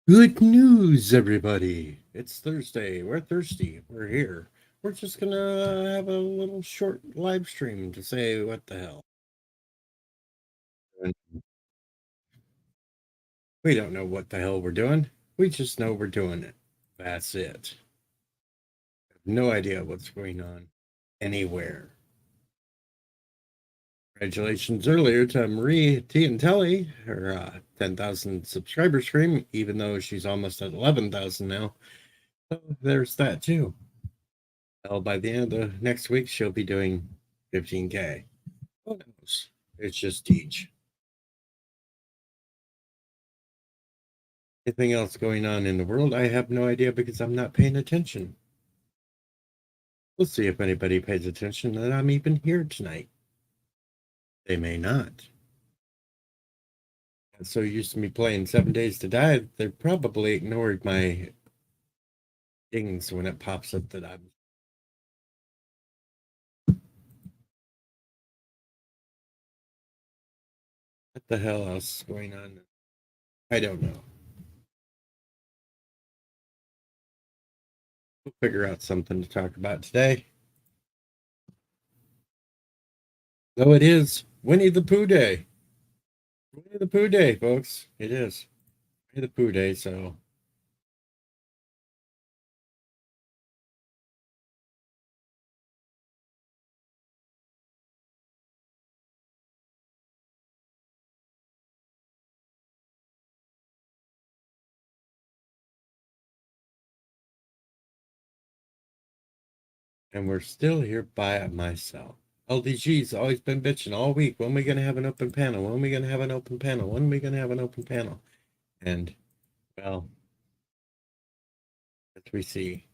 Good news, everybody. It's Thursday. We're thirsty. We're here. We're just gonna have a little short live stream to say what the hell. And we don't know what the hell we're doing. We just know we're doing it. That's it. No idea what's going on anywhere. Congratulations earlier to Marie Tiantelli, her 10,000 subscriber stream, even though she's almost at 11,000 now. So there's that too. Well, by the end of the next week, she'll be doing 15K. Who knows? It's just teach. Anything else going on in the world? I have no idea because I'm not paying attention. We'll see if anybody pays attention that I'm even here tonight. They may not. I'm so used to me playing 7 Days to Die, they probably ignored my dings when it pops up that I'm. What the hell else is going on? I don't know. We'll figure out something to talk about today. Though it is Winnie the Pooh Day. Winnie the Pooh Day, folks. It is Winnie the Pooh Day, so and we're still here by myself. LDG's always been bitching all week. When are we going to have an open panel? When are we going to have an open panel? When are we going to have an open panel? And, well, as we see,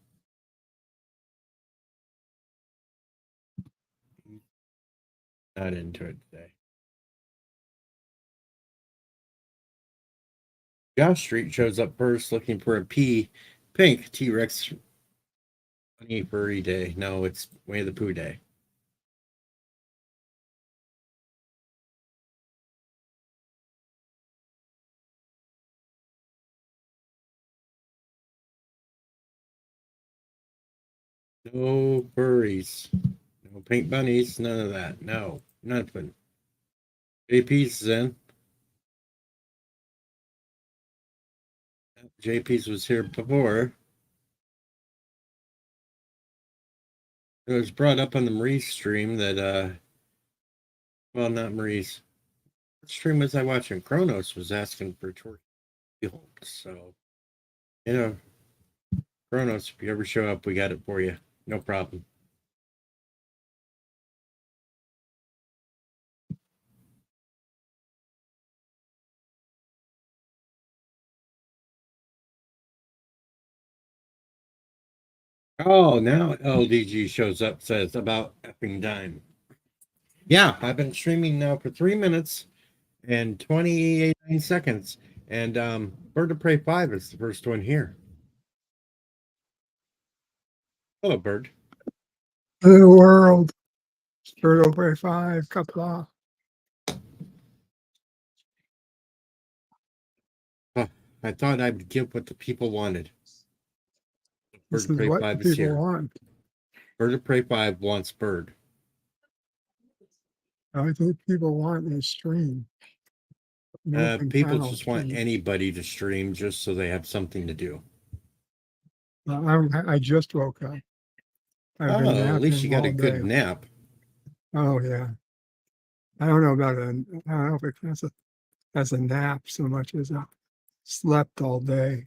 not into it today. Josh Street shows up first looking for a pink T-Rex funny furry day. No, it's Winnie the Pooh Day. No furries. No pink bunnies. None of that. No, nothing. JP's in. JP's was here before. It was brought up on the Maurice stream that, well, not Maurice. What stream was I watching? Kronos was asking for Torquay. So, you know, Kronos, if you ever show up, we got it for you. No problem. Oh, now LDG shows up, says about effing dime. Yeah, I've been streaming now for 3 minutes and 28 seconds. And Bird of Prey 5 is the first one here. Hello, Bird. The world. Bird of Prey 5, Kapla. I thought I'd give what the people wanted. This Bird of is Prey what 5 is people here. want. Bird of Prey 5 wants Bird. I think people want a stream. People just want anybody to stream just so they have something to do. I just woke up. At least you got a good nap. Oh, yeah. I don't know about I don't know if it as a nap so much as I slept all day.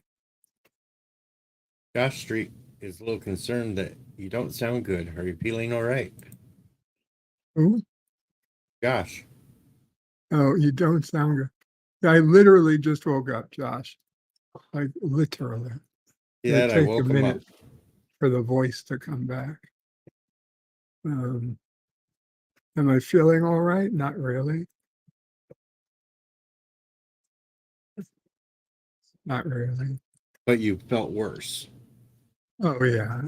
Josh Street is a little concerned that you don't sound good. Are you feeling all right? Who? Josh. Oh, you don't sound good. I literally just woke up, Josh. Like literally. Yeah, I woke him up for the voice to come back. Am I feeling all right? Not really. Not really. But you felt worse. Oh yeah,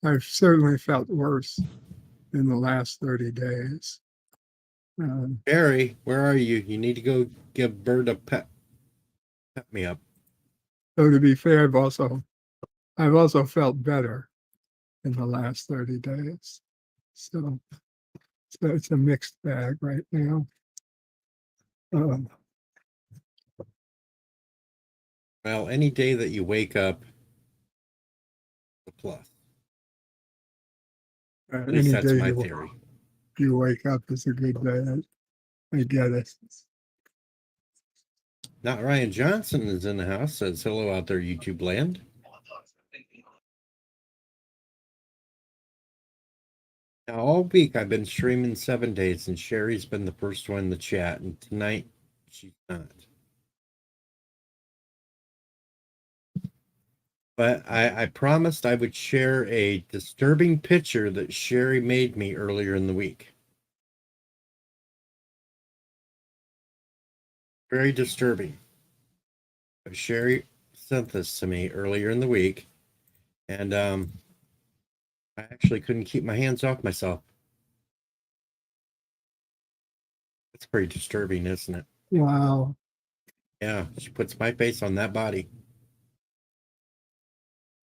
I've certainly felt worse in the last 30 days. Barry, where are you? You need to go give Bird a pep me up. So to be fair, I've also felt better in the last 30 days. So it's a mixed bag right now. Um, Well, any day that you wake up, a plus. At least any that's day my theory. you wake up is a good day. I get it. Not Ryan Johnson is in the house. Says hello out there, YouTube land. Now, all week I've been streaming 7 days, and Sherry's been the first one in the chat, and tonight she's not. But I promised I would share a disturbing picture that Sherry made me earlier in the week. Very disturbing. But Sherry sent this to me earlier in the week, and I actually couldn't keep my hands off myself. It's pretty disturbing, isn't it? Wow. Yeah, she puts my face on that body.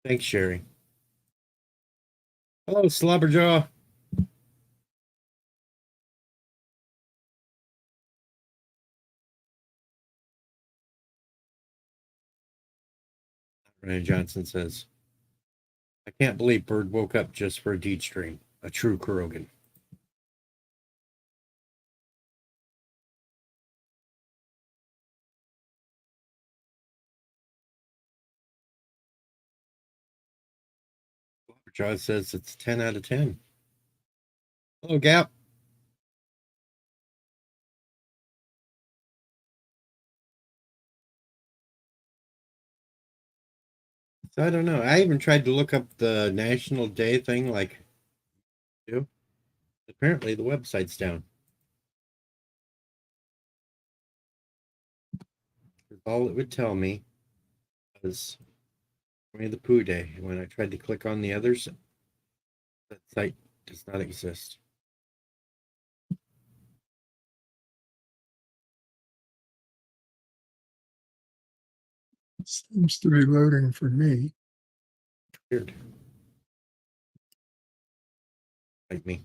Thanks, Sherry. Hello, Slobberjaw. Ryan Johnson says, I can't believe Bird woke up just for a deed stream. A true Kurogan. John says it's 10 out of 10. Hello, Gap. So I don't know. I even tried to look up the National Day thing like you. Apparently the website's down. All it would tell me was Winnie the Pooh Day. When I tried to click on the others, that site does not exist. Seems to be loading for me. Weird. Like me.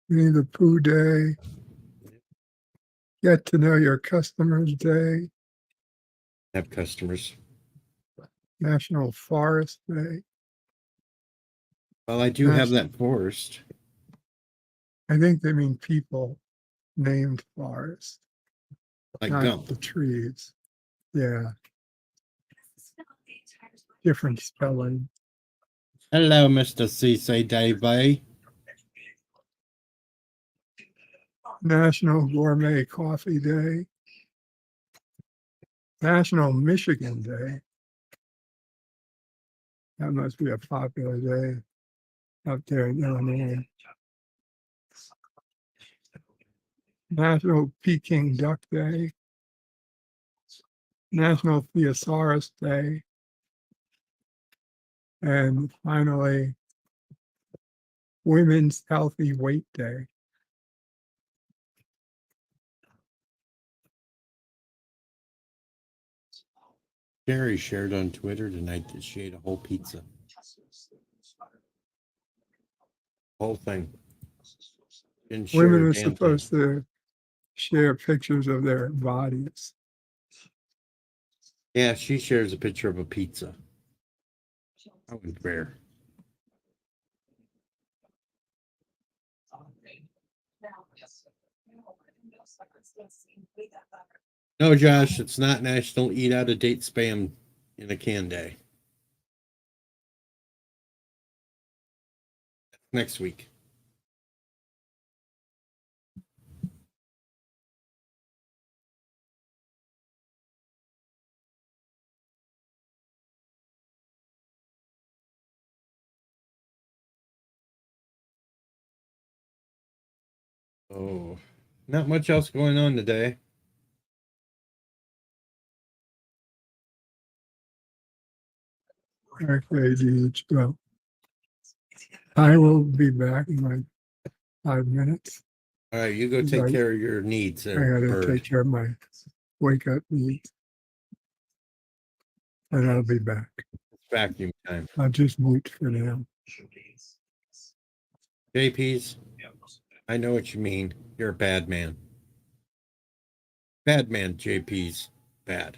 Winnie the Pooh Day. Get to know your customers day. Have customers. National Forest Day. Well, I do have that forest. I think they mean people named forest, Like not Gump. the trees. Yeah. Different spelling. Hello, Mr. C.C. Davey. National Gourmet Coffee Day. National Michigan Day. That must be a popular day up there in Illinois. National Peking Duck Day. National Thesaurus Day. And finally, Women's Healthy Weight Day. Sherry shared on Twitter tonight that she ate a whole pizza. Whole thing. Didn't share Women a are damn supposed thing. to share pictures of their bodies. Yeah, she shares a picture of a pizza. That was rare. No, Josh, it's not National Eat Out of Date Spam in a Can Day. Next week. Oh, not much else going on today. Okay, Deej. Well, I will be back in like 5 minutes. All right, you go take care of your needs I there, gotta Bird. take care of my wake up needs. and I'll be back. It's vacuum time. I'll just mute for now. JP's, I know what you mean. You're a bad man. Bad man, JP's. Bad.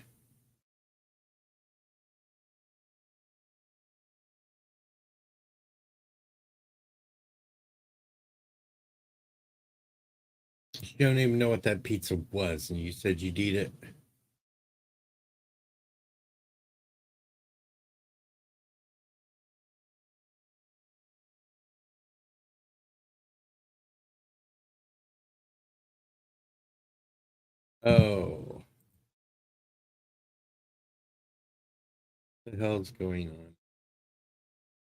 You don't even know what that pizza was, and you said you'd eat it. Oh. What the hell's going on?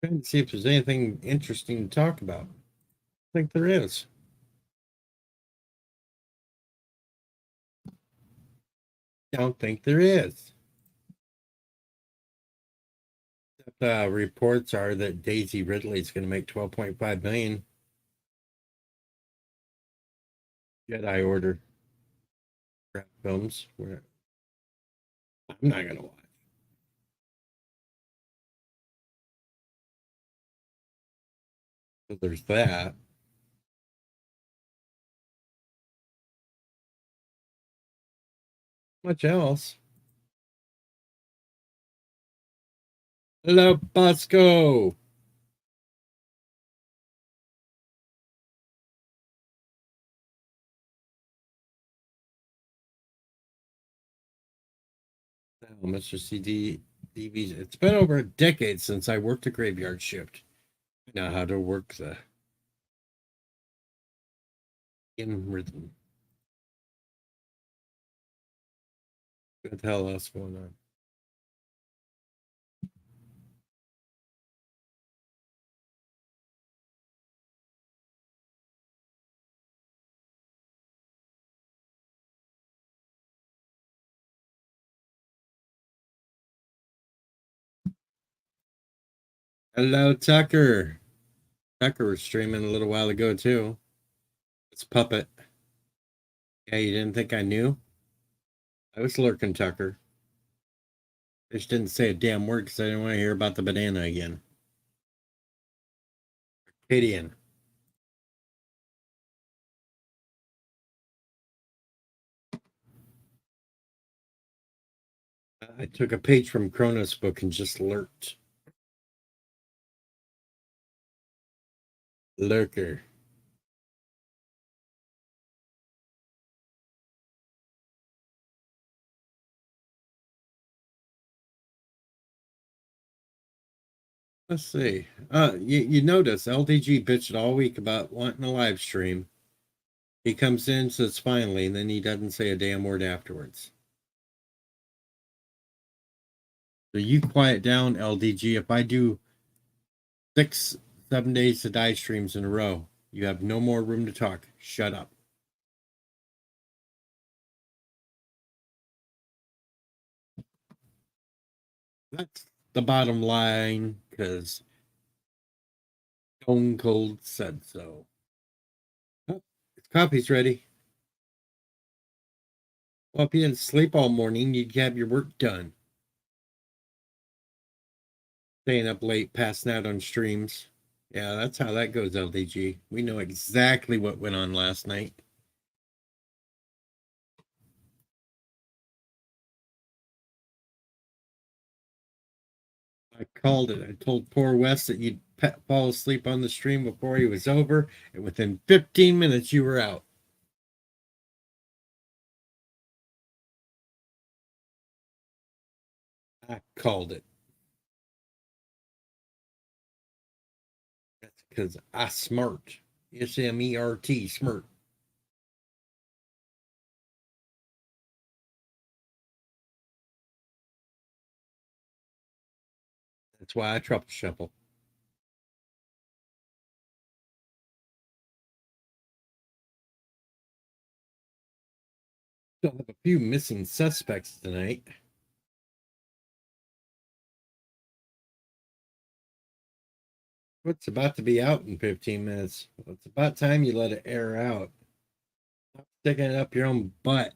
Trying to see if there's anything interesting to talk about. I think there is. Don't think there is. Reports are that Daisy Ridley is going to make 12.5 million. Jedi Order films. I'm not going to watch. So there's that. Much else. Hello, Bosco. Oh, Mr. CD DV's. It's been over a decade since I worked a graveyard shift. I know how to work the in rhythm. What the hell else going on? Hello, Tucker. Tucker was streaming a little while ago too. It's Puppet. Yeah, you didn't think I knew? I was lurking, Tucker. I just didn't say a damn word because I didn't want to hear about the banana again. Acadian. I took a page from Kronos' book and just lurked. Lurker. Let's see. You notice LDG bitched all week about wanting a live stream. He comes in, says finally, and then he doesn't say a damn word afterwards. So you quiet down, LDG. If I do 6, 7 days to die streams in a row, you have no more room to talk. Shut up. That's the bottom line, because Stone Cold said so. Oh, coffee's ready. Well, if you didn't sleep all morning, you'd have your work done. Staying up late, passing out on streams. Yeah, that's how that goes, LDG. We know exactly what went on last night. I called it. I told poor Wes that you'd fall asleep on the stream before he was over, and within 15 minutes, you were out. I called it. That's because I smart. SMERT, smart. That's why I trouble shuffle. Still have a few missing suspects tonight. What's about to be out in 15 minutes? Well, it's about time you let it air out. Stop sticking it up your own butt.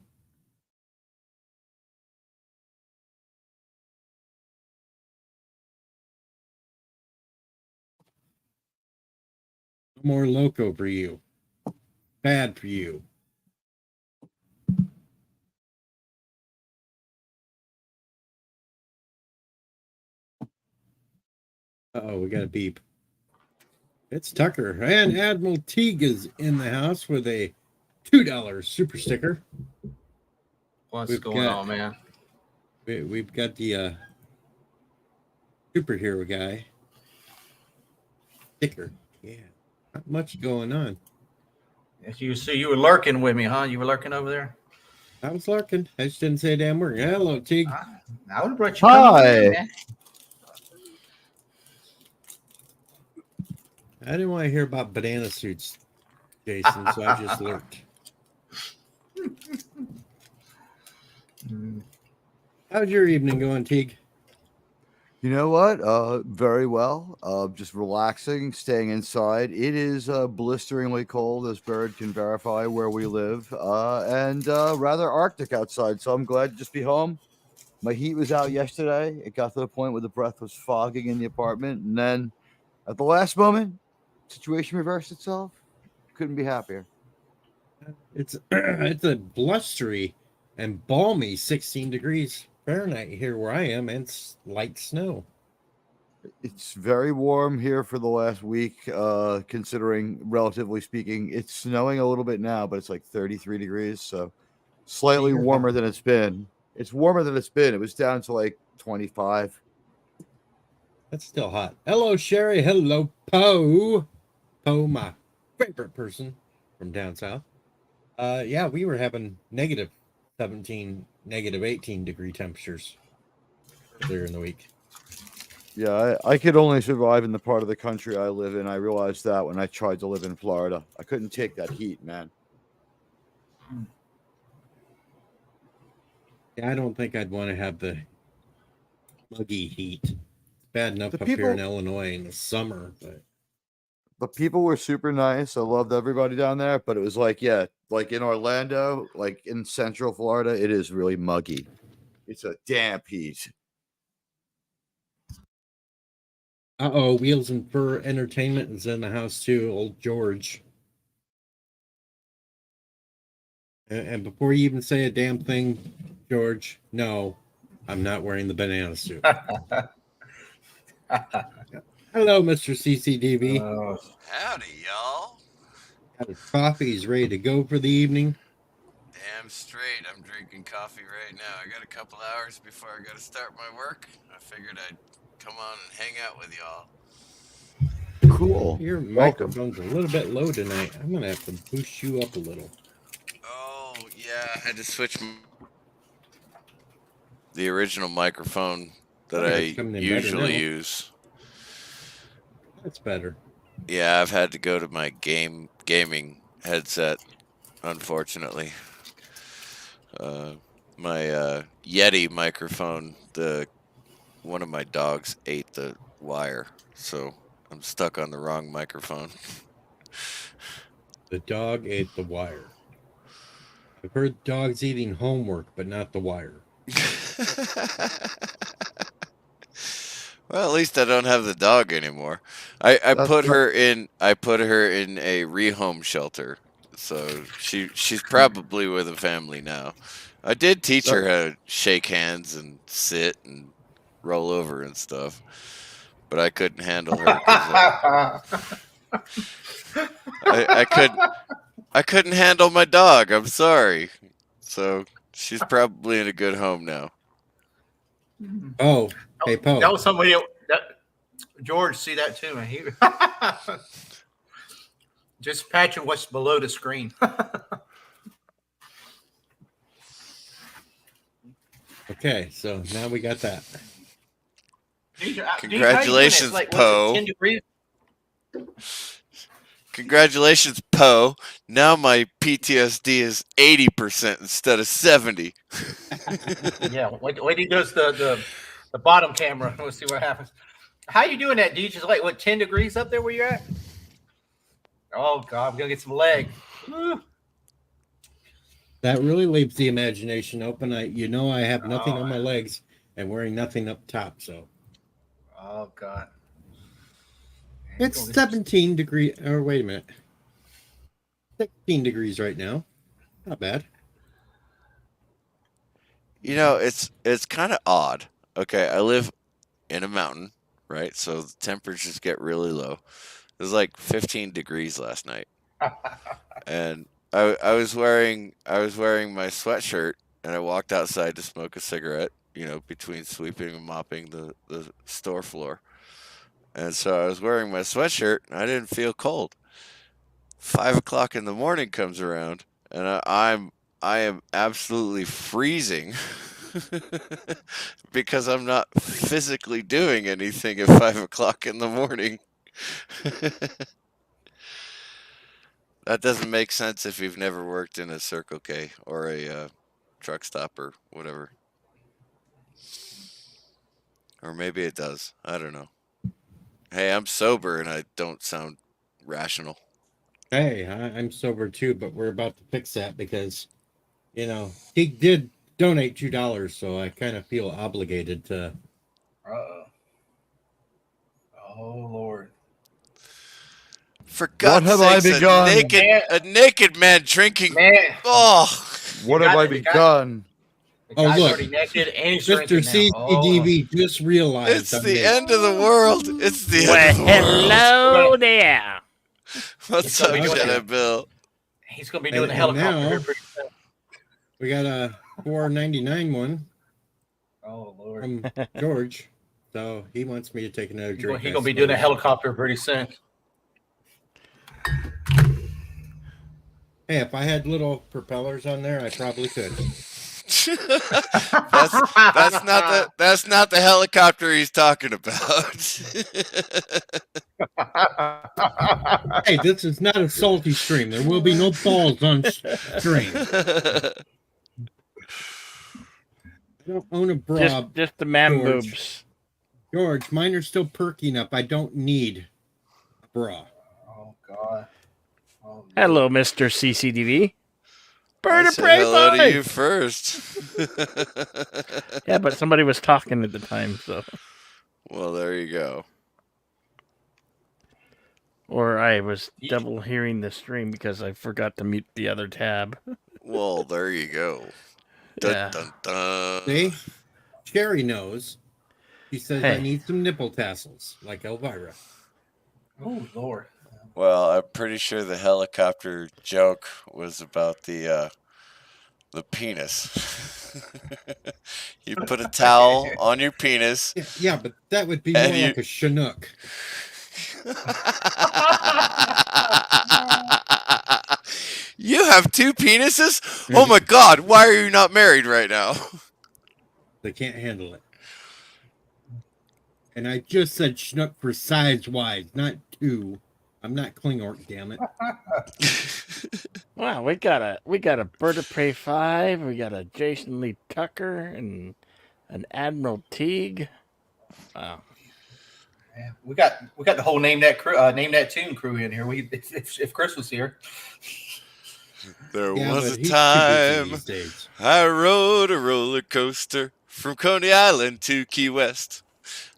more loco for you. Bad for you. Oh, we got a beep. It's Tucker. And Admiral Teague is in the house with a $2 super sticker. What's going on, man? We've got the superhero guy sticker. Yeah, not much going on. You were lurking with me, huh? You were lurking over there. I was lurking. I just didn't say a damn word. Hello, Teague. I would have brought you. Hi. Man. I didn't want to hear about banana suits, Jason, so I just lurked. How's your evening going, Teague? You know what? Very well. Just relaxing, staying inside. It is blisteringly cold, as Bird can verify where we live, and rather Arctic outside. So I'm glad to just be home. My heat was out yesterday. It got to the point where the breath was fogging in the apartment, and then at the last moment, situation reversed itself. Couldn't be happier. It's a blustery and balmy 16 degrees Fahrenheit here where I am, and it's light snow. It's very warm here for the last week, considering, relatively speaking, it's snowing a little bit now, but it's like 33 degrees, so slightly warmer than it's been. It's warmer than it's been. It was down to like 25. That's still hot. Hello, Sherry. Hello, Poe. Poe, my favorite person from down south. Yeah, we were having negative 17, negative 18 degree temperatures earlier in the week. Yeah, I could only survive in the part of the country I live in. I realized that when I tried to live in Florida. I couldn't take that heat, man. Yeah, I don't think I'd want to have the muggy heat. It's bad enough up here in Illinois in the summer, but the people were super nice. I loved everybody down there, but it was like, yeah, like in Orlando, like in Central Florida, it is really muggy. It's a damp heat. Uh-oh, Wheels and Fur Entertainment is in the house too, old George. And before you even say a damn thing, George, no, I'm not wearing the banana suit. Hello, Mr. CCDV. Howdy, y'all. Got his coffee. He's ready to go for the evening. Damn straight. I'm drinking coffee right now. I got a couple hours before I got to start my work. I figured I'd come on and hang out with y'all. Cool. Your Welcome. microphone's a little bit low tonight. I'm going to have to boost you up a little. Oh, yeah. I had to switch the original microphone that I usually use. That's better. Yeah, I've had to go to my gaming headset, unfortunately. My Yeti microphone, one of my dogs ate the wire, so I'm stuck on the wrong microphone. The dog ate the wire. I've heard dogs eating homework, but not the wire. Well, at least I don't have the dog anymore. I put her in a rehome shelter, so she's probably with a family now. I did teach her how to shake hands and sit and roll over and stuff, but I couldn't handle her. I couldn't handle my dog. I'm sorry. So she's probably in a good home now. Oh, hey, Poe. That was somebody. George, see that too, man. He just patching what's below the screen. Okay, so now we got that. Congratulations, Poe. Congratulations, Poe. Now my PTSD is 80% instead of 70. Yeah, wait he does the bottom camera. We'll see what happens. How you doing that, D? Just like, what, 10 degrees up there where you're at? Oh, God, I'm going to get some leg. Woo. That really leaves the imagination open. I have nothing on my legs and wearing nothing up top, so. Oh, God. It's 17 degrees. Or wait a minute. 16 degrees right now. Not bad. You know, it's kind of odd. Okay, I live in a mountain, right? So the temperatures get really low. It was like 15 degrees last night, and I was wearing my sweatshirt, and I walked outside to smoke a cigarette. You know, between sweeping and mopping the store floor, and so I was wearing my sweatshirt, and I didn't feel cold. 5 o'clock in the morning comes around, and I am absolutely freezing because I'm not physically doing anything at 5 o'clock in the morning. That doesn't make sense if you've never worked in a Circle K or a truck stop or whatever. Or maybe it does. I don't know. Hey, I'm sober and I don't sound rational. Hey, I'm sober too, but we're about to fix that because, he did donate $2, so I kind of feel obligated to. Uh-oh. Oh, Lord. For God's have I sakes, begun? a naked man drinking. Man, Oh, What You have got I it, you got it. begun? the Oh, guy's look. already naked and he's Mr. drinking now. CCTV just realized. it's I'm the naked. end of the world. It's the Well, end of the world. hello there. What's He's gonna up, be doing Jedi that. Bill? He's going to be doing the And helicopter now- here pretty soon. We got a $4.99 one Oh, Lord. from George, so he wants me to take another He's drink. going to be doing a helicopter pretty soon. Hey, if I had little propellers on there, I probably could. That's not the helicopter he's talking about. Hey, this is not a salty stream. There will be no balls on stream. I don't own a bra. Just the man George. boobs. George, mine are still perking up. I don't need a bra. Oh, God. Oh, Hello, Mr. CCTV. Bird I of said prey hello to you five. first. Yeah, but somebody was talking at the time, so Well, there you go. or I was double hearing the stream because I forgot to mute the other tab. Well, there you go. Dun, Yeah. dun, dun. See? Sherry knows. She says I Hey. need some nipple tassels, like Elvira. Oh, Lord. Well, I'm pretty sure the helicopter joke was about the penis. You put a towel on your penis. Yeah, but that would be more And you- like a Chinook. You have two penises? Oh my God! Why are you not married right now? They can't handle it. And I just said Chinook for size-wise, not two. I'm not Klingort, damn it. Wow, we got a Bird of Prey 5, we got a Jason Lee Tucker and an Admiral Teague. Wow. Yeah, we got the whole name that tune crew in here. If Chris was here, There Yeah, was but a he's too busy time these days. I rode a roller coaster from Coney Island to Key West.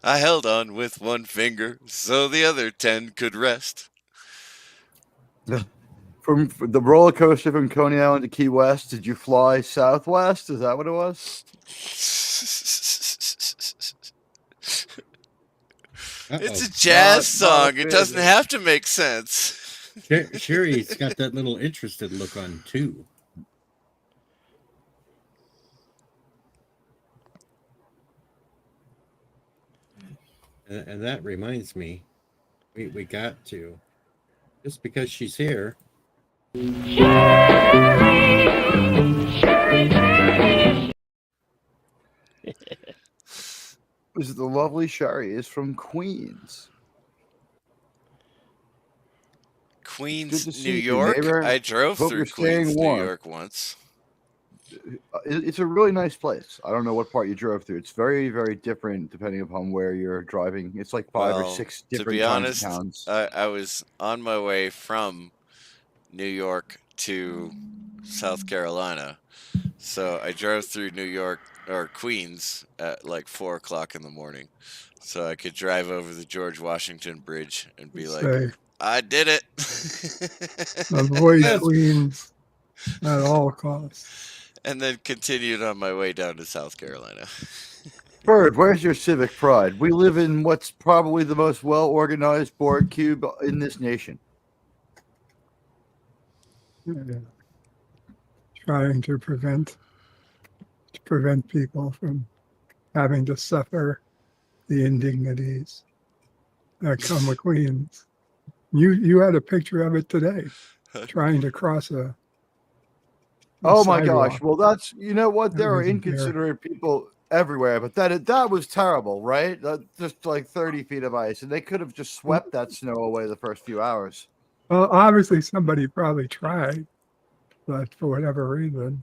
I held on with one finger so the other 10 could rest. From the roller coaster from Coney Island to Key West, did you fly southwest? Is that what it was? It's a Uh-oh. jazz Not a song. It doesn't bit. have to make sense. Sherry's got that little interested look on, too. And that reminds me, we got to, just because she's here, Was the lovely Sherry is from Queens. Good Queens, to New see you, York. neighbor. I drove Hope through you're staying Queens, New warm. York once. It's a really nice place. I don't know what part you drove through. It's very, very different depending upon where you're driving. It's like five or Well, six to different be kinds honest, of towns. I was on my way from New York to South Carolina. So I drove through New York or Queens at like 4 o'clock in the morning, so I could drive over the George Washington Bridge and be like, Say, "I did it." avoid Yes. Queens at all costs. And then continued on my way down to South Carolina. Bird, where's your civic pride? We live in what's probably the most well-organized board cube in this nation. Yeah. Trying to prevent people from having to suffer the indignities that come with Queens. You had a picture of it today, trying to cross a Oh my gosh! sidewalk. Well, that's you know what That there are wasn't fair. inconsiderate people everywhere, but that was terrible, right? Just like 30 feet of ice, and they could have just swept that snow away the first few hours. Well, obviously somebody probably tried, but for whatever reason,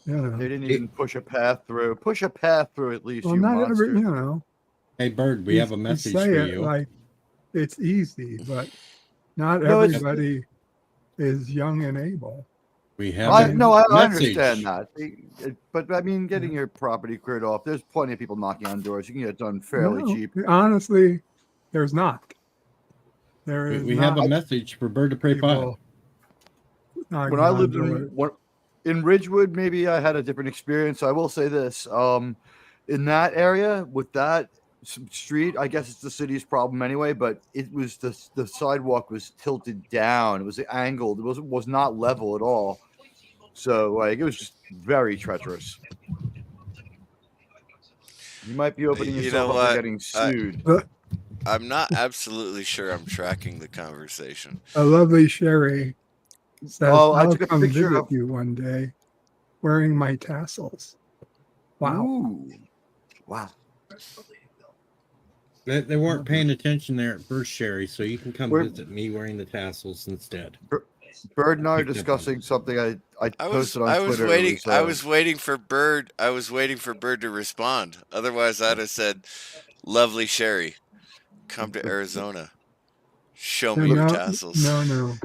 you know. They didn't even push a path through. Push a path through at least, Well, you not monster. every, you know. Hey, Bird, we have a message say for it you. like it's easy, but not No, it's- everybody is young and able. We have I a understand message. that, but I mean, getting your property cleared off. There's plenty of people knocking on doors. You can get it done fairly No, cheap. honestly, there's not. There We, is we have not a message for Bird to Pray 5. people knocking When I on lived doors. in Ridgewood, maybe I had a different experience. I will say this: in that area with that street, I guess it's the city's problem anyway. But it was the sidewalk was tilted down. It was angled. It was not level at all. So like it was just very treacherous. You might be opening You yourself know up what? to getting sued. I'm not absolutely sure I'm tracking the conversation. A lovely Sherry says, Oh, I I'll took a come picture visit of- you one day wearing my tassels. Wow. Ooh. Wow. They weren't paying attention there at first, Sherry, so you can come We're- visit me wearing the tassels instead. Bird and I are Picked up on discussing something I I was posted on I was Twitter. waiting It I was waiting for Bird to respond. Otherwise I'd have said, "Lovely Sherry, come to Arizona. Show me your No, tassels." no. You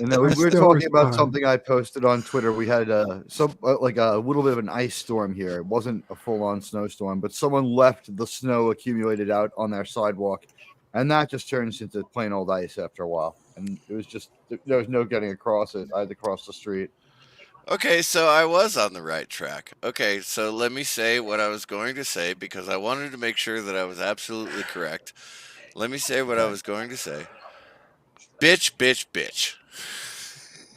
know, we I were still talking about respond. something I posted on Twitter. We had like a little bit of an ice storm here. It wasn't a full-on snowstorm, but someone left the snow accumulated out on their sidewalk, and that just turns into plain old ice after a while. And it was just there was no getting across it. I had to cross the street. Okay, so I was on the right track. Okay, so let me say what I was going to say because I wanted to make sure that I was absolutely correct. Let me say what I was going to say. Bitch, bitch, bitch.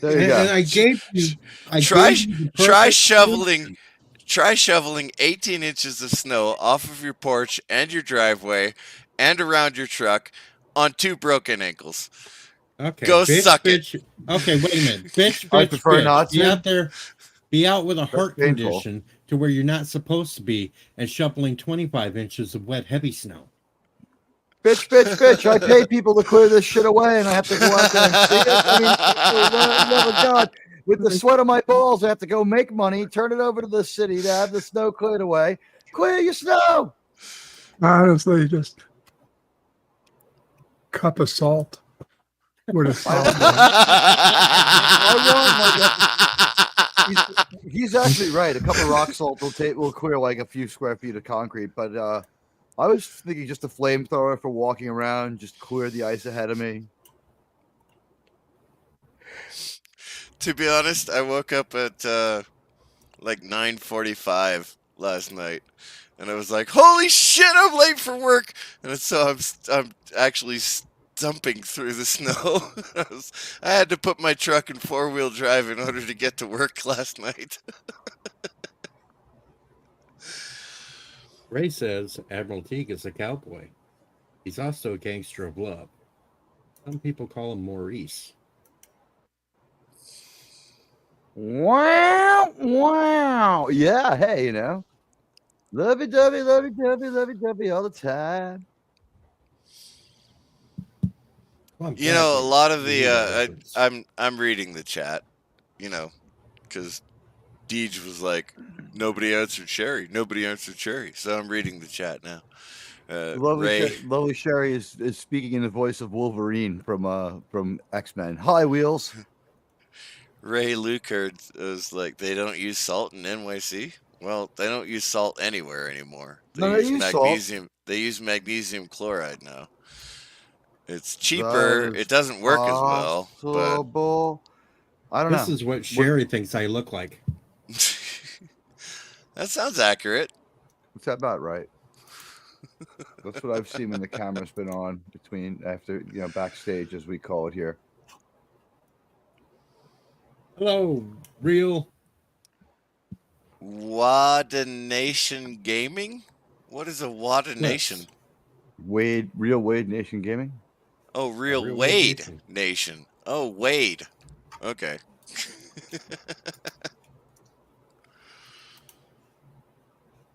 There you And go. I gave you. Try gave you the try perfect shoveling try shoveling 18 inches of snow off of your porch and your driveway and around your truck on 2 broken ankles. Okay, Go suck it. bitch. Okay, wait a minute. Bitch, I bitch, prefer bitch. not Be to. out there. Be out with a heart painful. condition to where you're not supposed to be and shoveling 25 inches of wet, heavy snow. Bitch, bitch, bitch. I pay people to clear this shit away, and I have to go out there and see it. I mean, for the love of God, with the sweat of my balls, I have to go make money, turn it over to the city to have the snow cleared away. Clear your snow. Honestly, just cup of salt would have solved it. He's actually right. A couple of rock salt will clear like a few square feet of concrete, but I was thinking just a flamethrower for walking around, just clear the ice ahead of me. To be honest, I woke up at like 9:45 last night, and I was like, "Holy shit, I'm late for work!" And so I'm actually stumping through the snow. I had to put my truck in 4-wheel drive in order to get to work last night. Ray says Admiral Teague is a cowboy. He's also a gangster of love. Some people call him Maurice. Wow, wow. Yeah, hey, you know. Lovey-dovey, lovey-dovey, lovey-dovey all the time. Well, I'm You know, a glad lot of you the knew that reference. I'm reading the chat, you know, because Deej was like, nobody answered Sherry, so I'm reading the chat now. Ray, Lovely Sherry is speaking in the voice of Wolverine from X-Men. Hi, Wheels. Ray Lucard was like, they don't use salt in NYC. Well, they don't use salt anywhere anymore. No, they use salt. magnesium. They use magnesium chloride now. It's cheaper. That is It doesn't work as well, but possible. I don't This know. is what Sherry thinks I look like. that sounds accurate. What's that about right? That's what I've seen when the camera's been on after backstage, as we call it here. Hello, real. Wada Nation Gaming? What is a Wada Nation? Real Wade Nation Gaming. Oh, Real Real Wade Nation. Nation. Oh, Wade. Okay.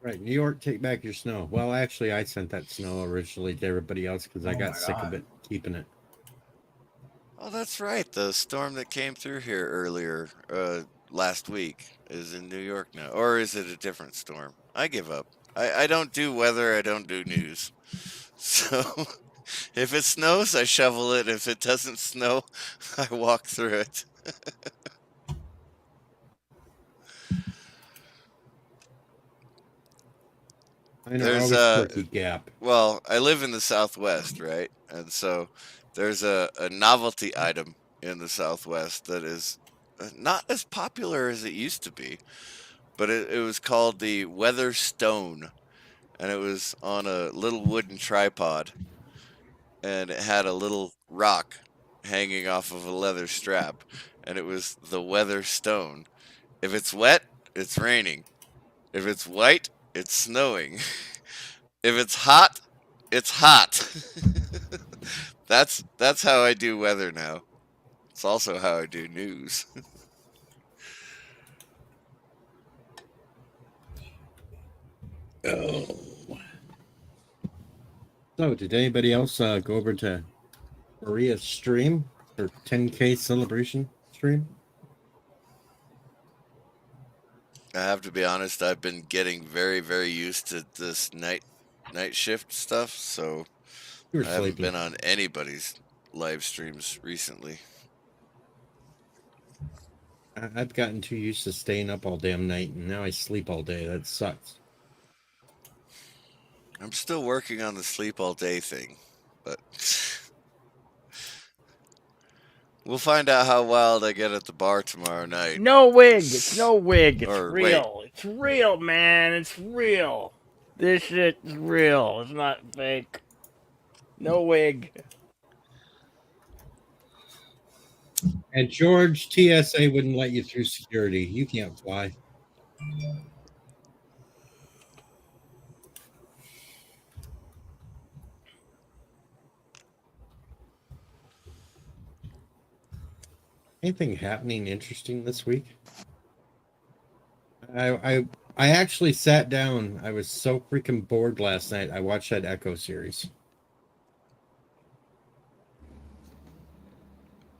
Right, New York, take back your snow. Well, actually, I sent that snow originally to everybody else because I got sick of it keeping it. Oh, that's right. The storm that came through here earlier last week is in New York now. Or is it a different storm? I give up. I don't do weather. I don't do news. So if it snows, I shovel it. If it doesn't snow, I walk through it. I know, There's always Turkey Gap. Well, I live in the Southwest, right? And so there's a novelty item in the Southwest that is not as popular as it used to be, but it was called the Weather Stone, and it was on a little wooden tripod, and it had a little rock hanging off of a leather strap, and it was the Weather Stone. If it's wet, it's raining. If it's white, it's snowing. If it's hot, it's hot. That's how I do weather now. It's also how I do news. Oh. So, did anybody else go over to Maria's stream, her 10K celebration stream? I have to be honest, I've been getting very, very used to this night shift stuff, so You were I haven't sleeping. been on anybody's live streams recently. I've gotten too used to staying up all damn night, and now I sleep all day. That sucks. I'm still working on the sleep all day thing, but we'll find out how wild I get at the bar tomorrow night. No wig. It's no wig. It's Or wait. real. It's real, man. It's real. This shit is real. It's not fake. No wig. And George, TSA wouldn't let you through security. You can't fly. Anything happening interesting this week? I actually sat down. I was so freaking bored last night. I watched that Echo series.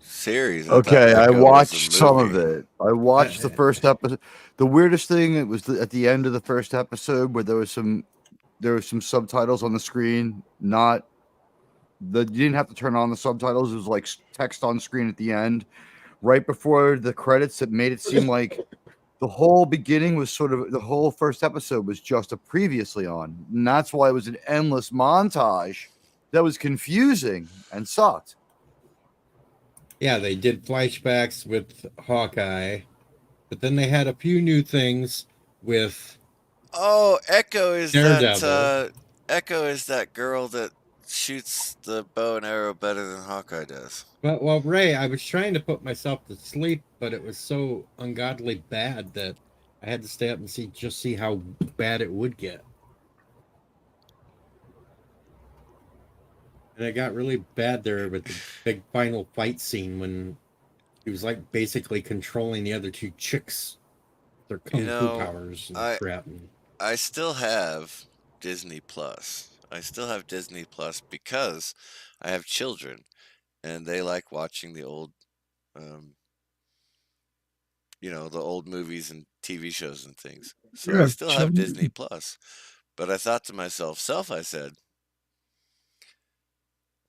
Series. thought Okay, I Echo was a watched some of movie. it. I watched the first episode. The weirdest thing, it was at the end of the first episode where there was some subtitles on the screen. You didn't have to turn on the subtitles. It was like text on screen at the end, right before the credits. It made it seem like the whole beginning was the whole first episode was just a previously on, and that's why it was an endless montage that was confusing and sucked. Yeah, they did flashbacks with Hawkeye, but then they had a few new things with Oh, Echo is Daredevil. that Echo is that girl that shoots the bow and arrow better than Hawkeye does. well, Ray, I was trying to put myself to sleep, but it was so ungodly bad that I had to stay up and see how bad it would get. And it got really bad there with the big final fight scene when he was like basically controlling the other two chicks, their kung fu powers and crap. I still have Disney Plus. I still have Disney Plus because I have children and they like watching the old the old movies and TV shows and things. So You I have still have children? Disney Plus. But I thought to myself, I said,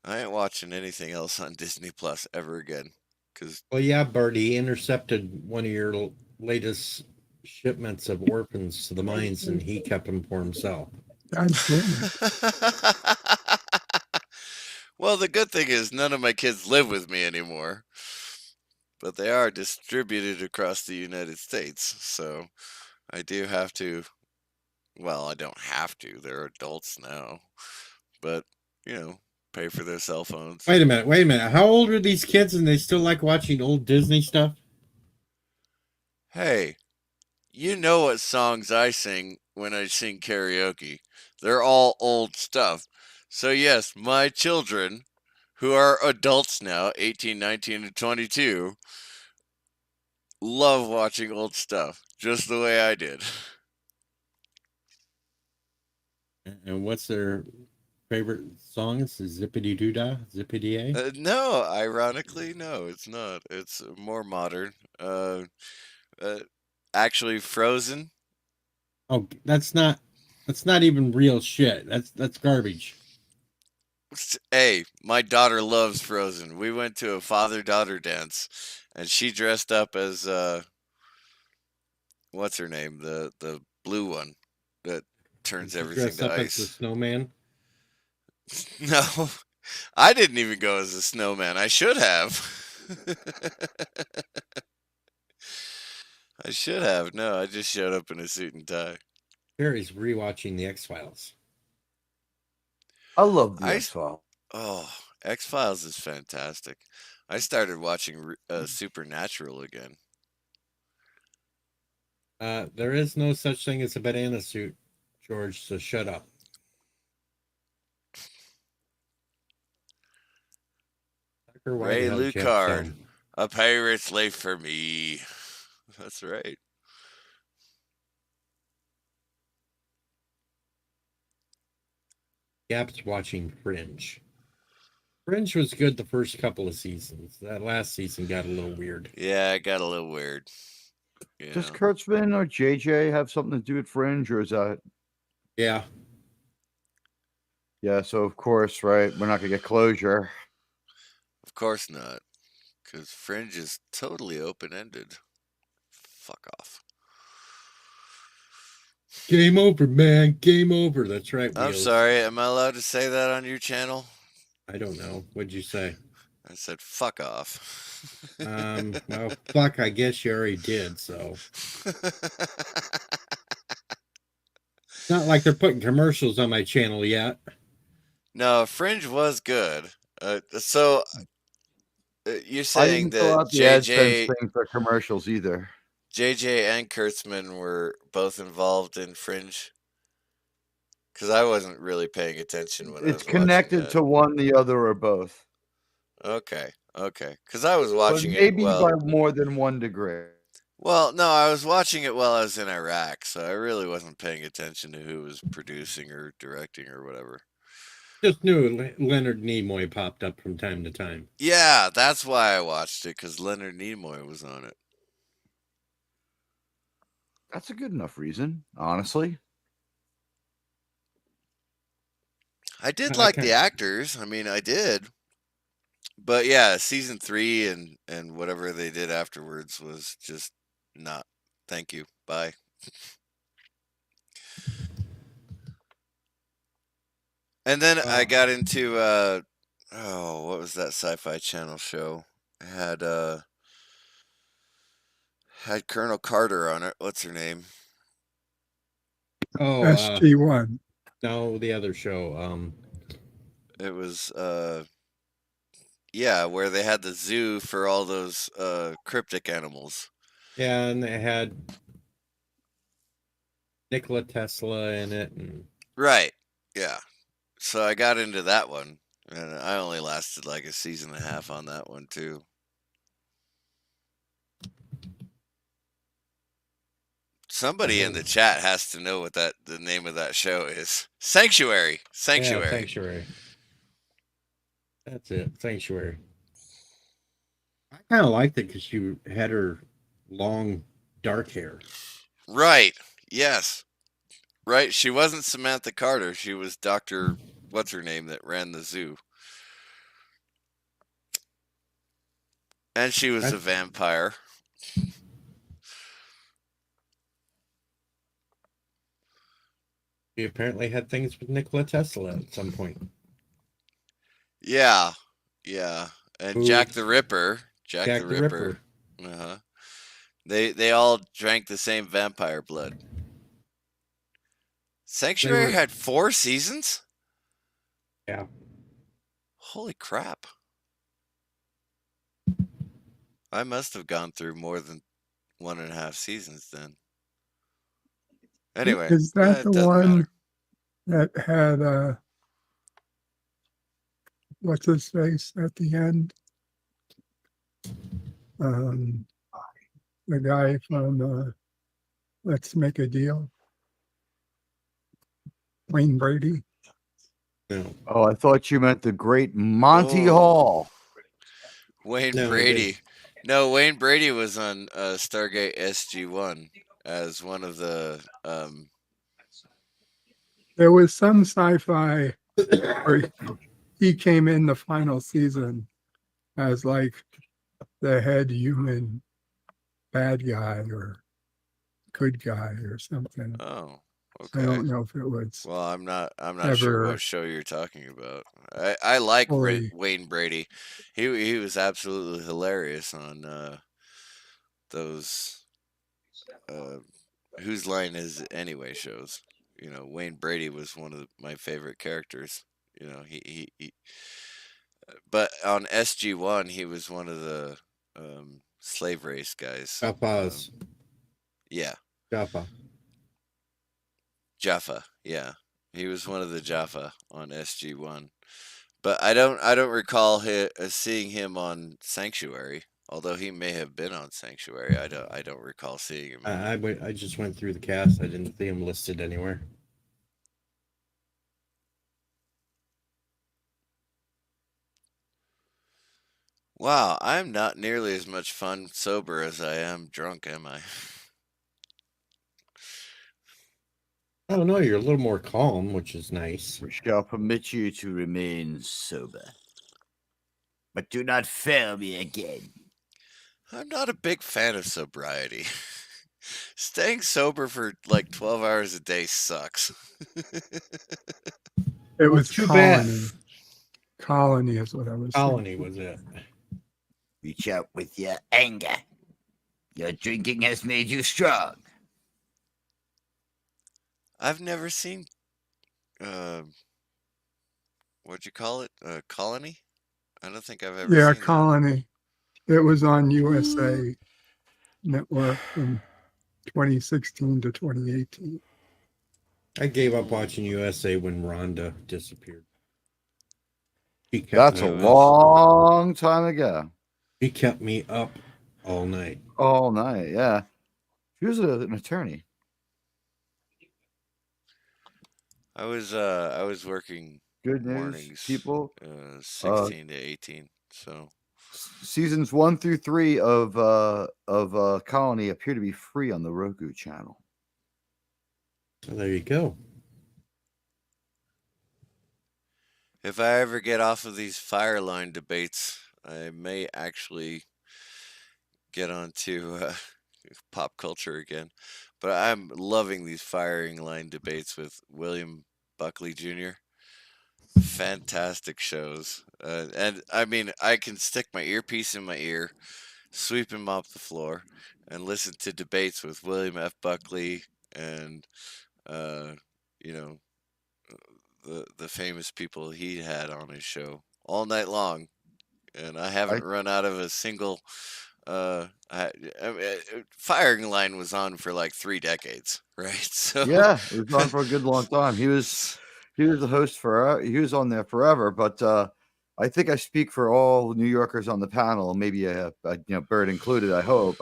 I ain't watching anything else on Disney Plus ever again. Because Well, yeah, Bert, he intercepted one of your latest shipments of orphans to the mines, and he kept them for himself. God damn it. well, the good thing is none of my kids live with me anymore, but they are distributed across the United States. So I do have to. Well, I don't have to. They're adults now, but pay for their cell phones. Wait a minute. How old are these kids, and they still like watching old Disney stuff? Hey, you know what songs I sing when I sing karaoke. They're all old stuff. So, yes, my children, who are adults now, 18, 19, and 22, love watching old stuff, just the way I did. And what's their favorite songs? Zippity doo dah, zippity a. No, ironically, no, it's not. It's more modern. Uh, actually, Frozen. Oh, that's not even real shit. That's garbage. Hey, my daughter loves Frozen. We went to a father-daughter dance, and she dressed up as what's her name? The blue one that turns Did you everything dress to up as the ice. snowman? No, I didn't even go as a snowman. I should have. I should have. No, I just showed up in a suit and tie. Barry's rewatching the X-Files. I love the I X-Files. Oh, X-Files is fantastic. I started watching Supernatural again. There is no such thing as a banana suit, George, so shut up. Tucker, why Ray the hell did you have Lucard, film? a pirate's life for me. That's right. Gap's watching Fringe. Fringe was good the first couple of seasons. That last season got a little weird. Yeah, it got a little weird. Does Kurtzman or JJ have something to do with Fringe, or is that? Yeah. Yeah, so of course, right, we're not gonna get closure. Of course not, because Fringe is totally open-ended. Fuck off. Game over, man. Game over. That's right. I'm Wheels. sorry. Am I allowed to say that on your channel? I don't know. What'd you say? I said fuck off. Well, fuck. I guess you already did. So it's not like they're putting commercials on my channel yet. No, Fringe was good. So you're I saying didn't fill that out the AdSense thing for commercials either. JJ and Kurtzman were both involved in Fringe? Because I wasn't really paying attention when I was It's connected to one, the other, or both. Okay. Because I was But watching it. maybe Well, by more than one degree. well, no, I was watching it while I was in Iraq, so I really wasn't paying attention to who was producing or directing or whatever. Just knew Leonard Nimoy popped up from time to time. Yeah, that's why I watched it, because Leonard Nimoy was on it. That's a good enough reason, honestly. I did like the actors. I mean, I did. But yeah, season 3 and whatever they did afterwards was just not. Thank you. Bye. And then I got into what was that Sci-Fi Channel show? It had Colonel Carter on it. What's her name? Oh, SG1. No, the other show. It was yeah, where they had the zoo for all those cryptic animals. Yeah, and they had Nikola Tesla in it, and right. Yeah. So I got into that one, and I only lasted like a season and a half on that one too. Somebody in the chat has to know what the name of that show is. Sanctuary. Yeah, Sanctuary. That's it. Sanctuary. I kind of liked it because she had her long, dark hair. Right. Yes. Right. She wasn't Samantha Carter. She was Dr. What's her name that ran the zoo. And she was a vampire. He apparently had things with Nikola Tesla at some point. Yeah. Yeah. And Who- Jack the Ripper. Jack, Jack the the Ripper. Ripper. Uh-huh. They all drank the same vampire blood. Sanctuary were- had 4 seasons? Yeah. Holy crap. I must have gone through more than 1.5 seasons then. Anyway, Is that it the doesn't one matter. that had what's his face at the end? The guy from Let's Make a Deal. Wayne Brady. No. Oh, I thought you meant the great Monty Oh. Hall. Wayne No, I Brady. No, Wayne Brady was on Stargate SG-1 as one of the There was some sci-fi where he came in the final season as like the head human bad guy or good guy or something. oh, I okay. don't know if it was Well, I'm not sure ever what show you're talking about. I like fully. Wayne Brady. He was absolutely hilarious on those Whose Line Is It Anyway shows. You know, Wayne Brady was one of my favorite characters. You know, he but on SG-1 he was one of the slave race guys. Jaffa's. Yeah, Jaffa. Jaffa. Yeah, he was one of the Jaffa on SG-1. But I don't recall seeing him on Sanctuary. Although he may have been on Sanctuary, I don't recall seeing him. I just went through the cast. I didn't see him listed anywhere. Wow, I'm not nearly as much fun sober as I am drunk, am I? I don't know. You're a little more calm, which is nice. We shall permit you to remain sober. But do not fail me again. I'm not a big fan of sobriety. Staying sober for like 12 hours a day sucks. It was too bad. Colony. Colony is what I was Colony thinking. was it. Reach out with your anger. Your drinking has made you strong. I've never seen what'd you call it? Colony? I don't think I've ever Yeah, seen that. Colony. It was on USA Network from 2016 to 2018. I gave up watching USA when Rhonda disappeared. That's a long time ago. He kept me up all night. All night, yeah. She was an attorney. I was working Good news, mornings, people. 16 to 18. So Seasons 1 through 3 of Colony appear to be free on the Roku channel. So there you go. if I ever get off of these fire line debates, I may actually get onto pop culture again. But I'm loving these firing line debates with William Buckley Jr. Fantastic shows. And I mean, I can stick my earpiece in my ear, sweep him off the floor, and listen to debates with William F. Buckley and, you know, the famous people he had on his show all night long. And I haven't run out of a single. Firing line was on for like 3 decades, right? So yeah, it was on for a good long time. He was the host for he was on there forever. But I think I speak for all New Yorkers on the panel, maybe Bird included. I hope.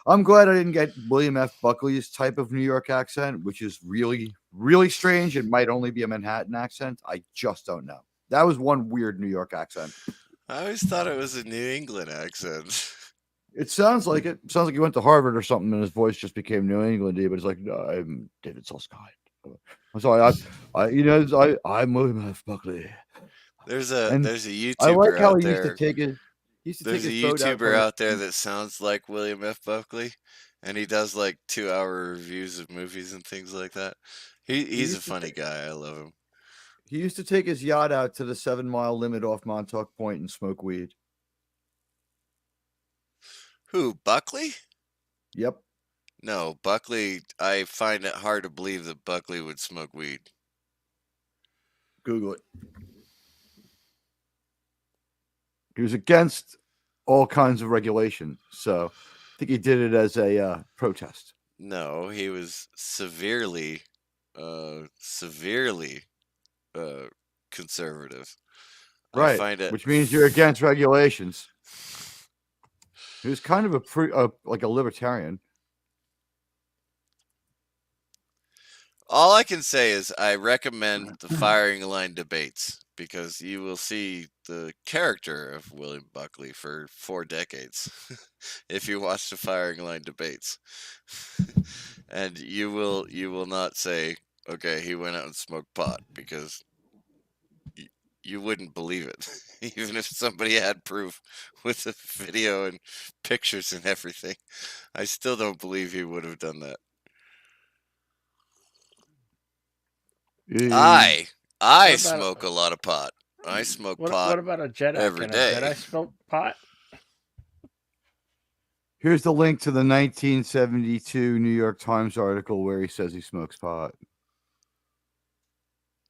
I'm glad I didn't get William F. Buckley's type of New York accent, which is really, really strange. It might only be a Manhattan accent. I just don't know. That was one weird New York accent. I always thought it was a New England accent. It sounds like it. Sounds like he went to Harvard or something, and his voice just became New Englandy. But it's like, no, I'm David Susskind. I'm sorry, I'm William F. Buckley. There's a YouTuber I like how out he used to there. take it. He used to There's a take his boat out YouTuber on out there that sounds like William F. Buckley, and he does like 2-hour reviews of movies and things like that. He's a used to funny guy. I love him. He used to take his yacht out to the 7-mile limit off Montauk Point and smoke weed. Who, Buckley? Yep. No, Buckley. I find it hard to believe that Buckley would smoke weed. Google it. He was against all kinds of regulation, so I think he did it as a protest. No, he was severely conservative. I Right, find it which means you're against regulations. He was kind of like a libertarian. All I can say is I recommend the firing line debates because you will see the character of William Buckley for 4 decades if you watch the firing line debates. And you will not say, okay, he went out and smoked pot, because you wouldn't believe it. Even if somebody had proof with the video and pictures and everything. I still don't believe he would have done that. I What about- smoke a lot of pot. I smoke What pot about a Jedi? every Can day. a Jedi smoke pot? Here's the link to the 1972 New York Times article where he says he smokes pot.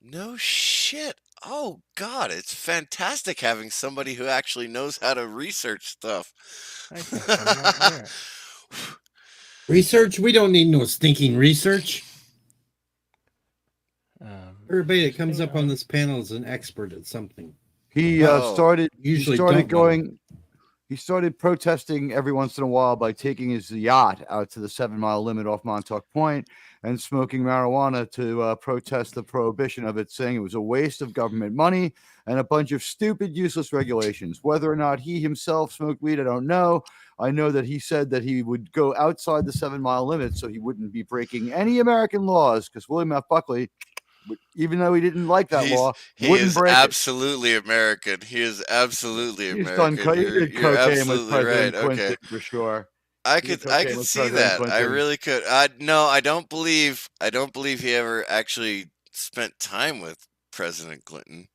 No shit. Oh God, it's fantastic having somebody who actually knows how to research stuff. I think I'm right here. Research? We don't need no stinking research. Everybody that comes up on this panel is an expert at something. He Oh, started usually started don't know. going. He started protesting every once in a while by taking his yacht out to the 7-mile limit off Montauk Point and smoking marijuana to protest the prohibition of it, saying it was a waste of government money and a bunch of stupid, useless regulations. Whether or not he himself smoked weed, I don't know. I know that he said that he would go outside the 7-mile limit so he wouldn't be breaking any American laws, because William F. Buckley, even though he didn't like that law, he wouldn't is break it. absolutely American. He is absolutely He's done American. he did You're cocaine with absolutely right. President Clinton Okay. for sure. I He did could cocaine with see President that. I Clinton. really could. No, I don't believe he ever actually spent time with President Clinton.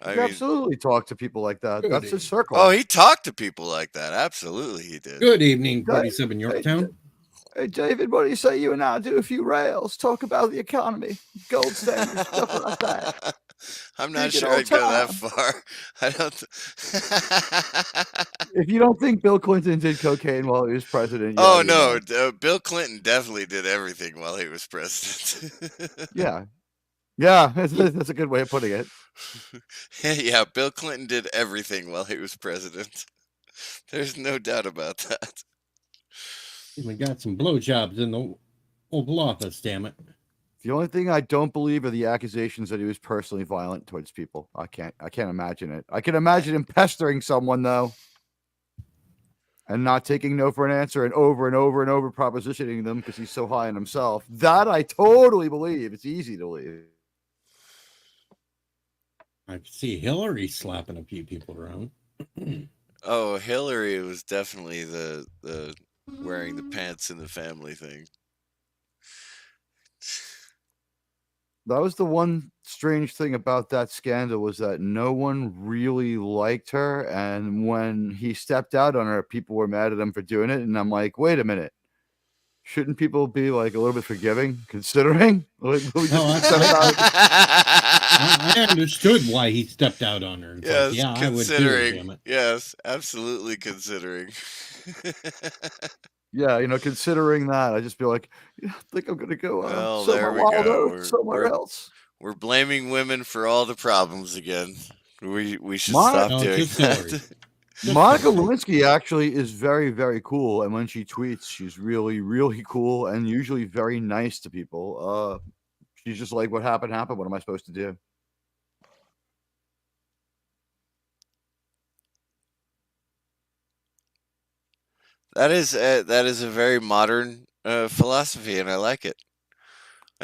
I He mean, absolutely talked to people like that. Good That's his evening. circle. oh, he talked to people like that. Absolutely, he did. Good evening, Hey, 47 Yorktown. Hey, David, what do you say you and I do a few rails, talk about the economy, gold standard, stuff like that? I'm not Speak it sure all I'd go that time. far. I don't. If you don't think Bill Clinton did cocaine while he was president, Oh you're no, nuts. Bill Clinton definitely did everything while he was president. Yeah, that's a good way of putting it. Yeah, Bill Clinton did everything while he was president. There's no doubt about that. We got some blowjobs in the Oval Office, damn it. The only thing I don't believe are the accusations that he was personally violent towards people. I can't imagine it. I can imagine him pestering someone though, and not taking no for an answer, and over propositioning them because he's so high on himself. That I totally believe. It's easy to believe. I can see Hillary slapping a few people around. Oh, Hillary was definitely the wearing the pants in the family thing. That was the one strange thing about that scandal, was that no one really liked her. And when he stepped out on her, people were mad at him for doing it. And I'm like, wait a minute. Shouldn't people be like a little bit forgiving, considering? Like, we just I understood why he stepped out on her. It's Yes, like, yeah, I would too, considering. damn it. Yes, absolutely considering. Yeah, considering that, I just feel like, I think I'm going to go Well, there somewhere we wild go. out, somewhere else. We're blaming women for all the problems again. We should My- stop No, doing just Hillary. that. Monica Lewinsky actually is very, very cool. And when she tweets, she's really, really cool and usually very nice to people. She's just like, what happened. What am I supposed to do? That is a very modern philosophy, and I like it.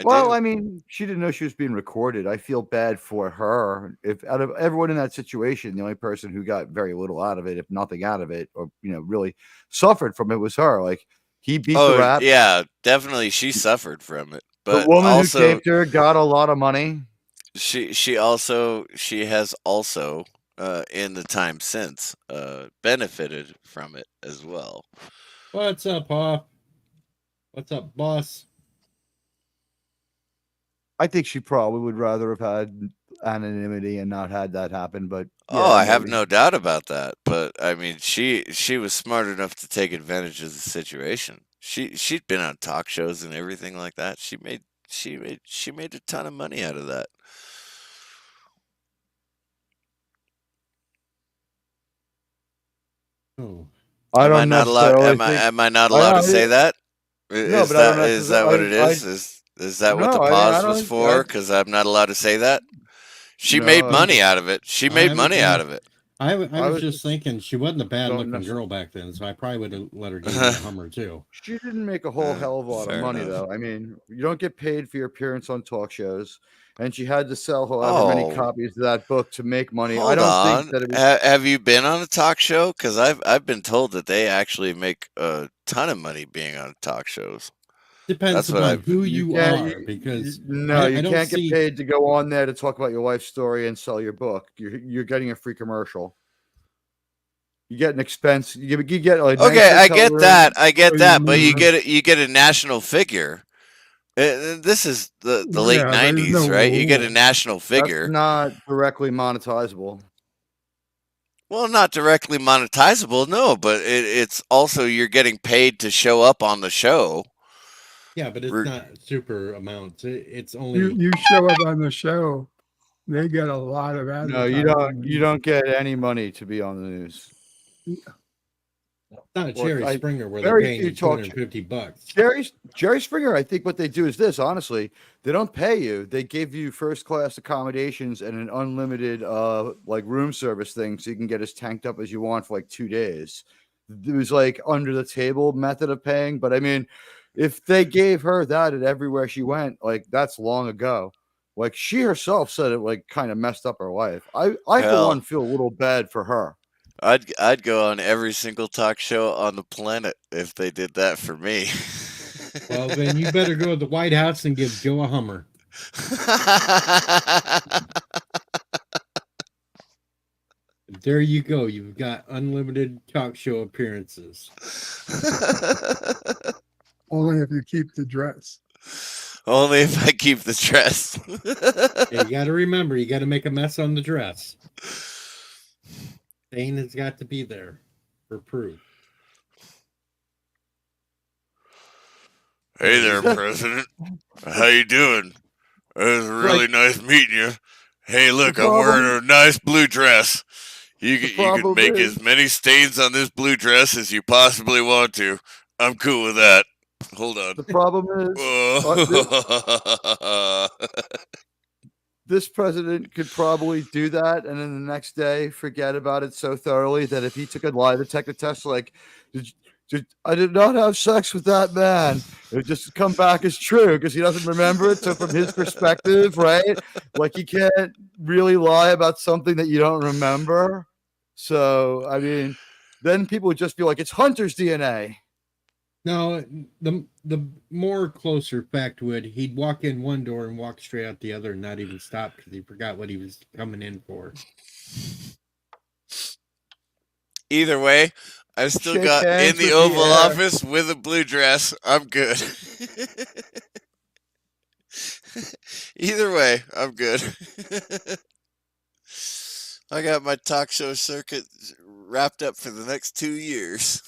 Well, do. I mean, she didn't know she was being recorded. I feel bad for her. If out of everyone in that situation, the only person who got very little out of it, if nothing out of it, or really suffered from it was her. Like he beat the Oh rap. yeah, definitely she suffered from it. The But woman who also taped her got a lot of money. she has also in the time since benefited from it as well. What's up, Pa? What's up, boss? I think she probably would rather have had anonymity and not had that happen. But Oh, yeah, I have maybe. no doubt about that. But I mean, she was smart enough to take advantage of the situation. She'd been on talk shows and everything like that. She made a ton of money out of that. Oh, I Am I don't not allowed? necessarily think. Am I not I allowed to don't- say that? No, but I don't Is that what it necessarily. is that what the No, I pause was don't. for? Because I'm not allowed to say that. She No, made I- money out of it. She made I- money out of it. I I was was just just- thinking she wasn't a bad don't looking necess- girl back then, so I probably would have let her get in the Hummer too. She didn't make a whole hell of a lot of fair money, enough. though. I mean, you don't get paid for your appearance on talk shows, and she had to sell however many Oh. copies of that book to make money. I Hold don't on. think that it was. Have you been on a talk show? Because I've been told that they actually make a ton of money being on talk shows. Depends That's what upon I've- who you can't- are, because no, I you don't can't see- get paid to go on there to talk about your life story and sell your book. You're getting a free commercial. You get an expense. You get a nice Okay, I hotel get room. that. I get or you that. But you move- get a national figure. This is the late Yeah, there's '90s, no right? You get a rule. national figure. That's not directly monetizable. Well, not directly monetizable, no, but it's also you're getting paid to show up on the show. yeah, but it's Re- not super amounts. It's only You show up on the show, they get a lot of No, advertising. you don't. You don't get any money to be on the news. not a Look, Jerry Springer where they're very paying few you talk $250. Jerry Springer, I think what they do is this, honestly. They don't pay you. They give you first class accommodations and an unlimited like room service thing so you can get as tanked up as you want for like 2 days. It was like under the table method of paying, but I mean, if they gave her that at everywhere she went, like that's long ago. Like she herself said it like kind of messed up her life. I for Hell. one feel a little bad for her. I'd go on every single talk show on the planet if they did that for me. Well, then you better go to the White House and give Joe a Hummer. There you go. You've got unlimited talk show appearances. Only if you keep the dress. Only if I keep the dress. Yeah, you got to remember, you got to make a mess on the dress. Stain has got to be there for proof. Hey there, President. How you doing? It was really nice meeting you. Hey, look, I'm wearing a nice blue dress. You can problem make is- as many stains on this blue dress as you possibly want to. I'm cool with that. Hold on. The problem is this president could probably do that and then the next day forget about it so thoroughly that if he took a lie detector test like I did not have sex with that man, it would just come back as true because he doesn't remember it. So from his perspective, right, like you can't really lie about something that you don't remember. So I mean, then people would just be like, it's Hunter's DNA. No, the more closer fact would he'd walk in one door and walk straight out the other and not even stop because he forgot what he was coming in for. Either way, I still Shake got hands in the with the Oval air. Office with a blue dress. I'm good. Either way, I'm good. I got my talk show circuit wrapped up for the next 2 years.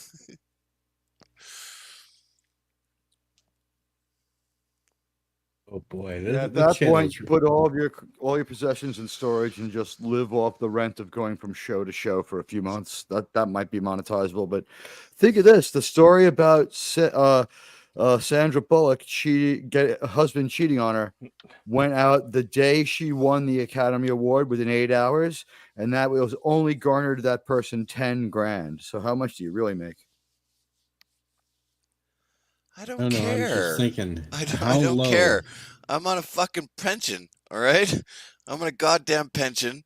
Oh boy, At that point, you put all your possessions in storage and just live off the rent of going from show to show for a few months. That might be monetizable. But think of this: the story about Sandra Bullock husband cheating on her went out the day she won the Academy Award within 8 hours, and that was only garnered that person $10,000. So how much do you really make? I don't I don't know. I was care. just thinking. I how don't low care. I'm on a fucking pension, all right? I'm on a goddamn pension,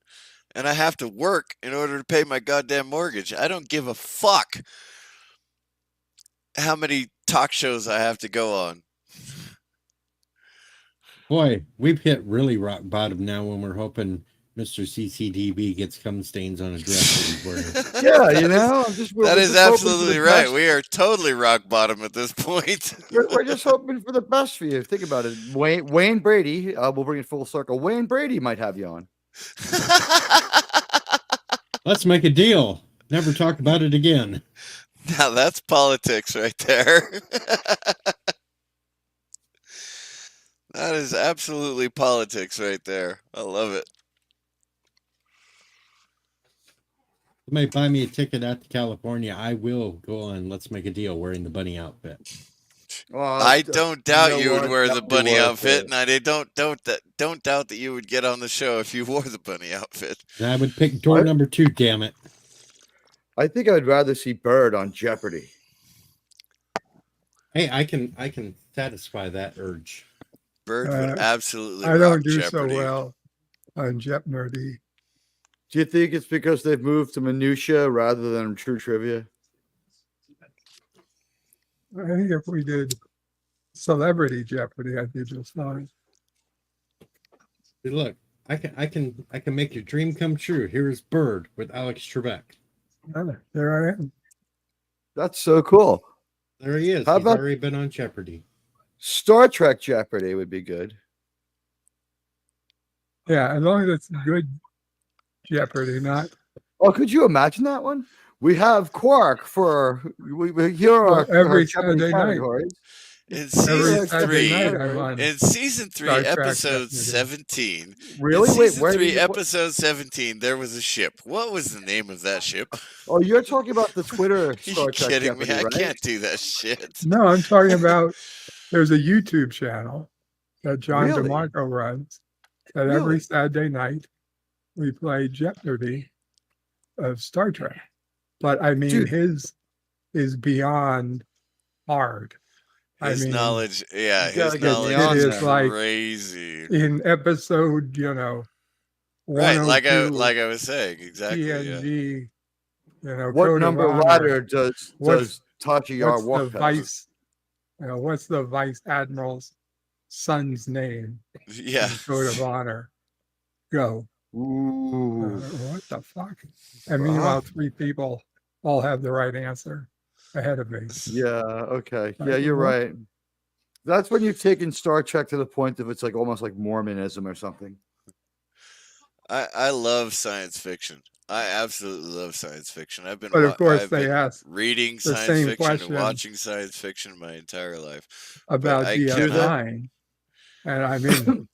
and I have to work in order to pay my goddamn mortgage. I don't give a fuck how many talk shows I have to go on. Boy, we've hit really rock bottom now when we're hoping Mr. CCDB gets cum stains on a dress that he's wearing. Yeah, That you is- know, I'm just, we're That is just hoping for the absolutely right. best. We are totally rock bottom at this point. We're just hoping for the best for you. Think about it. Wayne Brady, we'll bring it full circle. Wayne Brady might have you on. Let's make a deal. Never talk about it again. Now that's politics right there. That is absolutely politics right there. I love it. Somebody buy me a ticket out to California. I will go on Let's Make a Deal wearing the bunny outfit. I don't doubt you would what? wear the That'd be bunny worth outfit, it. and I don't doubt that you would get on the show if you wore the bunny outfit. And I would pick door What? number 2, damn it. I think I'd rather see Bird on Jeopardy. Hey, I can satisfy that urge. Bird would absolutely. I don't rock do Jeopardy. so well on Jeopardy. Do you think it's because they've moved to minutia rather than true trivia? I think if we did Celebrity Jeopardy, I'd be just fine. Hey, look, I can make your dream come true. Here's Bird with Alex Trebek. There I am. That's so cool. There he is. How He's about- already been on Jeopardy. Star Trek Jeopardy would be good. Yeah, as long as it's good Jeopardy, not Oh, could you imagine that one? We have Quark for here are Well, every our Jeopardy Saturday night. categories. In every season Saturday night three, I'm on. in season 3, Star Trek episode Jeopardy. 17. Really? In Wait, season where 3, did you- episode 17, there was a ship. What was the name of that ship? Oh, you're talking about the Twitter Are you Star Trek kidding Jeopardy, me? I right? can't do that shit. No, I'm talking about there's a YouTube channel that John Really? DeMarco runs that Really? every Saturday night we play Jeopardy of Star Trek. But I mean, Dude. his is beyond hard. His I mean, knowledge, yeah, you gotta his get knowledge beyond is that. Like- crazy. in episode, Right, like I 102, was saying, exactly. Yeah. TNG, What Code of number Honor, ladder does What's- Tachi Yar what's the walk past? vice, what's the vice admiral's son's name Yeah. in Code of Honor? Go. Ooh. What the fuck? And meanwhile, 3 people all have the right answer ahead of me. Yeah, okay. Yeah, Like, you're what? right. That's when you've taken Star Trek to the point of it's like almost like Mormonism or something. I love science fiction. I absolutely love science fiction. I've been But of course, I've they been ask reading the science same fiction question. and watching science fiction my entire life. about I DS9, and I'm in.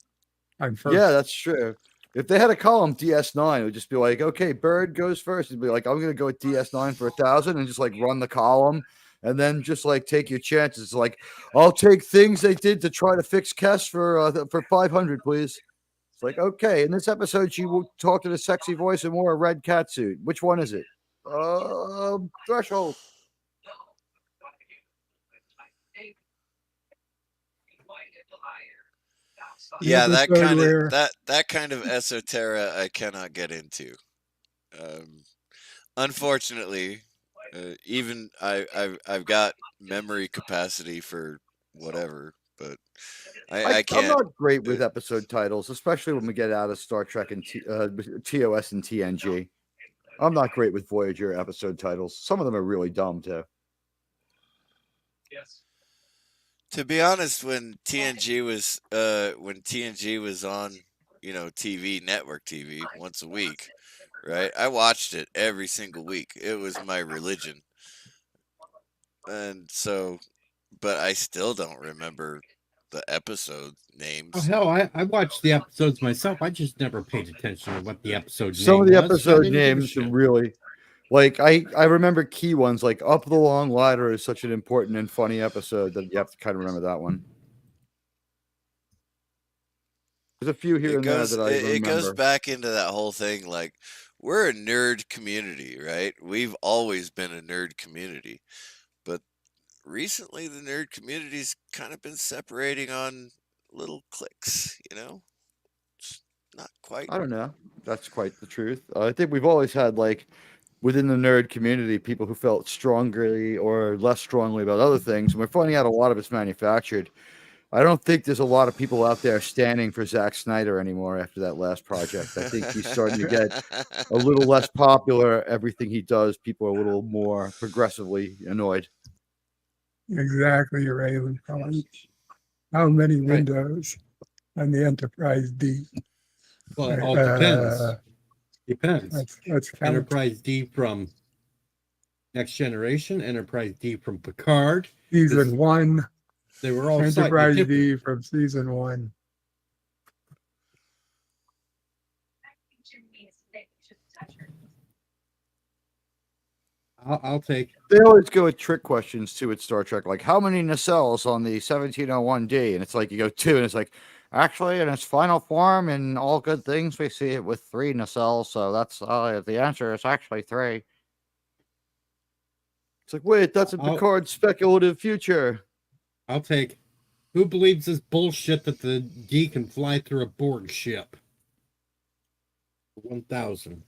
I'm first. Yeah, that's true. If they had a column DS9, it would just be like, okay, Bird goes first. It'd be like, I'm gonna go with DS9 for 1,000 and just like run the column and then just like take your chances. Like, I'll take things they did to try to fix Kess for 500, please. It's like, okay, in this episode, she will talk to the sexy voice and wore a red cat suit. Which one is it? Threshold. The Yeah, that episode kind where- of that kind of esoteric I cannot get into. Unfortunately, even I've got memory capacity for whatever, but I I'm can't. not great with episode titles, especially when we get out of Star Trek and TOS and TNG. I'm not great with Voyager episode titles. Some of them are really dumb too. To be honest, when TNG was on, TV, network TV once a week, right? I watched it every single week. It was my religion. And so, but I still don't remember the episode names. Oh, hell, I watched the episodes myself. I just never paid attention to what the episode Some of name the was, so I episode didn't give a names are shit. really like I remember key ones like Up the Long Ladder is such an important and funny episode that you have to kind of remember that one. There's a few here It and there goes that I it goes remember. back into that whole thing, like we're a nerd community, right? We've always been a nerd community, but recently the nerd community's kind of been separating on little clicks, you know? It's not quite. I don't know. That's quite the truth. I think we've always had like within the nerd community people who felt strongly or less strongly about other things. And we're finding out a lot of it's manufactured. I don't think there's a lot of people out there standing for Zack Snyder anymore after that last project. I think he's starting to get a little less popular. Everything he does, people are a little more progressively annoyed. Exactly, Raven. How many Right. windows on the Enterprise D? Well, it all depends. Uh, Depends. Let's count. Enterprise D from Next Generation, Enterprise D from Picard. Season 1, They were all slightly Enterprise different. D from season 1. I'll take. They always go with trick questions too at Star Trek, like how many nacelles on the 1701D? And it's like you go 2, and it's like actually in its final form in all good things we see it with 3 nacelles. So that's the answer is actually 3. It's like wait, that's a I'll- Picard speculative future. I'll take. Who believes this bullshit that the D can fly through a Borg ship? 1,000.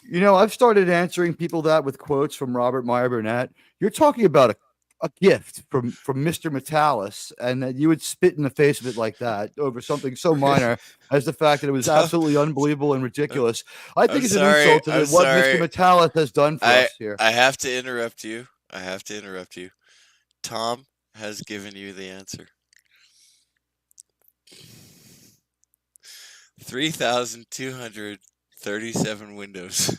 You know, I've started answering people that with quotes from Robert Meyer Burnett. You're talking about a gift from Mr. Metalis, and that you would spit in the face of it like that over something so minor as the fact that it was absolutely unbelievable and ridiculous. I think I'm it's sorry, an insult to I'm what sorry. Mr. Metalis has done for us here. I have to interrupt you. Tom has given you the answer. 3,237 windows.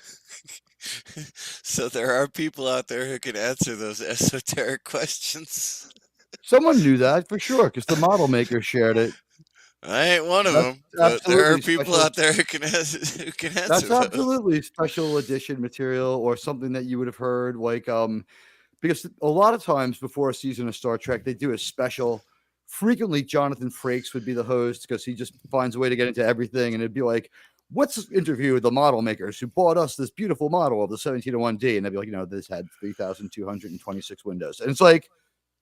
So there are people out there who can answer those esoteric questions. Someone knew that for sure because the model maker shared it. I ain't one of That's them, but there are absolutely people special. out there who can answer That's those. absolutely special edition material or something that you would have heard like because a lot of times before a season of Star Trek they do a special. Frequently Jonathan Frakes would be the host because he just finds a way to get into everything, and it'd be like, what's this interview with the model makers who bought us this beautiful model of the 1701D, and they'd be like, this had 3,226 windows, and it's like,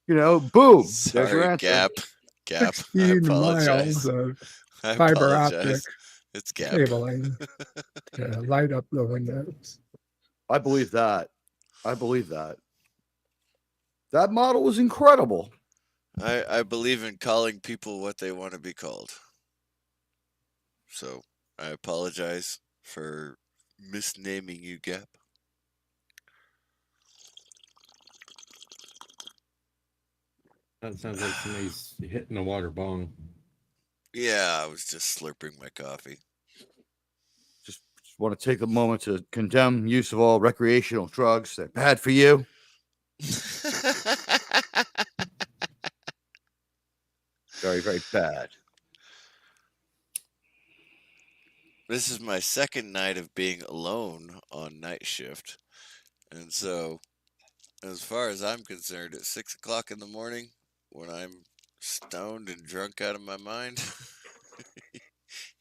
boom, there's your Sorry, answer. Gap. I 16 apologize. miles of I fiber apologize. optic It's Gap. cabling to light up the windows. I believe that. That model was incredible. I believe in calling people what they want to be called. So I apologize for misnaming you, Gap. That sounds like somebody's hitting a water bong. Yeah, I was just slurping my coffee. Just want to take a moment to condemn use of all recreational drugs. They're bad for you. Very, very bad. This is my second night of being alone on night shift. And so, as far as I'm concerned, at 6 o'clock in the morning, when I'm stoned and drunk out of my mind,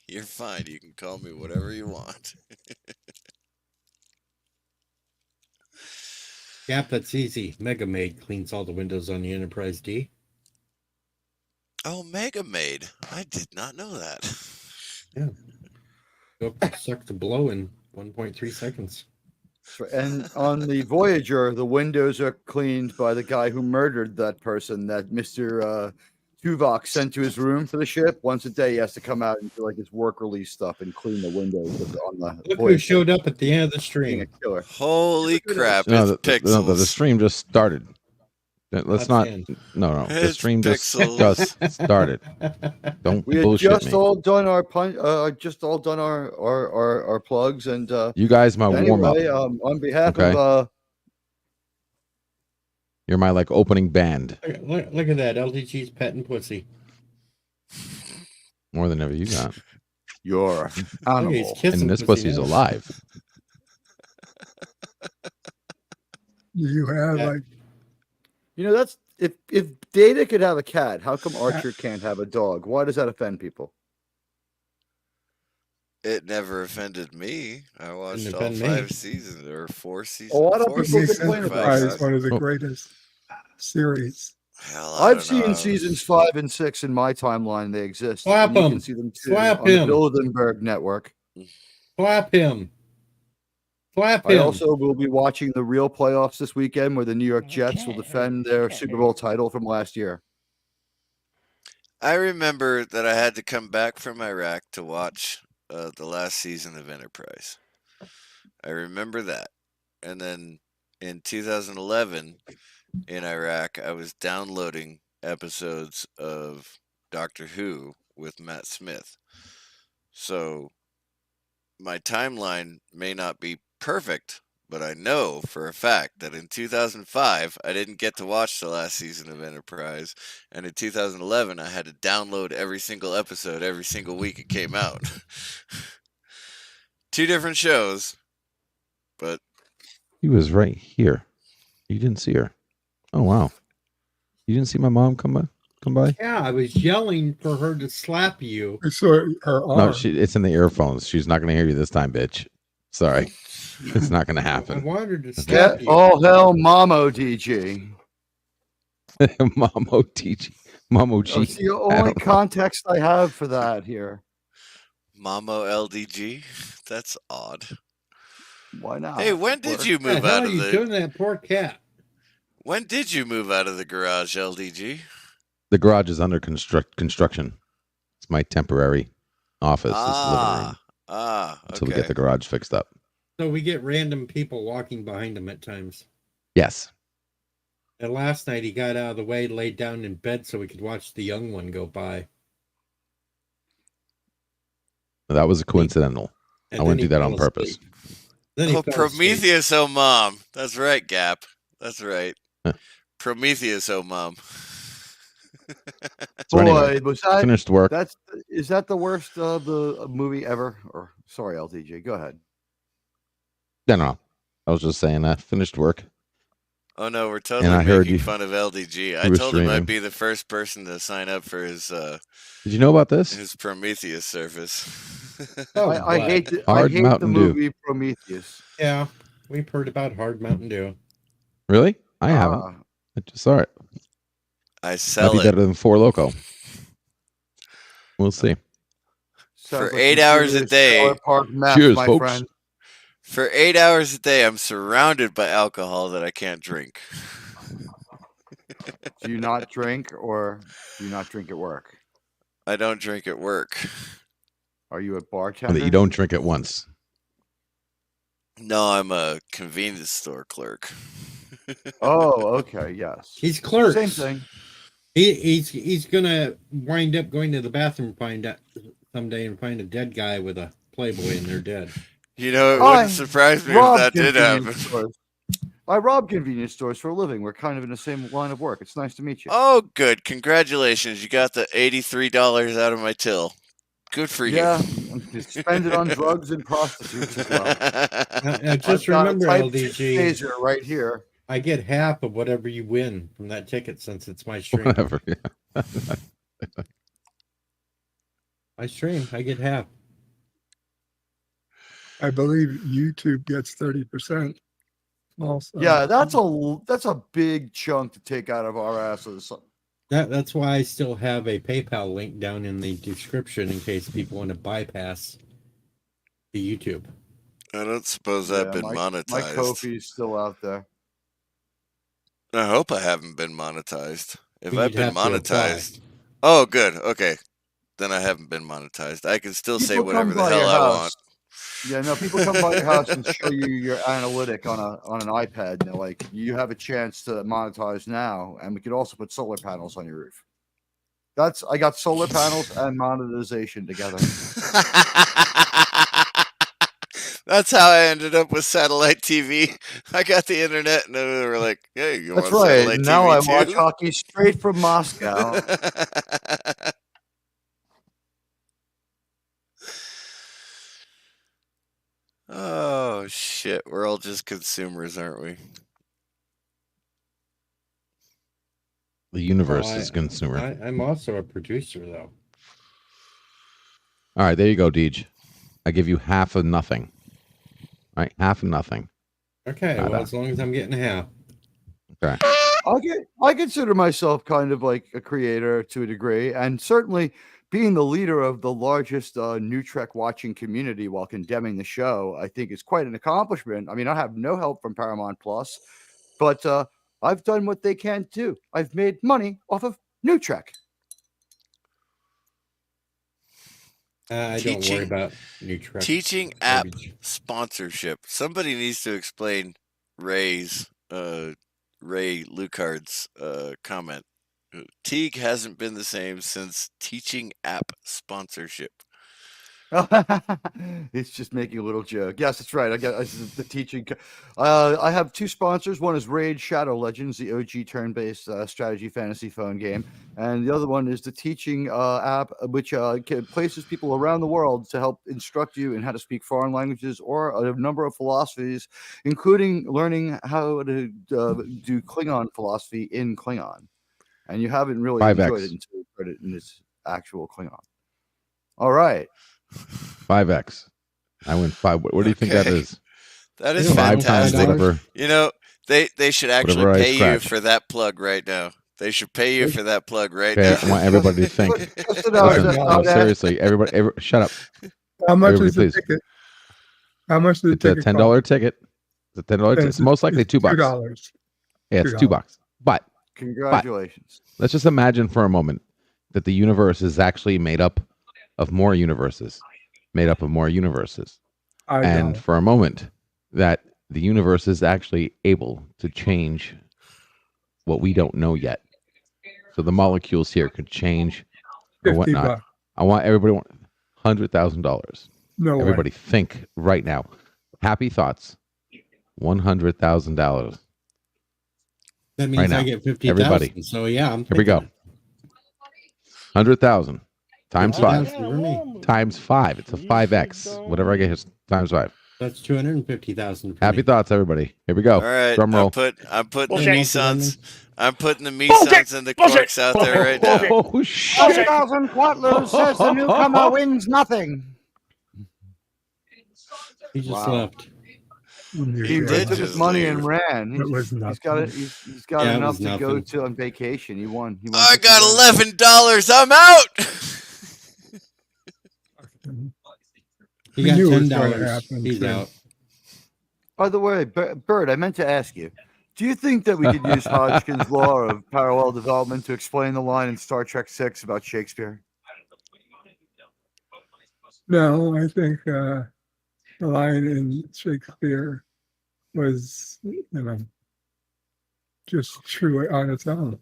you're fine. You can call me whatever you want. Yep, that's easy. Mega Maid cleans all the windows on the Enterprise D. Oh, Mega Maid. I did not know that. Yeah. Go up and suck the blow in 1.3 seconds. And on the Voyager, the windows are cleaned by the guy who murdered that person that Mr. Tuvok sent to his room for the ship. Once a day, he has to come out and do like his work release stuff and clean the windows on the Look who Voyager. showed up at the end of the Being a stream. killer. Holy crap. No, It's Pixels. the stream just started. Let's That's not. the end. No. The It's stream Pixels. just started. Don't We had bullshit just me. all done our our plugs and You guys, my warm up. anyway, on behalf Okay. of You're my like opening band. Look at that. LDG's pet and pussy. More than ever you got. your Look, he's animal. kissing And this pussy pussy's now. alive. You have Yeah. like That's if Data could have a cat, how come Archer can't have a dog? Why does that offend people? It never offended me. I watched all offend me. 5 seasons or 4 seasons. A lot of 4 people this seasons complain or about 5 Enterprise that. is seasons. one of the Oh. greatest series Hell, I I've don't seen know. seasons 5 and 6 in my timeline. They exist. Slap and you him. can see them too Slap on the him. Bilderberg network. Slap him. Slap I him. also will be watching the real playoffs this weekend, where the New York Jets will can't defend hear you. their Can't Super hear Bowl you. title from last year. I remember that I had to come back from Iraq to watch the last season of Enterprise. I remember that. And then in 2011 in Iraq, I was downloading episodes of Doctor Who with Matt Smith. So my timeline may not be perfect, but I know for a fact that in 2005, I didn't get to watch the last season of Enterprise. And in 2011, I had to download every single episode every single week it came out. 2 different shows, but He was right here. You didn't see her. Oh wow. You didn't see my mom come by? Yeah, I was yelling for her to slap you. I saw her No, arm. it's in the earphones. She's not going to hear you this time, bitch. Sorry, it's not going to I happen. wanted her to Get slap you. all hell, Mamo DG. Mamo TG, Mamo That's G. the only context I have for that here. Mamo LDG? That's odd. Why not? Hey, when did you What the move hell out are of you the doing to that poor cat? When did you move out of the garage, LDG? The garage is under construction. It's my temporary office. This living room Okay. until we get the garage fixed up. So we get random people walking behind him at times. Yes. And last night he got out of the way, laid down in bed so we could watch the young one go by. That was coincidental. And I then wouldn't he do that fell on purpose. asleep. Then he Oh, fell asleep. Prometheus, oh mom. That's right, Gap. That's right. Huh. Prometheus, oh mom. So Boy, anyway, was that finished work. is that the worst of the movie ever? Or sorry, LTJ, go ahead. No. I was just saying that. Finished work. Oh no, we're totally I heard making you- fun of LDG. I you were told him streaming. I'd be the first person to sign up for his Did you know about this? Prometheus service. Oh, I what? hate Hard the Mountain Dew. movie Prometheus. Yeah, we've heard about Hard Mountain Dew. Really? I haven't. Ah, I just saw it. I Might sell be it. better than Four Loco. We'll see. sounds For like 8 some hours a serious day. Trailer Park meth, Cheers, my folks. friend. For 8 hours a day, I'm surrounded by alcohol that I can't drink. Do you not drink, or do you not drink at work? I don't drink at work. Are you a Or bartender? that you don't drink it once. No, I'm a convenience store clerk. Oh, okay, yes. He's clerks. Same thing. He's gonna wind up going to the bathroom someday and find a dead guy with a Playboy and they're dead. You know, it I wouldn't surprise me if rob that did happen. convenience stores. I rob convenience stores for a living. We're kind of in the same line of work. It's nice to meet you. Oh, good. Congratulations. You got the $83 out of my till. Good for you. Yeah, spend it on drugs and prostitutes as well. Just I've got a remember, Type LDG, taser right here. I get half of whatever you win from that ticket since it's my stream. Whatever. Yeah. My stream, I get half. I believe YouTube gets 30%. Also, Yeah, that's a big chunk to take out of our asses. That's why I still have a PayPal link down in the description in case people want to bypass the YouTube. I don't suppose I've been My monetized. Kofi's still out there. I hope I haven't been monetized. If You'd I've been have to apply. monetized. Oh, good. Okay. Then I haven't been monetized. I can still say People whatever come the by hell your I house. want. Yeah, no, people come by your house and show you your analytic on an iPad. And they're like, you have a chance to monetize now, and we could also put solar panels on your roof. I got solar panels and monetization together. That's how I ended up with satellite TV. I got the internet, and they were like, "Hey, you That's want right. satellite Now I TV watch too?" hockey straight from Moscow. Oh shit! We're all just consumers, aren't we? The universe Well, is consumer. I'm also a producer, though. All right, there you go, Deej. I give you half of nothing. All right, half of nothing. Okay, Nada. well, as long as I'm getting half. Okay. I consider myself kind of like a creator to a degree, and certainly being the leader of the largest New Trek watching community while condemning the show, I think is quite an accomplishment. I mean, I have no help from Paramount Plus, but I've done what they can't do. I've made money off of New Trek. Don't worry Teaching- about new Trek. Teaching app garbage. sponsorship. Somebody needs to explain Ray Lucard's comment. Teague hasn't been the same since teaching app sponsorship. It's just making a little joke. Yes, that's right. I got the teaching. I have two sponsors. One is Raid Shadow Legends, the OG turn-based strategy fantasy phone game, and the other one is the teaching app, which places people around the world to help instruct you in how to speak foreign languages or a number of philosophies, including learning how to do Klingon philosophy in Klingon. And you haven't really 5X. enjoyed it until you put it in this actual Klingon. All right. 5x. I went 5. What do you think that Okay. is? That is 5 times fantastic. whatever. You know, they should actually Whatever I pay you scratch. for that plug right now. They should pay you for that plug right Okay, now. I want everybody to think. Just an hour, Listen, just no, not that- seriously, everybody, shut up. How much Everybody, is the please. ticket? How much does the It's a ticket $10 ticket. It's a $10 ticket. It's most likely $2. $2. Yeah, it's $2. $2. But Congratulations. let's just imagine for a moment that the universe is actually made up of more universes, I and know. for a moment that the universe is actually able to change what we don't know yet. So the molecules here could change or $50. whatnot. I want everybody $100,000. No Everybody way. think right now. Happy thoughts. $100,000. That means Right now. I get 50,000. Everybody. So yeah, I'm Here we go. taking it. 100,000 times Oh, 5 that's for me. times 5. It's a 5x. Whatever I get is times 5. That's 250,000. Happy thoughts, everybody. Here we go. All right, Drum roll. I'm putting the Bullshit. Nisans. I'm putting the Bullshit. Nisans and the Bullshit. Quarks out there right now. Oh shit! 1,000 Quatlers says the newcomer wins nothing. He just Wow. left. He did took his just money leave. and ran. It was He's got it. nothing. He's got Yeah, it enough was to go nothing. to on vacation. He won. I got $50. $11. I'm out. He We got knew it was $10. gonna happen, He's too. out. By the way, Bird, I meant to ask you. Do you think that we could use Hodgkin's law of parallel development to explain the line in Star Trek VI about Shakespeare? No, I think the line in Shakespeare was, just true on its own.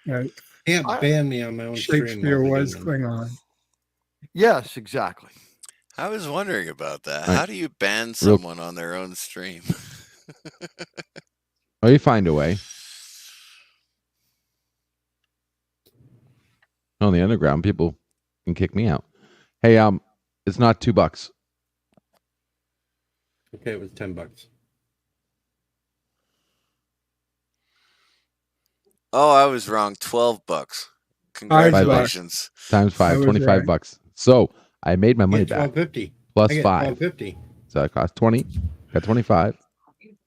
That Can't ban me on my own stream. Shakespeare while we're was doing that. Klingon. Yes, exactly. I was wondering about that. Right. How do you ban Real- someone on their own stream? Oh, you find a way. On the underground, people can kick me out. Hey, it's not $2. Okay, it was $10. Oh, I was wrong. $12. Congratulations. Times I 5, was $25. right. So I made my money Yeah, back. $12.50. Plus I get 5. $12.50. So it cost 20. Got 25.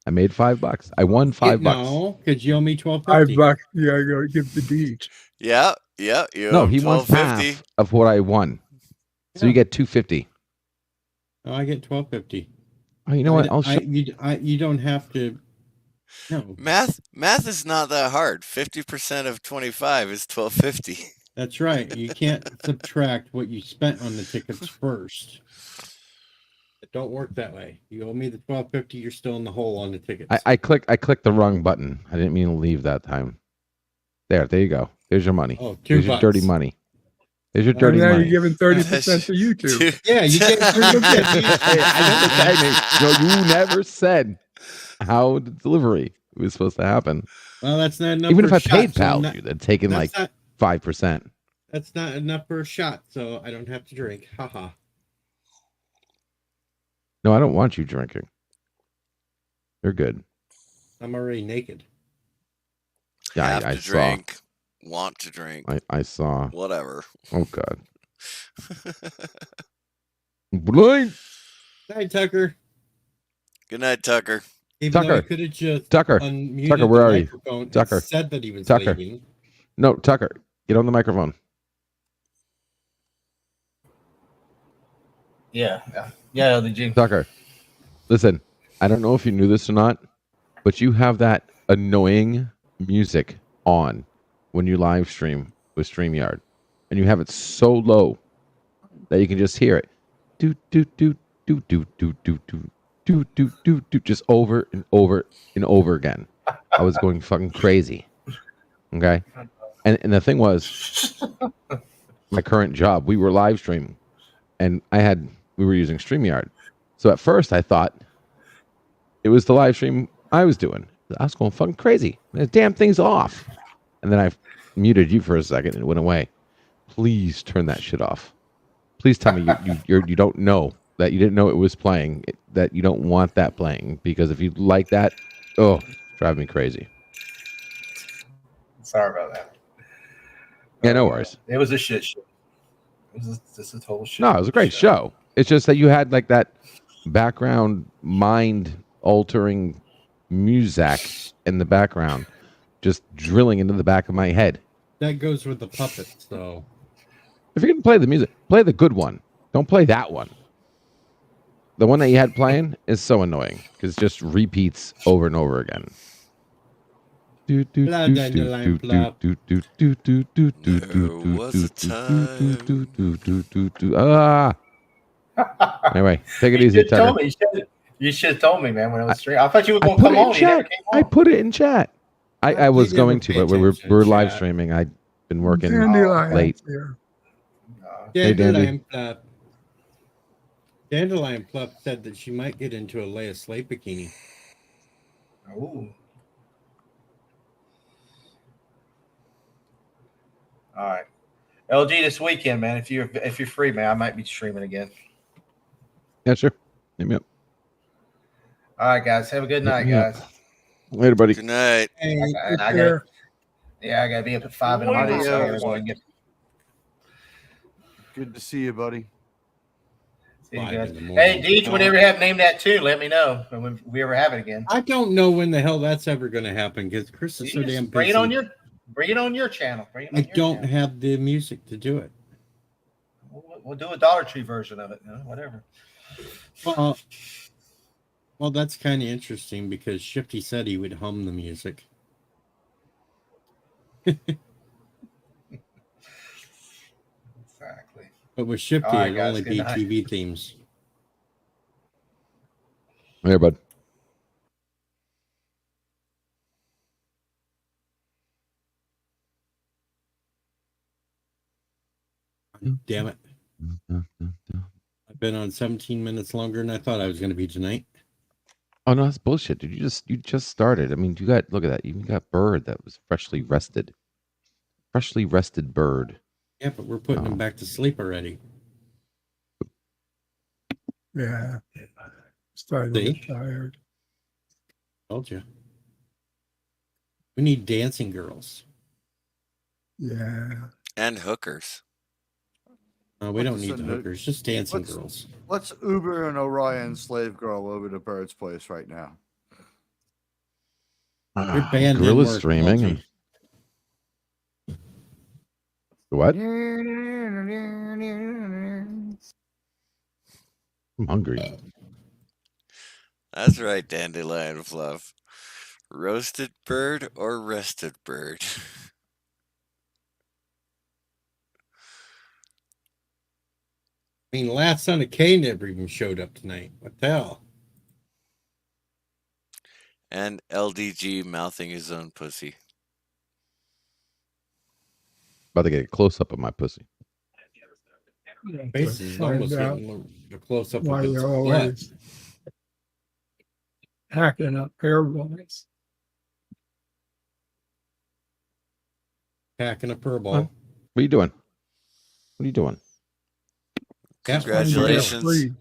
I made $5. I won $5. No, because you owe me $12.50. $5. You gotta go give the deed. Yeah. You No, owe he wants $12.50. half of what I won. So you get $250. Oh, I get $12.50. Oh, you know what? I'll You don't have to. No, Math is not that hard. 50% of 25 is $12.50. that's right. You can't subtract what you spent on the tickets first. It don't work that way. You owe me the $12.50. You're still in the hole on the tickets. I clicked the wrong button. I didn't mean to leave that time. There you go. There's your money. Oh, There's $2. your dirty money. There's your And dirty now money. you're giving 30% to YouTube. Yeah, you get Hey, I never said, you never said how the delivery was supposed to happen. Well, that's not enough. Even for if I a paid shot, so pal, not- you'd have taken like that's not 5%. that's not enough for a shot, so I don't have to drink. Haha. No, I don't want you drinking. You're good. I'm already naked. Yeah, Have I to saw. drink. Want to drink. I saw. Whatever. Oh God. Blind. Hi, Tucker. Good night, Tucker. Even though he Tucker. could have just Tucker. unmuted Tucker, where the are you? microphone and Tucker. said that he was Tucker. leaving. No, Tucker, get on the microphone. Yeah. LDG. Tucker, listen, I don't know if you knew this or not, but you have that annoying music on when you live stream with StreamYard, and you have it so low that you can just hear it. Do do do do do do do do do do do do, just over and over and over again. I was going fucking crazy. Okay, and the thing was, my current job, we were live streaming, and we were using StreamYard. So at first I thought it was the live stream I was doing. I was going fucking crazy. The damn thing's off. And then I muted you for a second and it went away. Please turn that shit off. Please tell me you don't know that you didn't know it was playing, that you don't want that playing, because if you like that, it's driving me crazy. Sorry about that. Yeah, no worries. It was a shit show. It was just a total shit. No, it was a great show. It's just that you had like that background mind altering music in the background just drilling into the back of my head. That goes with the puppet, so If you're gonna play the music, play the good one. Don't play that one. The one that you had playing is so annoying because it just repeats over and over again. There was a time. Anyway, take it You easy, should have told Tucker. me. You should have told me, man, when I was streaming. I thought you were I going to put come it in on. You never chat. came I on. put it in chat. I was They going never to, pay but we're attention in live chat. streaming. I've been working Dandelion late. here. Hey, Dandelion Plop. Dandelion Plop said that she might get into a Leia Slate bikini. Ooh. All right. LG this weekend, man. If you're free, man, I might be streaming again. Yeah, sure. Hit me up. All right, guys. Have a good night, Yeah. guys. Later, buddy. Good night. Hey, I gotta, Here. I gotta be up at 5 in the morning, so I gotta go and get. Good to see you, buddy. See you 5 guys. in the morning. Hey, Deej, whenever you have named that too, let me know when we ever have it again. I don't know when the hell that's ever going to happen because Chris is so You just damn bring busy. it on your channel. Bring it on I your don't channel. have the music to do it. We'll do a Dollar Tree version of it. Whatever. Well, that's kind of interesting because Shifty said he would hum the music. Exactly. But with Shifty, All right, it'd guys, only good be night. TV themes. Later, bud. Damn it. I've been on 17 minutes longer than I thought I was going to be tonight. Oh no, that's bullshit, dude. You just started. I mean, look at that. You got Bird that was freshly rested. Freshly rested Bird. Yeah, but we're putting him back to sleep already. Yeah. Starting to See? get tired. Told you. We need dancing girls. Yeah. And hookers. We don't Let's need the send it- hookers, just dancing let's- girls. Let's Uber an Orion slave girl over to Bird's place right now. Your band didn't Gorilla's work, streaming. LG. And... What? I'm hungry. That's right, Dandelion Fluff. Roasted bird or rested bird? I mean, last son of K never even showed up tonight. What the hell? And LDG mouthing his own pussy. About to get a close up of my pussy. Face is Find almost out getting a close up why of its you're butt. always hacking up hair boys. Packing a purr ball. Huh? What are you doing? What are you doing? Congratulations. Free.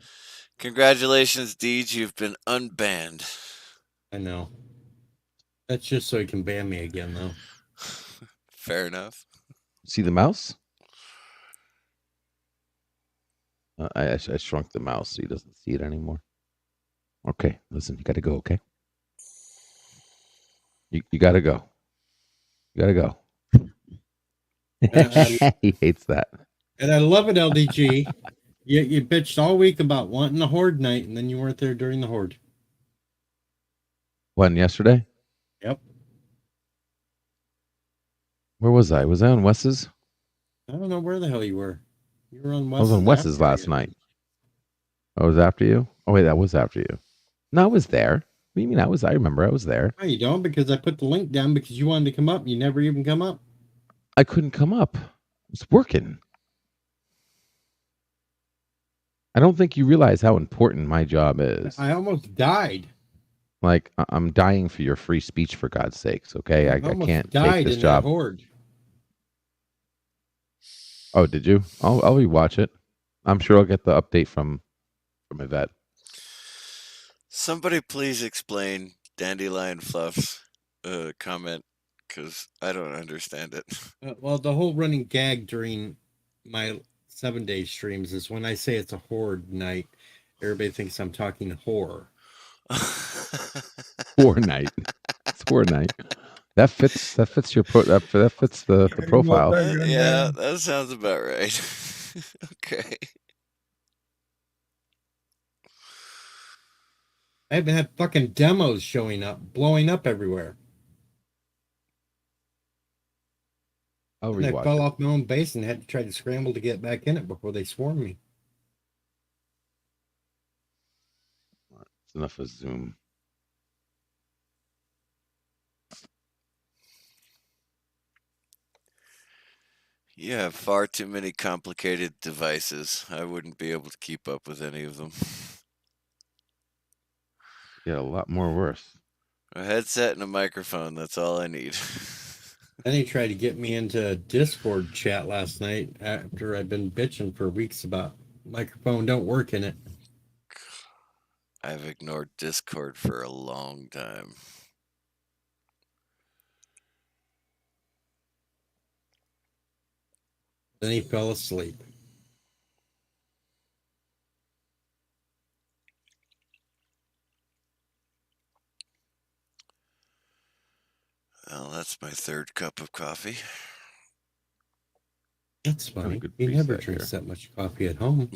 Congratulations, Deej. You've been unbanned. I know. That's just so he can ban me again, though. Fair enough. See the mouse? I shrunk the mouse so he doesn't see it anymore. Okay, listen, you got to go, okay? You gotta go. You gotta go. He hates that. And I love it, LDG. You bitched all week about wanting a horde night, and then you weren't there during the horde. When yesterday? Yep. Where was I? Was I on Wes's? I don't know where the hell you were. You were on I was on Wes's after last you. night. I was after you. Oh wait, that was after you. No, I was there. What do you mean? I remember I was there. No, you don't, because I put the link down because you wanted to come up. You never even come up. I couldn't come up. It's working. I don't think you realize how important my job is. I almost died. Like I'm dying for your free speech, for God's sakes. Okay, I almost can't died take this in job. that horde. Oh, did you? I'll rewatch it. I'm sure I'll get the update from Yvette. Somebody please explain Dandelion Fluff's comment, because I don't understand it. Well, the whole running gag during my 7-day streams is when I say it's a horde night, everybody thinks I'm talking horror. Fortnite. It's Fortnite. That fits your that fits the profile. Yeah, that sounds about right. Okay. I haven't had fucking demos showing up, blowing up everywhere. I'll And I rewatch fell it. off my own base and had to try to scramble to get back in it before they swarmed me. It's enough of Zoom. You have far too many complicated devices. I wouldn't be able to keep up with any of them. Yeah, a lot more worse. A headset and a microphone, that's all I need. Then he tried to get me into Discord chat last night after I've been bitching for weeks about microphone don't work in it. I've ignored Discord for a long time. Then he fell asleep. Well, that's my third cup of coffee. That's Got a funny. good He never preset drinks here. that much coffee at home.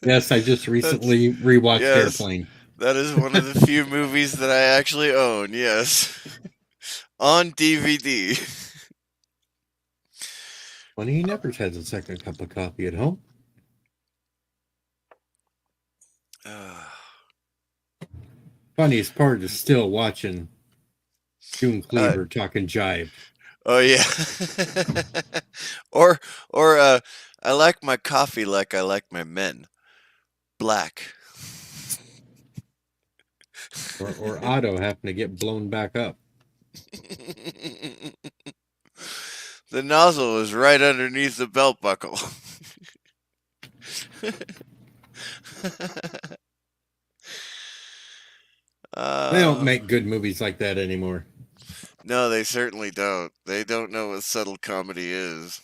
Yes, I just recently rewatched yes. Airplane. That is one of the few movies that I actually own, yes. On DVD. Funny, he never has a second cup of coffee at home. Funniest part is still watching June Cleaver talking jive. Oh yeah. or I like my coffee like I like my men. Black. Or Otto having to get blown back up. The nozzle is right underneath the belt buckle. They don't make good movies like that anymore. No, they certainly don't. They don't know what subtle comedy is.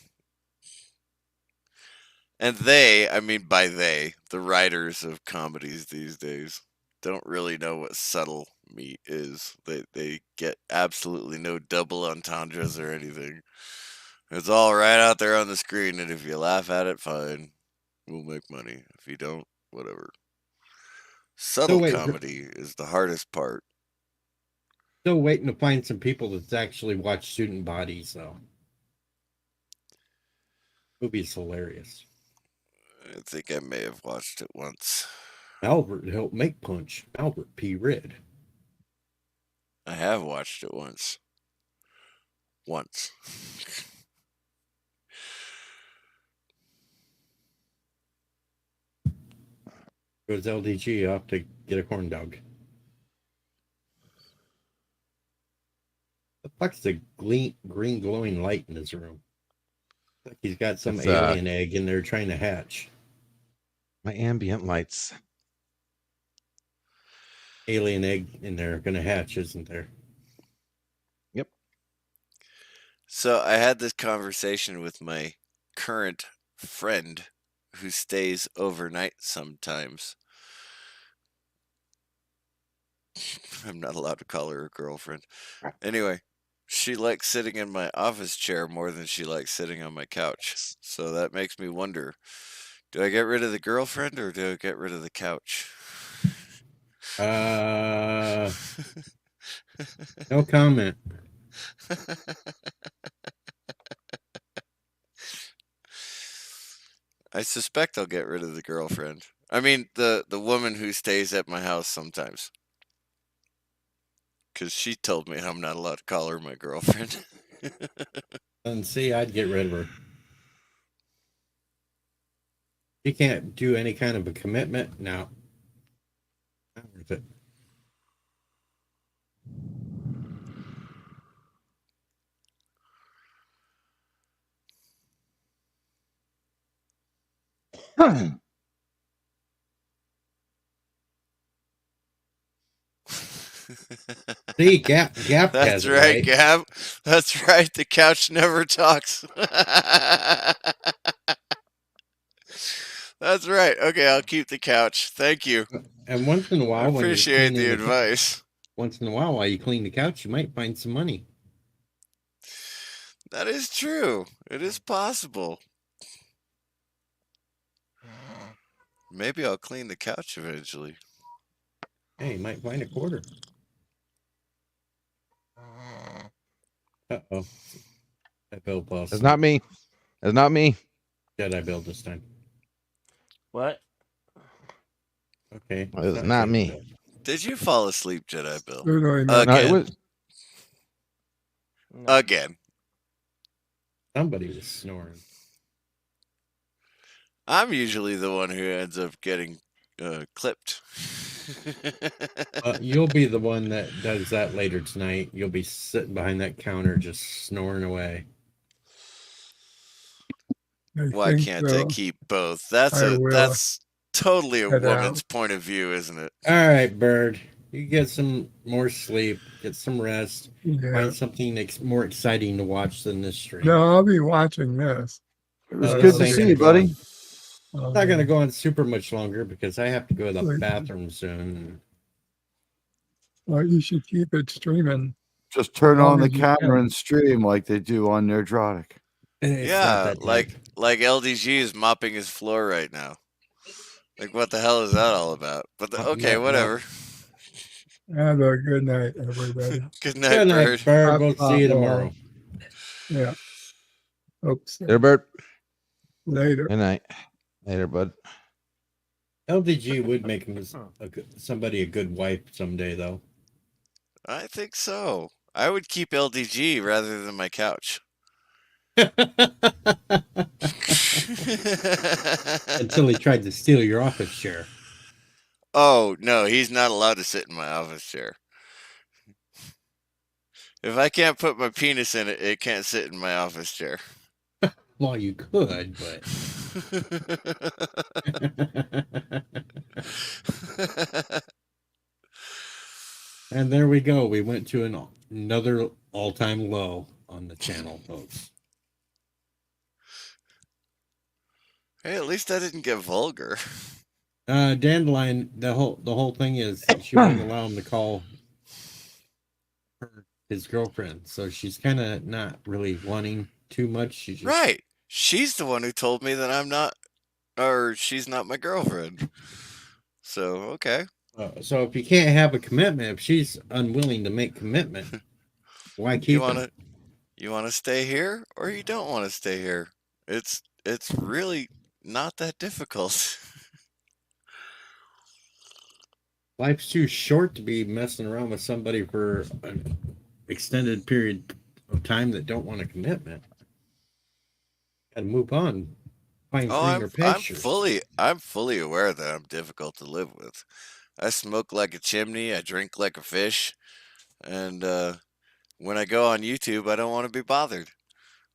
And they, I mean by they, the writers of comedies these days, don't really know what subtle meat is. They get absolutely no double entendres or anything. It's all right out there on the screen, and if you laugh at it, fine. We'll make money. If you don't, whatever. Subtle comedy is the hardest part. Still waiting to find some people that's actually watched Student Bodies, though. Movie's hilarious. I think I may have watched it once. Albert helped make Punch. Albert P. Ridd. I have watched it once. Once. Goes LDG off to get a corn dog. The fuck's the green glowing light in his room? Like he's got some It's, alien egg in there trying to hatch. My ambient lights. Alien egg in there gonna hatch, isn't there? Yep. So I had this conversation with my current friend who stays overnight sometimes. I'm not allowed to call her a girlfriend. Anyway, she likes sitting in my office chair more than she likes sitting on my couch. So that makes me wonder, do I get rid of the girlfriend or do I get rid of the couch? No comment. I suspect I'll get rid of the girlfriend. I mean, the woman who stays at my house sometimes. Because she told me I'm not allowed to call her my girlfriend. And see, I'd get rid of her. She can't do any kind of a commitment. No. Not worth it. See, Gap That's has it right, Gab. That's right. The couch never talks. That's right. Okay, I'll keep the couch. Thank you. And once in a I while, when you're appreciate the cleaning advice. once in a while, while you clean the couch, you might find some money. That is true. It is possible. Maybe I'll clean the couch eventually. Hey, you might find a quarter. Uh-oh. That bill boss. That's not me. That's not me. Jedi Bill this time. What? Okay. It's not Jedi me. Bill. Did you fall asleep, Jedi Bill? Literally No, it Again. was. No. Again. Somebody was snoring. I'm usually the one who ends up getting clipped. You'll be the one that does that later tonight. You'll be sitting behind that counter just snoring away. Why can't I keep both? That's I will that's totally a head woman's out. point of view, isn't it? All right, Bird. You get some more sleep, get some rest, Yeah. find something more exciting to watch than this stream. No, I'll be watching this. It was Oh, good this to ain't see gonna you, go buddy. on. It's not going to go on super much longer because I have to go to the Wait. bathroom soon. Well, you should keep it streaming. Just turn Long on the as you camera can. and stream like they do on Nerdrotic. It's not Yeah, that like deep. LDG is mopping his floor right now. Like, what the hell is that all about? But okay, No. whatever. Have a good night, everybody. Good night, Good night, Bird. Bird. We'll see you Bye-bye. tomorrow. Yeah. Oops. There, Bert. Later. Good night. Later, bud. LDG would make him somebody a good wife someday, though. I think so. I would keep LDG rather than my couch. Until he tried to steal your office chair. Oh, no, he's not allowed to sit in my office chair. If I can't put my penis in it, it can't sit in my office chair. Well, you could, but. And there we go. We went to another all-time low on the channel, folks. Hey, at least I didn't get vulgar. Dandelion, the whole thing is she won't allow him to call her his girlfriend, so she's kind of not really wanting too much. She's just, Right. She's the one who told me that I'm not, or she's not my girlfriend. So, okay. So if you can't have a commitment, if she's unwilling to make commitment, why keep it? You want to stay here or you don't want to stay here? It's really not that difficult. Life's too short to be messing around with somebody for an extended period of time that don't want a commitment. Got to move on. Find greener pastures. I'm fully aware that I'm difficult to live with. I smoke like a chimney. I drink like a fish. And when I go on YouTube, I don't want to be bothered.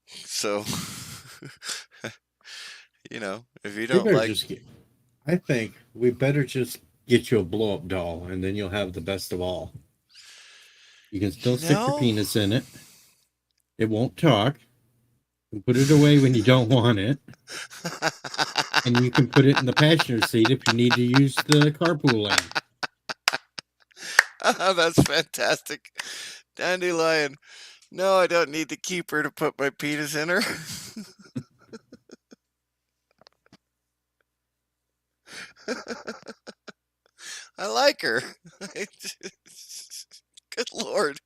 So, you know, if you don't like... I think we better just get you a blow-up doll, and then you'll have the best of all. You can still stick your penis in it. It won't talk. You put it away when you don't want it, and you can put it in the passenger seat if you need to use the carpool lane. Oh, that's fantastic. Dandelion. No, I don't need the keeper to put my penis in her. I like her. Good Lord.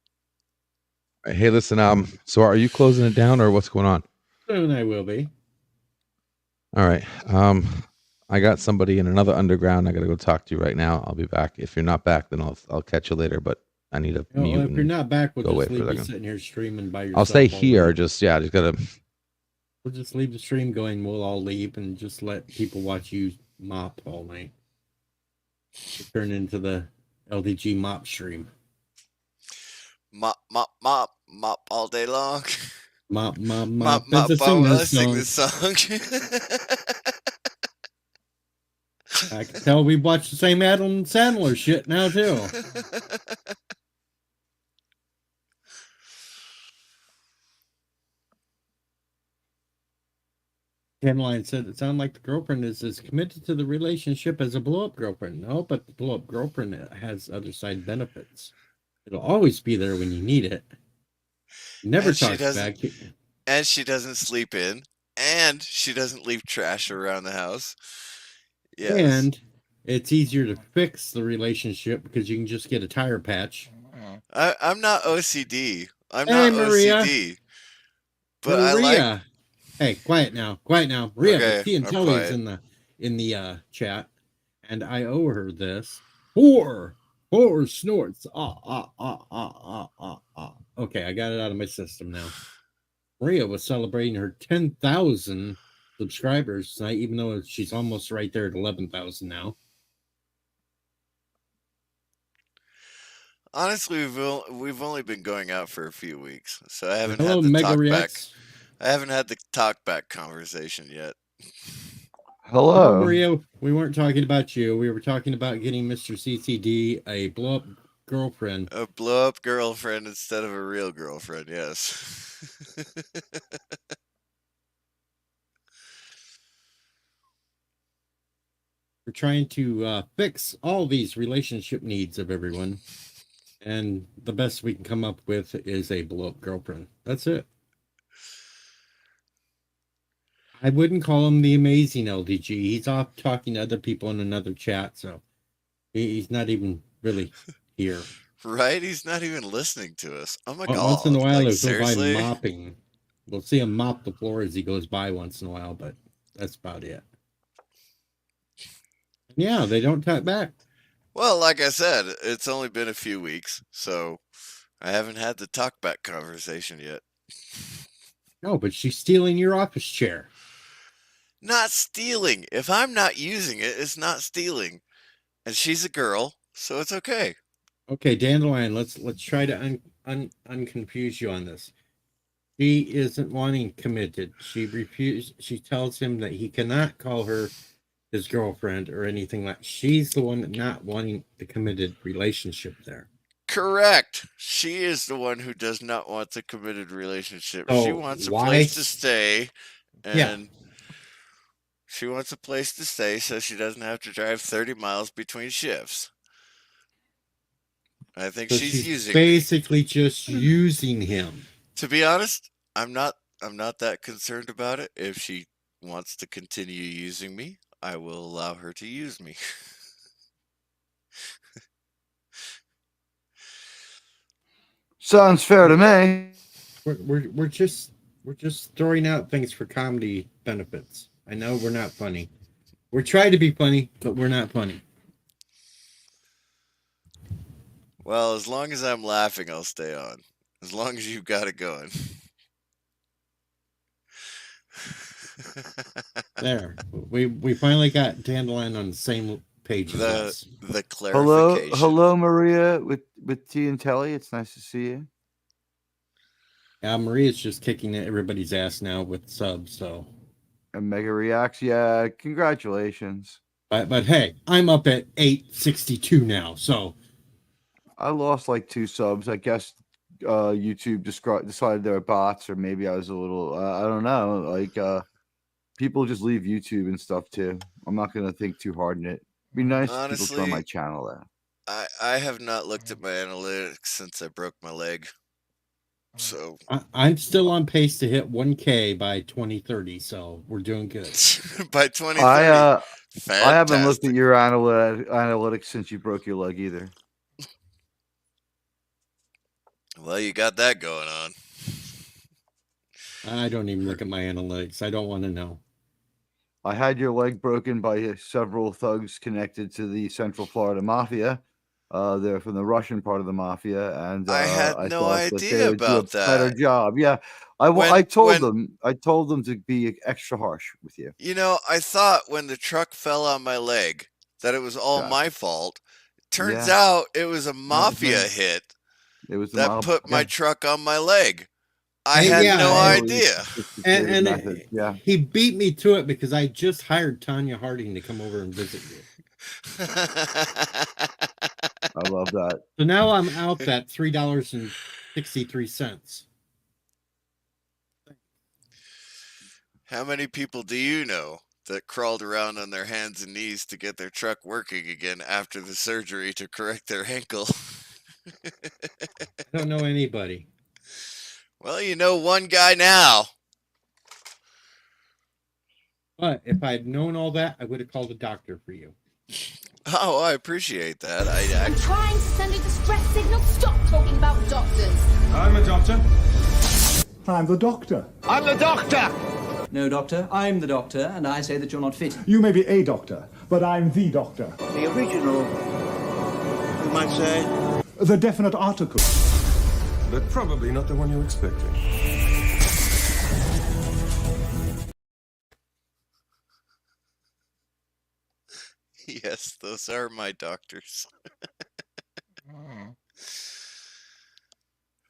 Hey, listen. So are you closing it down, or what's going on? Soon I will be. All right. I got somebody in another underground. I got to go talk to you right now. I'll be back. If you're not back, then I'll catch you later. But I need to Well, mute. if you're and not back, we'll go away just for a leave you second. sitting here streaming by yourself. I'll stay all here. night. Just gotta. We'll just leave the stream going. We'll all leave and just let people watch you mop all night. It'll turn into the LDG mop stream. Mop, mop, mop, mop all day long. Mop, mop, Mop, mop. mop, That's a mop. singer I sing song. this song. I can tell we watch the same Adam Sandler shit now too. Cameline said it sounded like the girlfriend is as committed to the relationship as a blow-up girlfriend. No, but the blow-up girlfriend has other side benefits. It'll always be there when you need it. Never And she talks doesn't- back. And she doesn't sleep in. And she doesn't leave trash around the house. Yes. And it's easier to fix the relationship because you can just get a tire patch. I'm not OCD. I'm Hey, not Maria. OCD. But I like. Maria. Hey, quiet now. Quiet now. Maria, Okay, T and I'm Telly's quiet. in the chat. And I owe her this. Four snorts. Okay, I got it out of my system now. Maria was celebrating her 10,000 subscribers tonight, even though she's almost right there at 11,000 now. Honestly, we've only been going out for a few weeks, so I haven't Hello, had the Mega talk back. Reacts. I haven't had the talk back conversation yet. Hello. No, Maria, we weren't talking about you. We were talking about getting Mr. CCD a blow-up girlfriend. A blow up girlfriend instead of a real girlfriend, yes. We're trying to fix all these relationship needs of everyone. And the best we can come up with is a blow-up girlfriend. That's it. I wouldn't call him the amazing LDG. He's off talking to other people in another chat, so he's not even really here. Right? He's not even listening to us. Oh my god. Once in a while, like, he'll go by seriously? mopping. We'll see him mop the floor as he goes by once in a while, but that's about it. Yeah, they don't talk back. Well, like I said, it's only been a few weeks, so I haven't had the talk back conversation yet. No, but she's stealing your office chair. Not stealing. If I'm not using it, it's not stealing. And she's a girl, so it's okay. Okay, Dandelion, let's try to unconfuse you on this. She isn't wanting committed. She refused. She tells him that he cannot call her his girlfriend or anything like. She's the one not wanting the committed relationship there. Correct. She is the one who does not want the committed relationship. She Oh, wants a why? place to stay, and Yeah. she wants a place to stay so she doesn't have to drive 30 miles between shifts. I think So she's using. basically just using him. To be honest, I'm not that concerned about it. If she wants to continue using me, I will allow her to use me. Sounds fair to me. We're just throwing out things for comedy benefits. I know we're not funny. We're trying to be funny, but we're not funny. Well, as long as I'm laughing, I'll stay on. As long as you've got it going. There, we finally got Dandelion on the same page as us. The Hello, clarification. hello, Maria with T and Telly. It's nice to see you. Yeah, Maria's just kicking everybody's ass now with subs. So, And Mega Reacts. Yeah, congratulations. but hey, I'm up at 862 now. So I lost like 2 subs. I guess YouTube decided they were bots, or maybe I was a little I don't know. Like people just leave YouTube and stuff too. I'm not gonna think too hard in it. Be nice if people join my Honestly, channel though. I have not looked at my analytics since I broke my leg. So I'm still on pace to hit 1K by 2030, so we're doing good. by 2030, I fantastic. haven't looked at your analytics since you broke your leg either. Well, you got that going on. I don't even look at my analytics. I don't want to know. I had your leg broken by several thugs connected to the Central Florida Mafia. They're from the Russian part of the mafia, and I had no thought that idea they would do a about better that. job. Yeah, I told them to be extra harsh with you. You know, I thought when the truck fell on my leg that it was all Yeah. my fault. Turns Yeah. out it was a mafia man. hit It was the that mob. put my Yeah. truck on my leg. I Hey, had yeah, no and- idea. And method. Yeah, he beat me to it because I just hired Tanya Harding to come over and visit you. I love that. So now I'm out that $3.63. How many people do you know that crawled around on their hands and knees to get their truck working again after the surgery to correct their ankle? I don't know anybody. Well, you know one guy now. But if I had known all that, I would have called a doctor for you. Oh, I appreciate that. I'm trying to send a distress signal. Stop talking about doctors. I'm a doctor. I'm the doctor. I'm the doctor! No, doctor, I'm the doctor, and I say that you're not fit. You may be a doctor, but I'm the doctor. The original, you might say. The definite article. But probably not the one you're expecting. Yes, those are my doctors.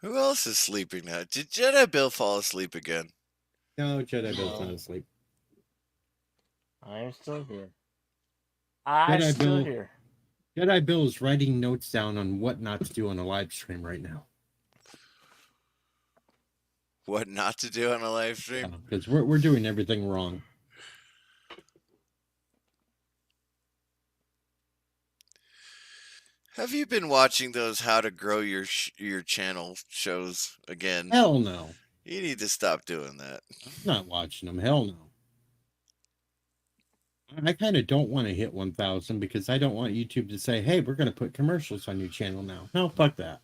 Who else is sleeping now? Did Jedi Bill fall asleep again? No, Jedi Bill's not asleep. I'm still here. I'm Jedi still Bill. here. Jedi Bill is writing notes down on what not to do on a live stream right now. What not to do on a live stream? Because we're doing everything wrong. Have you been watching those how to grow your channel shows again? Hell no. You need to stop doing that. I'm not watching them. Hell no. I kind of don't want to hit 1,000 because I don't want YouTube to say, hey, we're going to put commercials on your channel now. No, fuck that.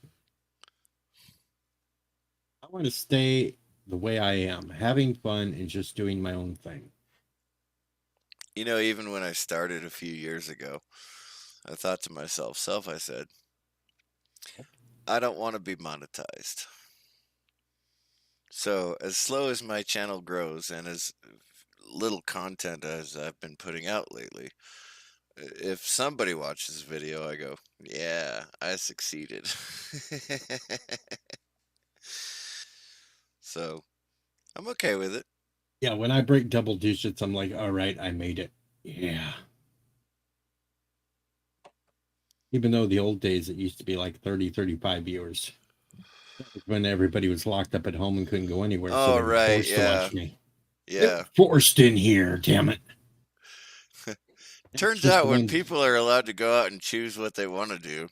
I want to stay the way I am, having fun and just doing my own thing. You know, even when I started a few years ago, I thought to myself, I said, I don't want to be monetized. So as slow as my channel grows and as little content as I've been putting out lately, if somebody watches the video, I go, yeah, I succeeded. So I'm okay with it. Yeah, when I break double digits, I'm like, all right, I made it. Yeah. Even though the old days, it used to be like 30, 35 viewers. When everybody was locked up at home and couldn't go anywhere. Oh, they were right, forced to yeah. watch me. Yeah. They're forced in here, damn it. Turns Just out when one- people are allowed to go out and choose what they want to do,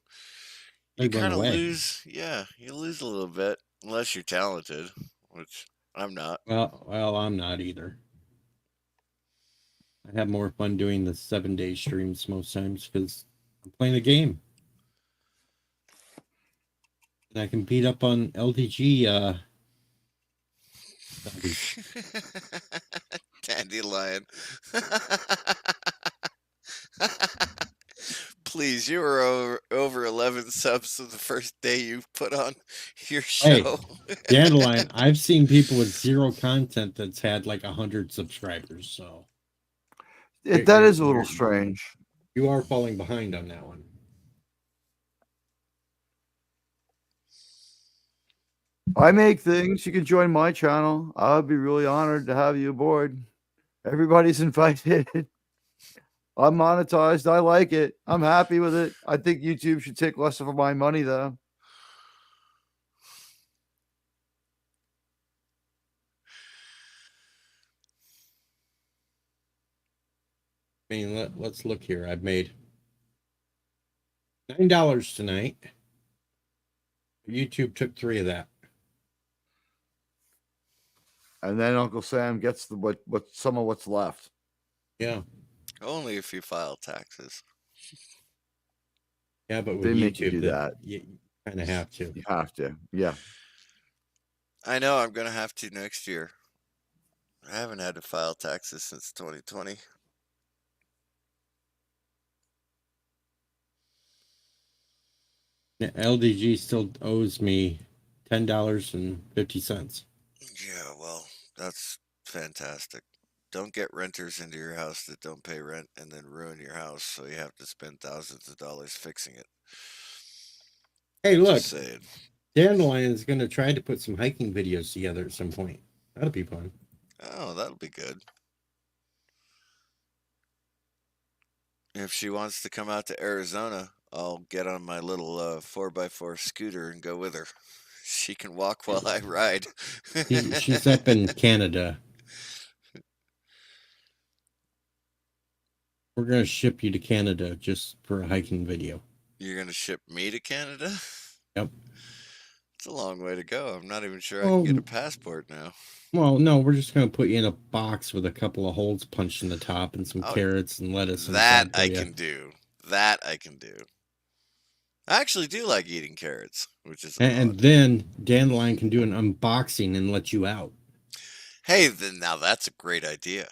They you run kind of away. lose. Yeah, you lose a little bit unless you're talented, which I'm not. Well, I'm not either. I have more fun doing the 7-day streams most times because I'm playing a game. And I can beat up on LTG zombies. Dandelion. Please, you were over 11 subs the first day you put on your Hey, show. Dandelion, I've seen people with zero content that's had like 100 subscribers, so That is a little strange. you are falling behind on that one. I make things. You can join my channel. I would be really honored to have you aboard. Everybody's invited. I'm monetized. I like it. I'm happy with it. I think YouTube should take less of my money, though. I mean, let's look here. I've made $9 tonight. YouTube took 3 of that. And then Uncle Sam gets what some of what's left. Yeah. Only if you file taxes. Yeah, but with They YouTube, make you do that. You kind of have to. You have to. Yeah. I know I'm gonna have to next year. I haven't had to file taxes since 2020. Yeah, LDG still owes me $10.50. Yeah, well, that's fantastic. Don't get renters into your house that don't pay rent and then ruin your house, so you have to spend thousands of dollars fixing it. Hey, look, Just saying. Dandelion is going to try to put some hiking videos together at some point. That'll be fun. Oh, that'll be good. If she wants to come out to Arizona, I'll get on my little 4x4 scooter and go with her. She can walk while I ride. She's up in Canada. We're going to ship you to Canada just for a hiking video. You're going to ship me to Canada? Yep. It's a long way to go. I'm not even sure I can get a passport now. Well, no, we're just going to put you in a box with a couple of holes punched in the top and some carrots and lettuce. That I can do. That I can do. I actually do like eating carrots, which is and then Dandelion can do an unboxing and let you out. Hey, then now that's a great idea.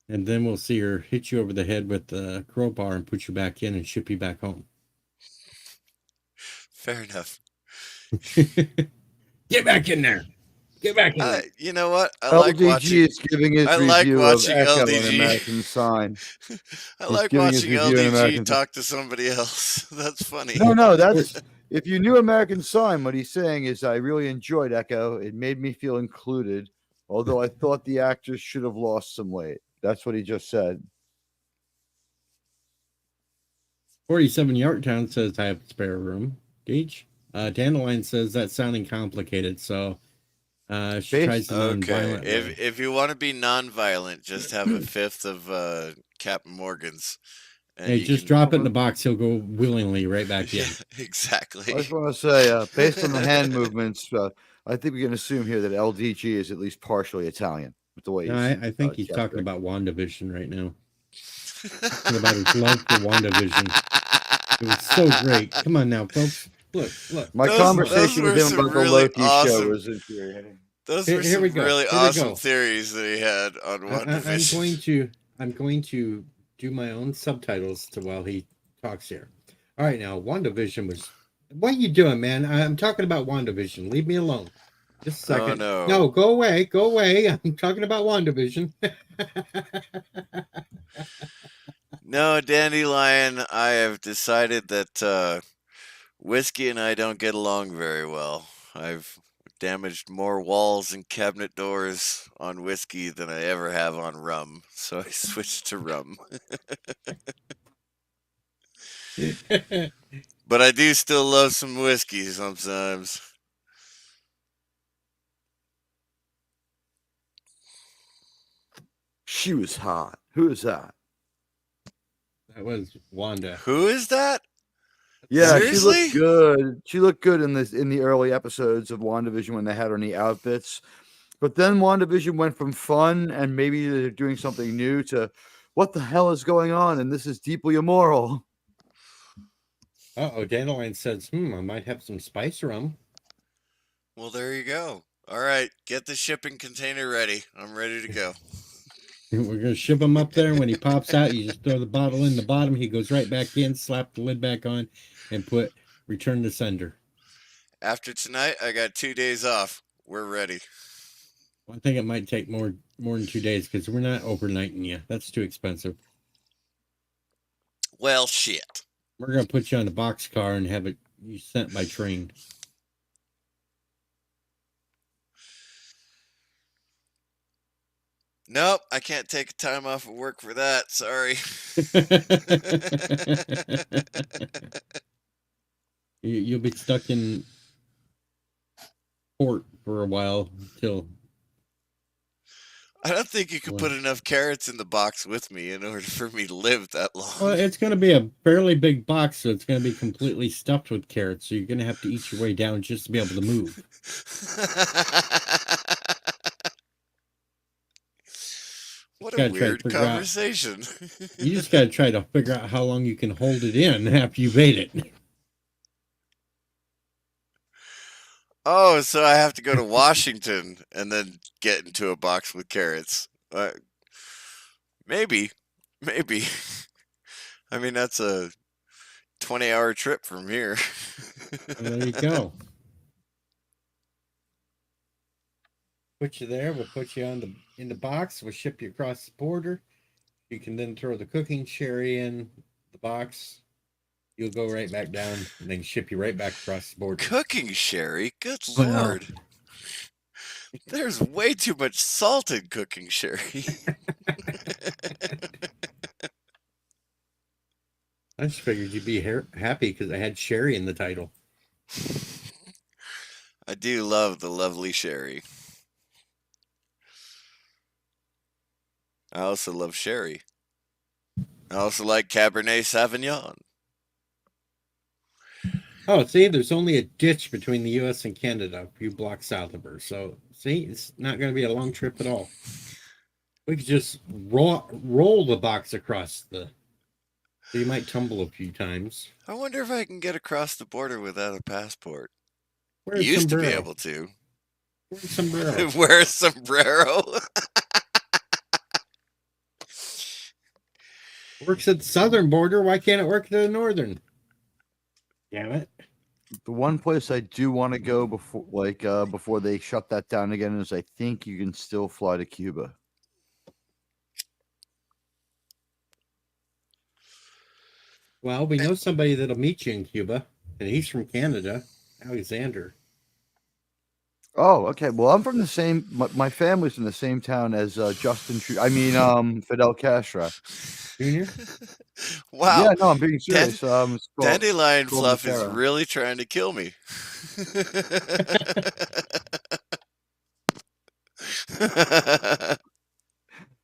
And then we'll see her hit you over the head with the crowbar and put you back in and ship you back home. Fair enough. Get back in there. Get back in there. You know what? I LDG like watching. is giving his I like review watching of Echo in LDG. American Sign. I He's like giving his watching review in LDG American talk to somebody else. That's funny. No, that's if you knew American Sign, what he's saying is I really enjoyed Echo. It made me feel included, although I thought the actors should have lost some weight. That's what he just said. 47 Yorktown says I have spare room. Gage. Dandelion says that's sounding complicated, so she tries to non-violent. If you want to be non-violent, just have a fifth of Captain Morgan's. And hey, just drop it in the box. He'll go willingly right back in. Yeah, exactly. I just want to say, based on the hand movements, I think we can assume here that LDG is at least partially Italian. With the way I think he's talking about WandaVision right now. Talking about his love for WandaVision. It was so great. Come on now, folks. Look. My conversation with him about the Loki show was infuriating. Those were some really awesome theories that he had on WandaVision. I'm going to do my own subtitles to while he talks here. All right, now WandaVision was. What are you doing, man? I'm talking about WandaVision. Leave me alone. Just a second. Oh, no. No, go away. Go away. I'm talking about WandaVision. No, Dandelion, I have decided that whiskey and I don't get along very well. I've damaged more walls and cabinet doors on whiskey than I ever have on rum, so I switched to rum. But I do still love some whiskey sometimes. She was hot. Who is that? That was Wanda. Who is that? Yeah, Seriously? she looked good. She looked good in the early episodes of WandaVision when they had her in the outfits. But then WandaVision went from fun and maybe they're doing something new to what the hell is going on? And this is deeply immoral. Uh-oh, Dandelion says, I might have some spice rum. Well, there you go. All right, get the shipping container ready. I'm ready to go. We're going to ship him up there. And when he pops out, you just throw the bottle in the bottom. He goes right back in, slap the lid back on, and put return to sender. After tonight, I got 2 days off. We're ready. Well, I think it might take more than 2 days because we're not overnighting you. That's too expensive. Well, shit. We're going to put you on a boxcar and have you sent by train. Nope, I can't take time off of work for that. Sorry. You'll be stuck in port for a while until. I don't think you could put enough carrots in the box with me in order for me to live that long. Well, it's going to be a fairly big box, so it's going to be completely stuffed with carrots. So you're going to have to eat your way down just to be able to move. What a weird conversation. You just got to try to figure out how long you can hold it in after you've ate it. Oh, so I have to go to Washington and then get into a box with carrots. Maybe. I mean, that's a 20-hour trip from here. Well, there you go. Put you there. We'll put you in the box. We'll ship you across the border. You can then throw the cooking sherry in the box. You'll go right back down and then ship you right back across the border. Cooking sherry? Good Well, Lord. There's way too much salt in cooking sherry. I just figured you'd be happy because I had sherry in the title. I do love the lovely sherry. I also love sherry. I also like Cabernet Sauvignon. Oh, see, there's only a ditch between the U.S. and Canada a few blocks south of her. So, see, it's not going to be a long trip at all. We could just roll the box across the... So you might tumble a few times. I wonder if I can get across the border without a passport. Wear Used to be sombrero. able to. Wear a sombrero. Wear a sombrero. Works at the southern border. Why can't it work at the northern? Damn it. The one place I do want to go before they shut that down again is I think you can still fly to Cuba. Well, we know somebody that'll meet you in Cuba, and he's from Canada, Alexander. Oh, okay. Well, I'm from the same. My family's from the same town as Fidel Castro. Junior? Wow. Yeah, no, I'm being serious. Dandelion called Fluff is Matera. really trying to kill me.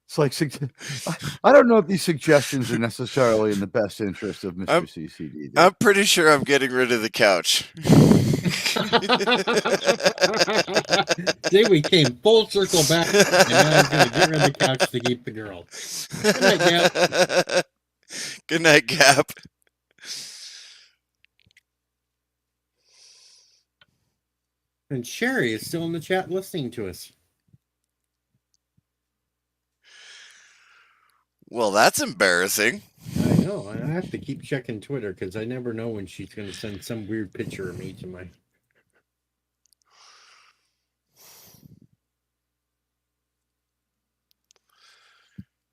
It's like I don't know if these suggestions are necessarily in the best interest of Mr. CCD. I'm pretty sure I'm getting rid of the couch. See, we came full circle back, and now I'm going to get rid of the couch to keep the girl. Good night, Gap. Good night, Gap. And Sherry is still in the chat listening to us. Well, that's embarrassing. I know. I have to keep checking Twitter because I never know when she's going to send some weird picture of me to my...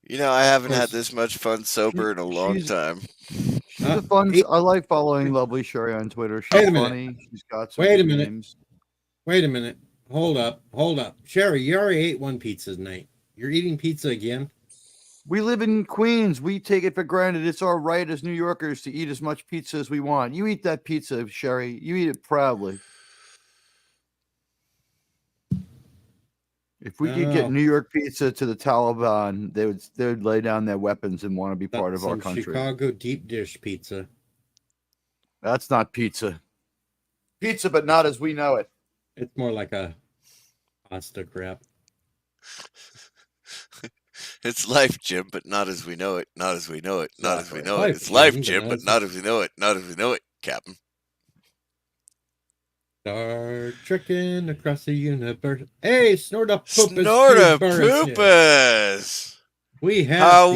You know, I haven't had this much fun sober in a long time. She's a fun. I like following Lovely Sherry on Twitter. She's Wait a minute. funny. She's got some Wait a good minute. memes. Wait a minute. Hold up. Sherry, you already ate one pizza tonight. You're eating pizza again? We live in Queens. We take it for granted. It's our right as New Yorkers to eat as much pizza as we want. You eat that pizza, Sherry. You eat it proudly. If we could get New York pizza to the Taliban, they would lay down their weapons and want to be part of our Some country. Chicago deep dish pizza. That's not pizza. Pizza, but not as we know it. It's more like a pasta crap. It's life, Jim, but not as we know it. Not as we know it. Not as we know Life, it. It's life, Jim, Jim, but not as we know it. Not as we know it, Captain. Start trekking across the universe. Hey, Snortapoopus. Snortapoopus. We have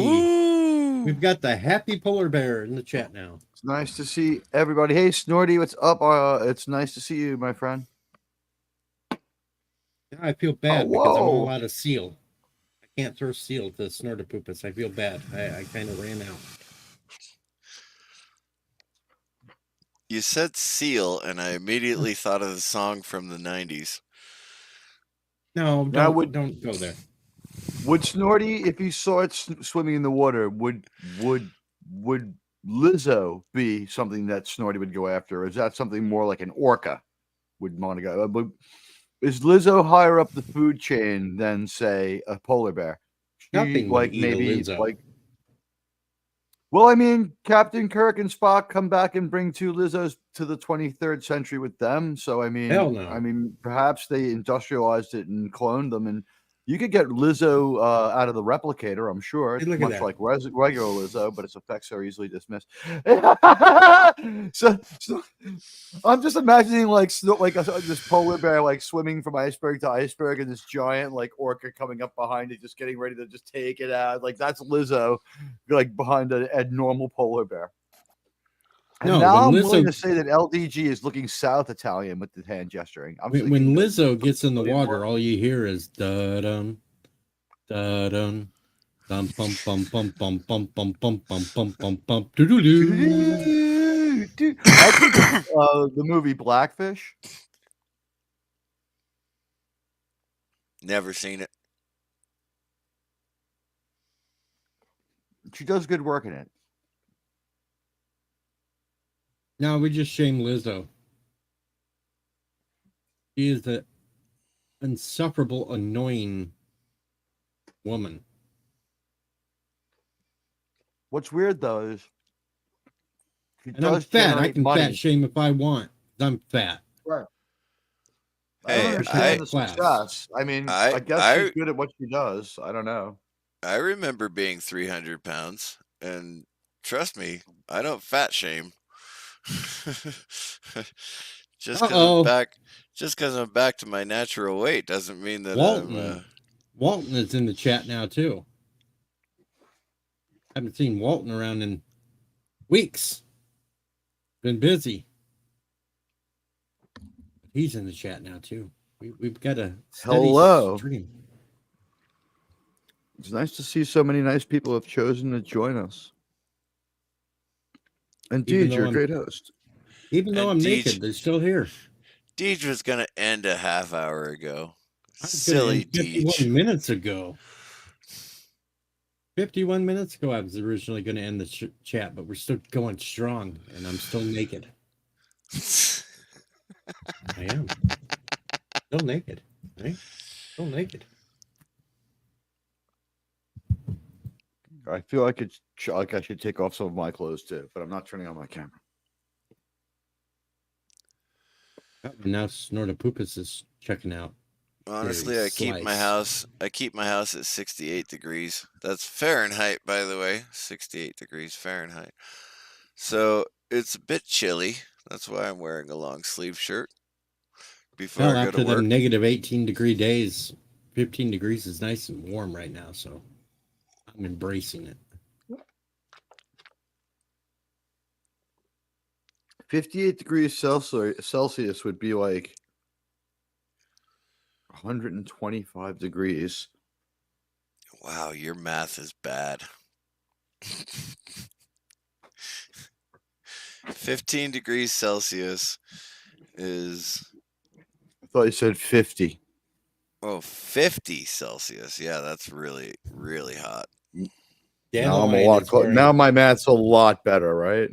We've got the happy polar bear in the chat now. It's nice to see everybody. Hey, Snorty, what's up? It's nice to see you, my friend. I feel bad because I'm whoa. all out of seal. I can't throw seal to Snortapoopus. I feel bad. I kind of ran out. You said seal, and I immediately thought of the song from the 90s. No, don't go there. Would Snorty, if you saw it swimming in the water, would Lizzo be something that Snorty would go after? Or is that something more like an orca would want to go? Is Lizzo higher up the food chain than, say, a polar bear? She, Nothing would like eat a maybe Lizzo. like. Well, I mean, Captain Kirk and Spock come back and bring 2 Lizzos to the 23rd century with them. So I mean, Hell no. perhaps they industrialized it and cloned them, and you could get Lizzo out of the replicator. I'm sure Hey, it's look at much that. like regular Lizzo, but its effects are easily dismissed. so I'm just imagining this polar bear like swimming from iceberg to iceberg, and this giant like orca coming up behind it, just getting ready to just take it out. Like that's Lizzo, like behind a normal polar bear. And No, now when I'm willing to Lizzo say that LDG is looking South Italian with the hand gesturing. I'm when thinking that Lizzo gets in the William water, Morton. all you hear is da dum da dum dum bum bum bum bum bum bum bum bum bum bum bum doo doo doo. I think the movie Blackfish. Never seen it. She does good work in it. No, we just shame Lizzo. She is the insufferable, annoying woman. What's weird though is she And I'm does fat. I generate can money. fat shame if I want. I'm fat. Right. Hey, I don't understand the class. success. I mean, I guess she's good at what she does. I don't know. I remember being 300 pounds, and trust me, I don't fat shame. Just because I'm back to my natural weight doesn't mean that Walton is in the chat now too. Haven't seen Walton around in weeks. Been busy. He's in the chat now too. We've got a steady Hello. stream. It's nice to see so many nice people have chosen to join us. Indeed, you're a great host. Even though I'm naked, they're still here. Deej was gonna end a half hour ago. I was Silly gonna end 51 Deej. minutes ago. 51 minutes ago, I was originally going to end the chat, but we're still going strong, and I'm still naked. I am. Still naked, right? Still naked. I feel like I should take off some of my clothes too, but I'm not turning on my camera. And now Snortopoopas is checking out. Honestly, I keep my house at 68 degrees. That's Fahrenheit, by the way. 68 degrees Fahrenheit. So it's a bit chilly. That's why I'm wearing a long sleeve shirt before I go After to work. the negative 18-degree days, 15 degrees is nice and warm right now, so I'm embracing it. 58 degrees Celsius would be like 125 degrees. Wow, your math is bad. 15 degrees Celsius is... I thought you said 50. Oh, 50 Celsius. Yeah, that's really, really hot. Now I'm a lot now my math's a lot better, right?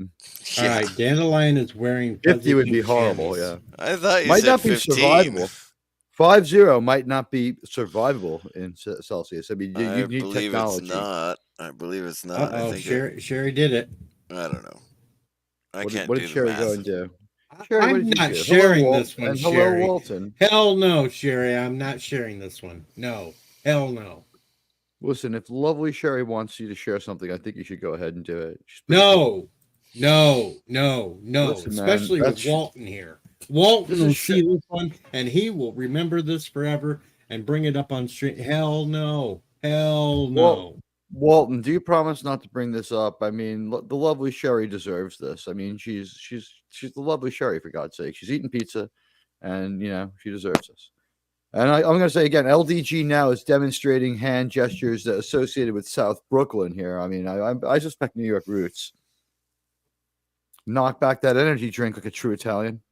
All right, Dandelion is wearing 50 would be pink horrible, jammies. yeah. I thought you might said not be 15. survivable. 50 might not be survivable in Celsius. I mean, you I need believe technology. it's not. I believe it's not. I Uh-oh, think Sherry did it. I don't know. I can't What do did the Sherry math. go and do? Sherry, what I'm did you not do? sharing Hello, this one, and Sherry. hello, Walton. Hell no, Sherry. I'm not sharing this one. No. Hell no. Listen, if lovely Sherry wants you to share something, I think you should go ahead and do it. No. Listen, man, especially with that's- Walton here. Walton This will is see this one, and he will remember this forever and bring it up on stream. Hell no. Hell no. Well, Walton, do you promise not to bring this up? I mean, the lovely Sherry deserves this. I mean, she's the lovely Sherry, for God's sake. She's eating pizza, and she deserves this. And I'm going to say again, LDG now is demonstrating hand gestures associated with South Brooklyn here. I mean, I suspect New York roots. Knock back that energy drink like a true Italian.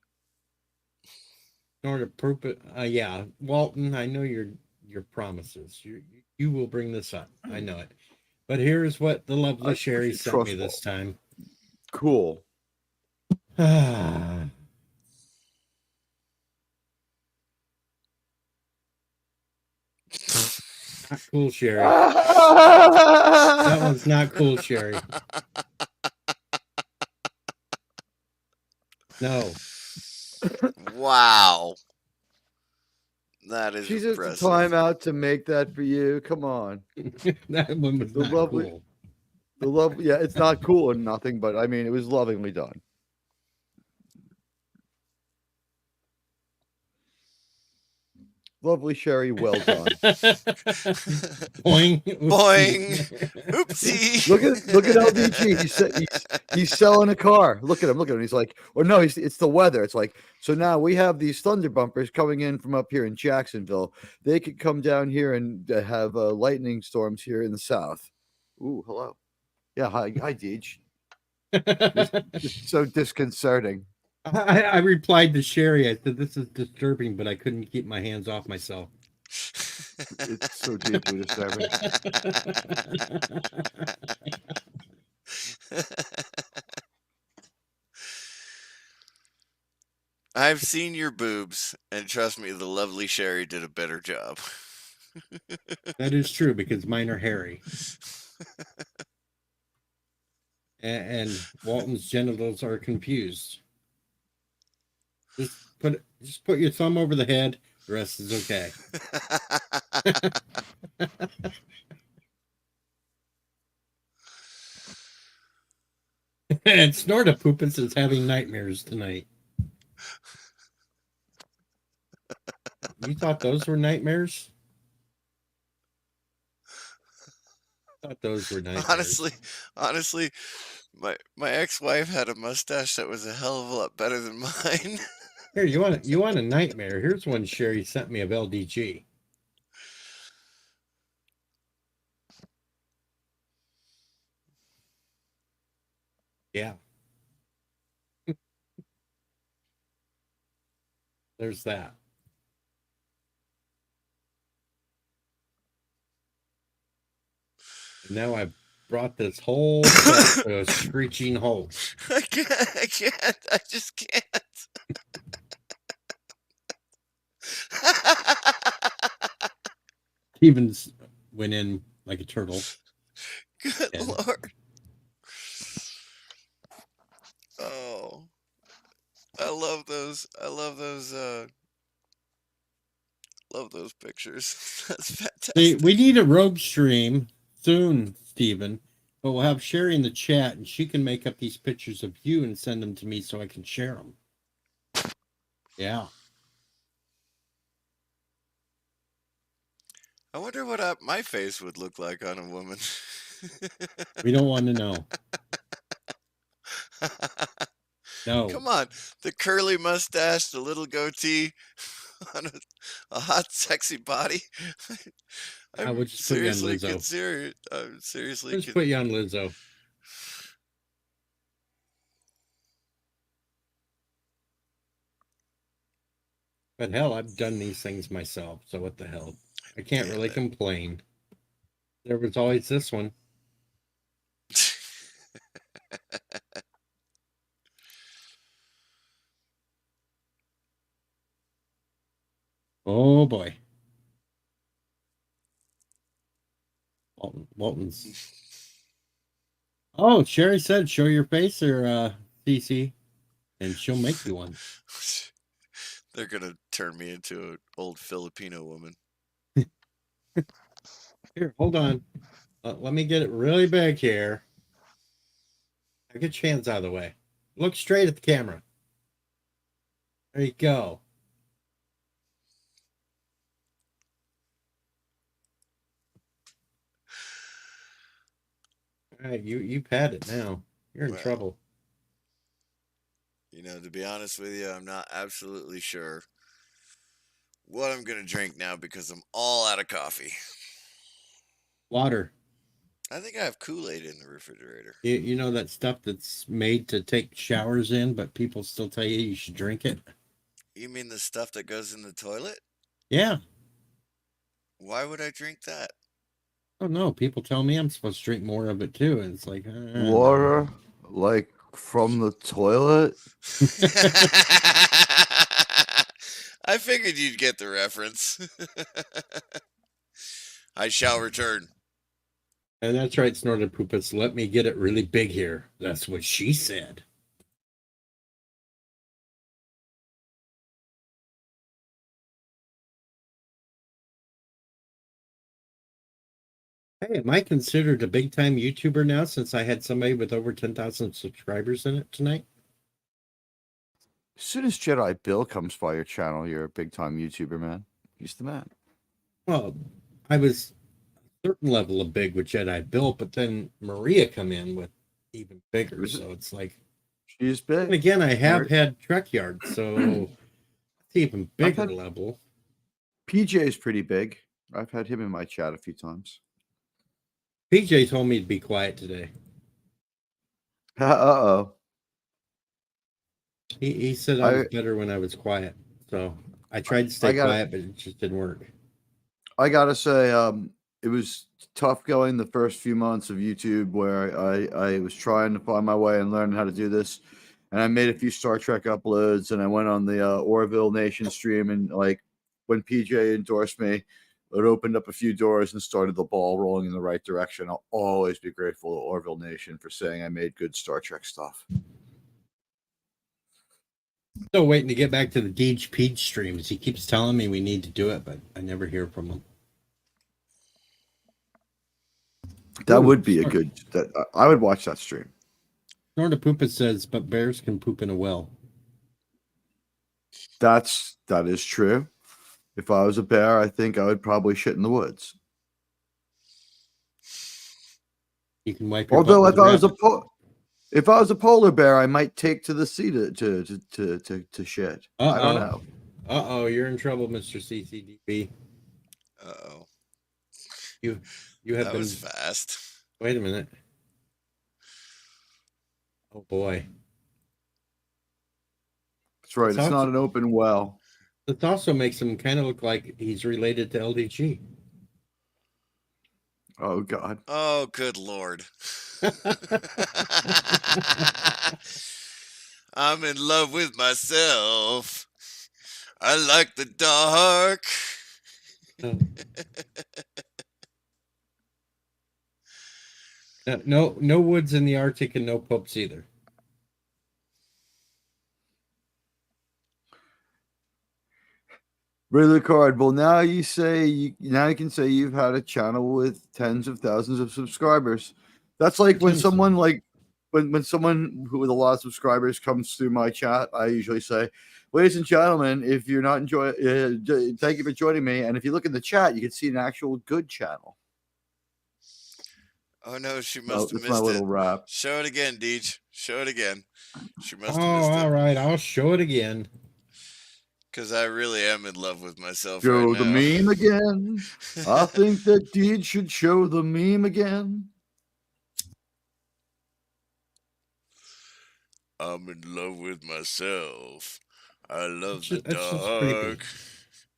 In order to prove it, yeah, Walton, I know your promises. You will bring this up. I know it. But here's what the lovely Sherry sent me this time. Cool. Not cool, Sherry. That one's not cool, Sherry. No. Wow. That is She took the impressive. time out to make that for you. Come on. That one was The not lovely- cool. The love, yeah, it's not cool or nothing, but I mean, it was lovingly done. Lovely Sherry, well done. Boing. Boing. Oopsie. Look at LDG. He's selling a car. Look at him. He's like, or no, it's the weather. It's like, so now we have these thunder bumpers coming in from up here in Jacksonville. They could come down here and have lightning storms here in the south. Ooh, hello. Yeah, hi, Deej. It's so disconcerting. I replied to Sherry. I said, this is disturbing, but I couldn't keep my hands off myself. It's so deeply disturbing. I've seen your boobs, and trust me, the lovely Sherry did a better job. That is true because mine are hairy. And Walton's genitals are confused. Just put your thumb over the head. The rest is okay. And Snortapoopus is having nightmares tonight. You thought those were nightmares? I thought those were nightmares. Honestly, my ex-wife had a mustache that was a hell of a lot better than mine. Here, you want a nightmare? Here's one Sherry sent me of LDG. Yeah. There's that. And now I've brought this whole set to a screeching halt. I can't. I just can't. Stevens went in like a turtle. Good And- Lord. Oh. I love those pictures. That's fantastic. See, we need a rogue stream soon, Steven. But we'll have Sherry in the chat and she can make up these pictures of you and send them to me so I can share them. Yeah. I wonder what my face would look like on a woman. We don't want to know. No. Come on, the curly mustache, the little goatee, on a hot, sexy body. I would just put you on Lizzo. Just put you on Lizzo. But hell, I've done these things myself, so what the hell? I can't really complain. There was always this one. Oh boy. Walton's. Oh, Sherry said show your face or CC, and she'll make you one. They're gonna turn me into an old Filipino woman. Here, hold on. Let me get it really big here. Get your hands out of the way. Look straight at the camera. There you go. All right, you've had it now. You're in Well, trouble. You know, to be honest with you, I'm not absolutely sure what I'm gonna drink now because I'm all out of coffee. Water. I think I have Kool-Aid in the refrigerator. You know that stuff that's made to take showers in, but people still tell you should drink it? You mean the stuff that goes in the toilet? Yeah. Why would I drink that? Oh no, people tell me I'm supposed to drink more of it too, and it's like Water, like from the toilet. I figured you'd get the reference. I shall return. And that's right, Snorted Poopus. Let me get it really big here. That's what she said. Hey, am I considered a big time YouTuber now since I had somebody with over 10,000 subscribers in it tonight? As soon as Jedi Bill comes by your channel, you're a big time YouTuber, man. He's the man. Well, I was a certain level of big with Jedi Bill, but then Maria come in with even bigger. So it's like, she's big. And again, I have had Trek Yard, so it's even bigger level. PJ is pretty big. I've had him in my chat a few times. PJ told me to be quiet today. Uh-oh. He said I was better when I was quiet. So I tried to stay quiet, but it just didn't work. I gotta say, it was tough going the first few months of YouTube where I was trying to find my way and learning how to do this. And I made a few Star Trek uploads, and I went on the Orville Nation stream, and like when PJ endorsed me, it opened up a few doors and started the ball rolling in the right direction. I'll always be grateful to Orville Nation for saying I made good Star Trek stuff. Still waiting to get back to the Deej Peach streams. He keeps telling me we need to do it, but I never hear from him. That would be a good. I would watch that stream. Snorta Poopa says, but bears can poop in a well. That is true. If I was a bear, I think I would probably shit in the woods. You can wipe your Although butt if I was a polar bear, I might take to the sea to shit. I don't know. Uh-oh, you're in trouble, Mr. CCDB. Uh-oh. You have been was fast. Wait a minute. Oh boy. That's right. It's not an open well. It also makes him kind of look like he's related to LDG. Oh God. Oh, good Lord. I'm in love with myself. I like the dark. No woods in the Arctic and no popes either. Really card. Well, now you can say you've had a channel with tens of thousands of subscribers. That's like when someone when someone who with a lot of subscribers comes through my chat, I usually say, ladies and gentlemen, if you're not enjoying, thank you for joining me. And if you look in the chat, you can see an actual good channel. Oh no, she must have missed my little it. rap. Show it again, Deej. Show it again. She must have Oh, missed it. all right. I'll show it again. Because I really am in love with myself Show right the now. meme again. I think that Deej should show the meme again. I'm in love with myself. I love It's the dark.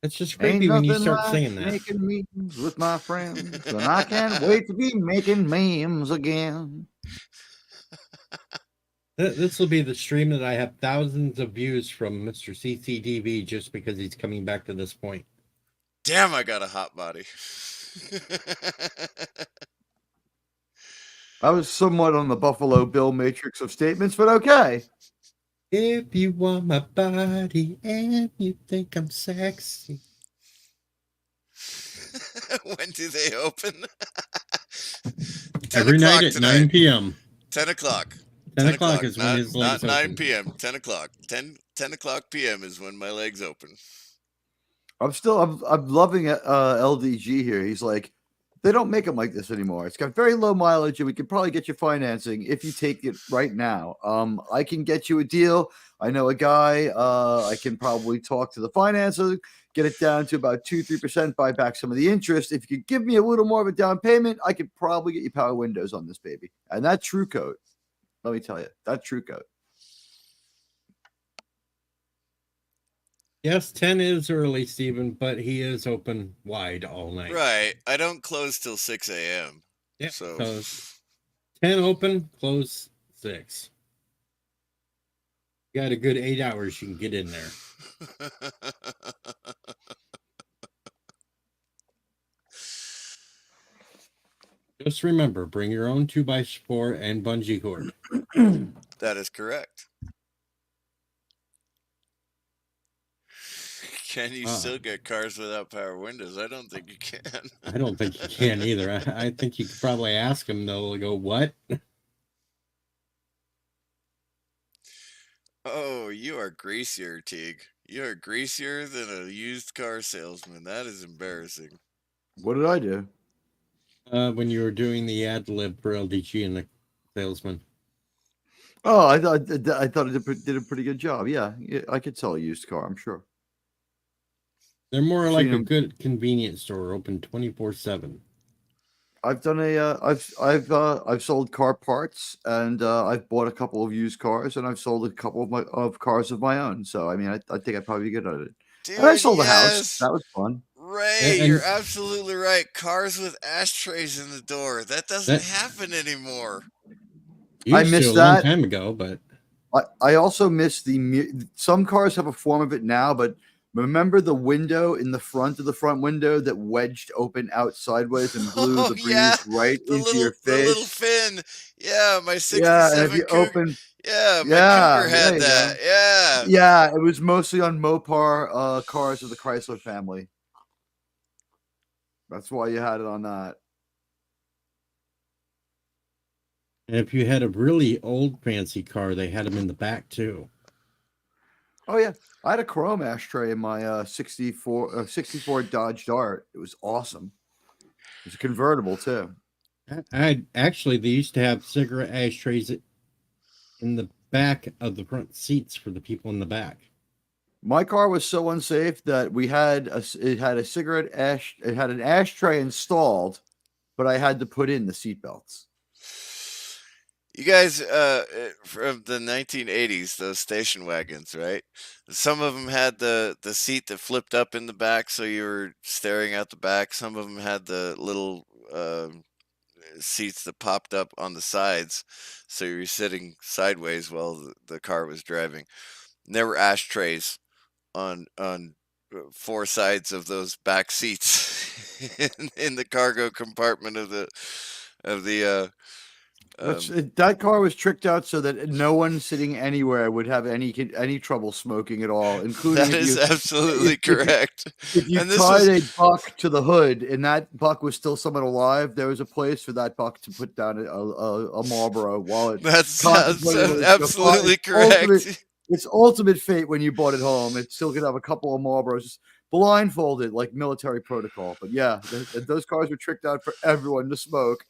It's just creepy when you start singing that. Making memes with my friends, and I can't wait to be making memes again. This will be the stream that I have thousands of views from Mr. CCDV just because he's coming back to this point. Damn, I got a hot body. I was somewhat on the Buffalo Bill matrix of statements, but okay. If you want my body and you think I'm sexy. When do they open? Every night at 9 p.m. 10 o'clock. 10 o'clock is when his legs Not 9 open. p.m. 10 o'clock. 10 o'clock p.m. is when my legs open. I'm loving LDG here. He's like, they don't make them like this anymore. It's got very low mileage, and we could probably get you financing if you take it right now. I can get you a deal. I know a guy. I can probably talk to the financer, get it down to about 2-3%, buy back some of the interest. If you could give me a little more of a down payment, I could probably get you power windows on this baby. And that True Coat, let me tell you, that True Coat. Yes, 10 is early, Stephen, but he is open wide all night. Right. I don't close till 6 a.m. Yeah. So 10 open, close 6. You got a good 8 hours you can get in there. Just remember, bring your own 2x4 and bungee cord. That is correct. Can you still get cars without power windows? I don't think you can. I don't think you can either. I think you could probably ask them. They'll go, "What?" Oh, you are greasier, Teague. You are greasier than a used car salesman. That is embarrassing. What did I do? When you were doing the ad lib for LDG and the salesman. Oh, I thought it did a pretty good job. Yeah, I could sell a used car. I'm sure. They're more like Seen a 'em. good convenience store, open 24/7. I've done I've sold car parts, and I've bought a couple of used cars, and I've sold a couple of cars of my own. So I mean, I think I'd probably be good at it. And I Dude, sold a house. yes. That was fun. Ray, And- you're absolutely right. Cars with ashtrays in the door. That doesn't happen anymore. I Used to missed a long that. time ago, but I also miss some cars have a form of it now, but remember the window in the front of the front window that wedged open out sideways and blew the breeze right The into your the little face? fin. Yeah, my 67 Yeah, and if you Cougar. open, Yeah, my yeah, Cougar there had you that. go. Yeah. Yeah, it was mostly on Mopar cars of the Chrysler family. That's why you had it on that. and if you had a really old fancy car, they had them in the back too. Oh yeah, I had a chrome ashtray in my 64 Dodge Dart. It was awesome. It was a convertible too. I actually, they used to have cigarette ashtrays in the back of the front seats for the people in the back. My car was so unsafe that it had a cigarette ash. It had an ashtray installed, but I had to put in the seatbelts. You guys, from the 1980s, those station wagons, right? Some of them had the seat that flipped up in the back, so you were staring out the back. Some of them had the little seats that popped up on the sides, so you were sitting sideways while the car was driving. And there were ashtrays on four sides of those back seats in the cargo compartment of the That car was tricked out so that no one sitting anywhere would have any trouble smoking at all, including that is absolutely correct. If you And this tied was- a buck to the hood and that buck was still somewhat alive, there was a place for that buck to put down a Marlboro while it. That's contemplated absolutely correct. Its ultimate fate when you brought it home, it still could have a couple of Marlboros blindfolded like military protocol. But yeah, those cars were tricked out for everyone to smoke.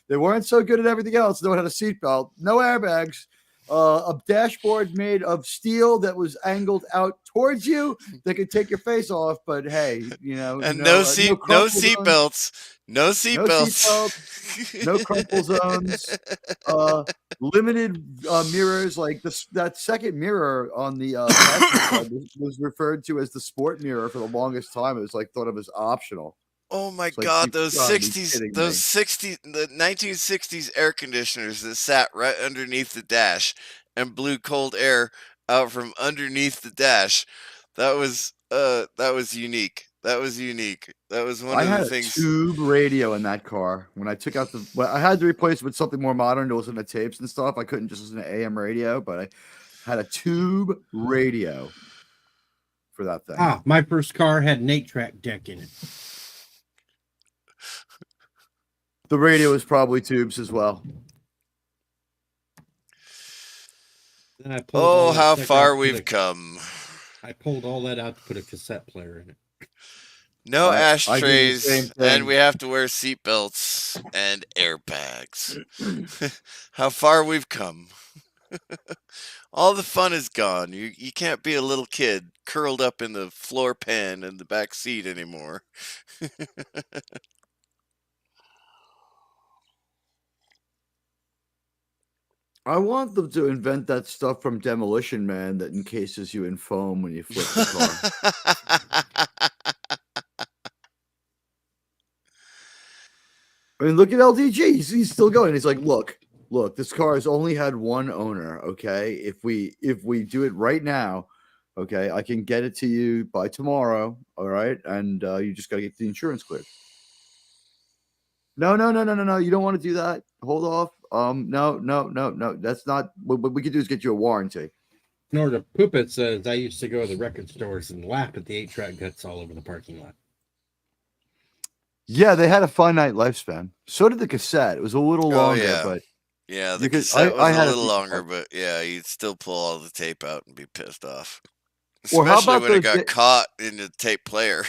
They weren't so good at everything else. No one had a seatbelt, no airbags, a dashboard made of steel that was angled out towards you that could take your face off. But hey, you know, And no seat belts, no crumple zones, limited mirrors. Like that second mirror on the was referred to as the sport mirror for the longest time. It was like thought of as optional. Oh my It's like, God, you those gotta be 60s, kidding those me. the 1960s air conditioners that sat right underneath the dash and blew cold air out from underneath the dash. That was unique. That was unique. That was one I of had the a things. tube radio in that car. When I took out I had to replace it with something more modern to listen to tapes and stuff. I couldn't just listen to AM radio, but I had a tube radio for that thing. My first car had an 8-track deck in it. The radio was probably tubes as well. Then I pulled all Oh, that how stuff far out to we've put come. I pulled all that out to put a cassette player in it. No I did the ashtrays, same and thing. we have to wear seatbelts and airbags. How far we've come. All the fun is gone. You can't be a little kid curled up in the floor pan in the back seat anymore. I want them to invent that stuff from Demolition Man that encases you in foam when you flip the car. I mean, look at LDG. He's still going. He's like, look, this car has only had one owner. Okay, if we do it right now, okay, I can get it to you by tomorrow. All right, and you just got to get the insurance cleared. No. You don't want to do that. Hold off. No. That's not what we could do is get you a warranty. Snorta Poopit says, I used to go to the record stores and laugh at the 8-track guts all over the parking lot. Yeah, they had a finite lifespan. So did the cassette. It was a little longer, yeah. but Yeah, the because cassette was I a had little longer, but yeah, you'd still pull all the tape out and be pissed off. Or how Especially about when it those got caught in the tape player.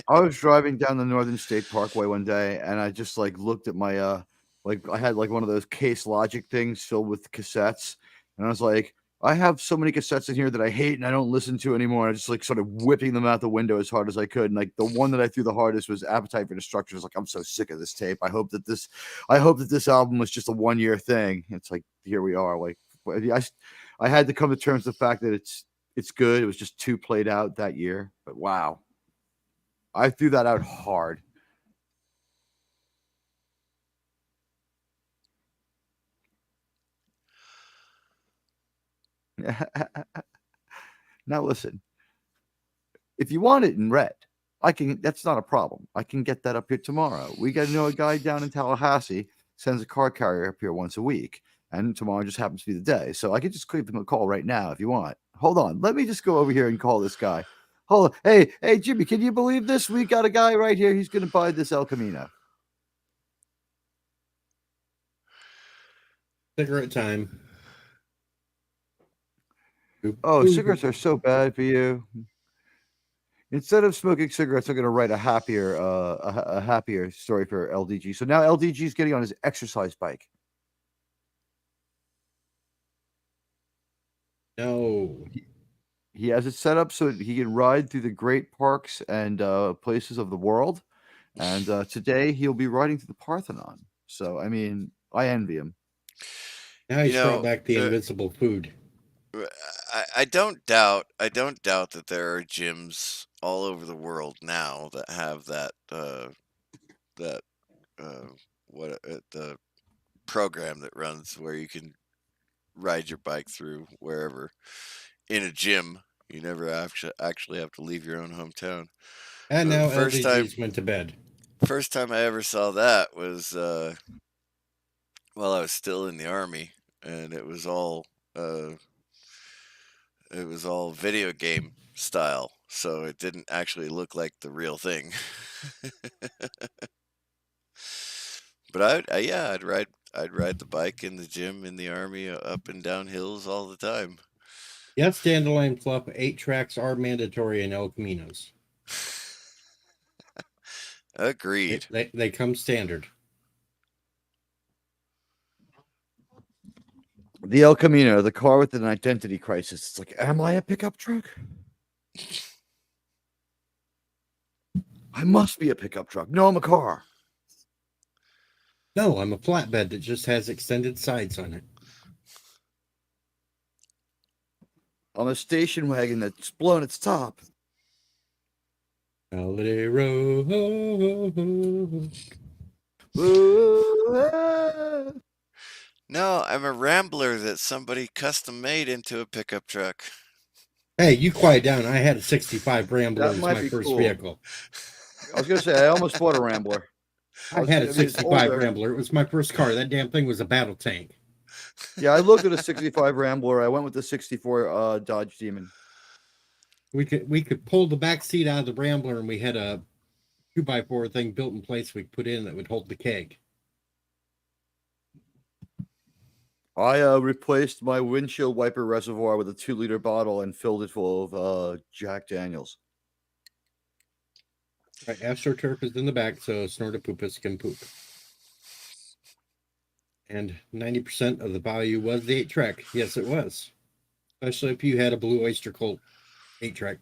I was driving down the Northern State Parkway one day, and I just like looked at my like I had like one of those Case Logic things filled with cassettes, and I was like, I have so many cassettes in here that I hate and I don't listen to anymore. I just like sort of whipping them out the window as hard as I could. And like the one that I threw the hardest was Appetite for Destruction. I was like, I'm so sick of this tape. I hope that this album was just a 1-year thing. It's like, here we are. Like I had to come to terms with the fact that it's good. It was just 2 played out that year, but wow. I threw that out hard. Now listen, if you want it in red, that's not a problem. I can get that up here tomorrow. We got to know a guy down in Tallahassee sends a car carrier up here once a week, and tomorrow just happens to be the day. So I could just give him a call right now if you want. Hold on. Let me just go over here and call this guy. Hold on. Hey, Jimmy, can you believe this? We got a guy right here. He's going to buy this El Camino. Cigarette time. Oh, cigarettes are so bad for you. Instead of smoking cigarettes, I'm going to write a happier story for LDG. So now LDG is getting on his exercise bike. No. He has it set up so that he can ride through the great parks and places of the world. And today he'll be riding through the Parthenon. So, I mean, I envy him. Now he's brought back the invisible food. I don't doubt that there are gyms all over the world now that have the program that runs where you can ride your bike through wherever in a gym. You never actually have to leave your own hometown. And now LDG's went to bed. First time I ever saw that was while I was still in the Army, and it was all video game style, so it didn't actually look like the real thing. But I'd ride the bike in the gym in the Army up and down hills all the time. Yes, Dandelion Fluff, 8 tracks are mandatory in El Caminos. Agreed. They come standard. The El Camino, the car with an identity crisis. It's like, am I a pickup truck? I must be a pickup truck. No, I'm a car. No, I'm a flatbed that just has extended sides on it. I'm a station wagon that's blown its top. Holiday Road. No, I'm a Rambler that somebody custom made into a pickup truck. Hey, you quiet down. I had a 65 Rambler as my first cool. vehicle. I was going to say, I almost bought a Rambler. I had a 65 Rambler. It was my first car. That damn thing was a battle tank. Yeah, I looked at a 65 Rambler. I went with the 64 Dodge Demon. We could pull the back seat out of the Rambler, and we had a 2x4 thing built in place we could put in that would hold the keg. I replaced my windshield wiper reservoir with a 2-liter bottle and filled it full of Jack Daniels. Right, AstroTurf is in the back, so Snorta Poopus can poop. And 90% of the value was the 8-track. Yes, it was. Especially if you had a Blue Oyster Cult 8-track.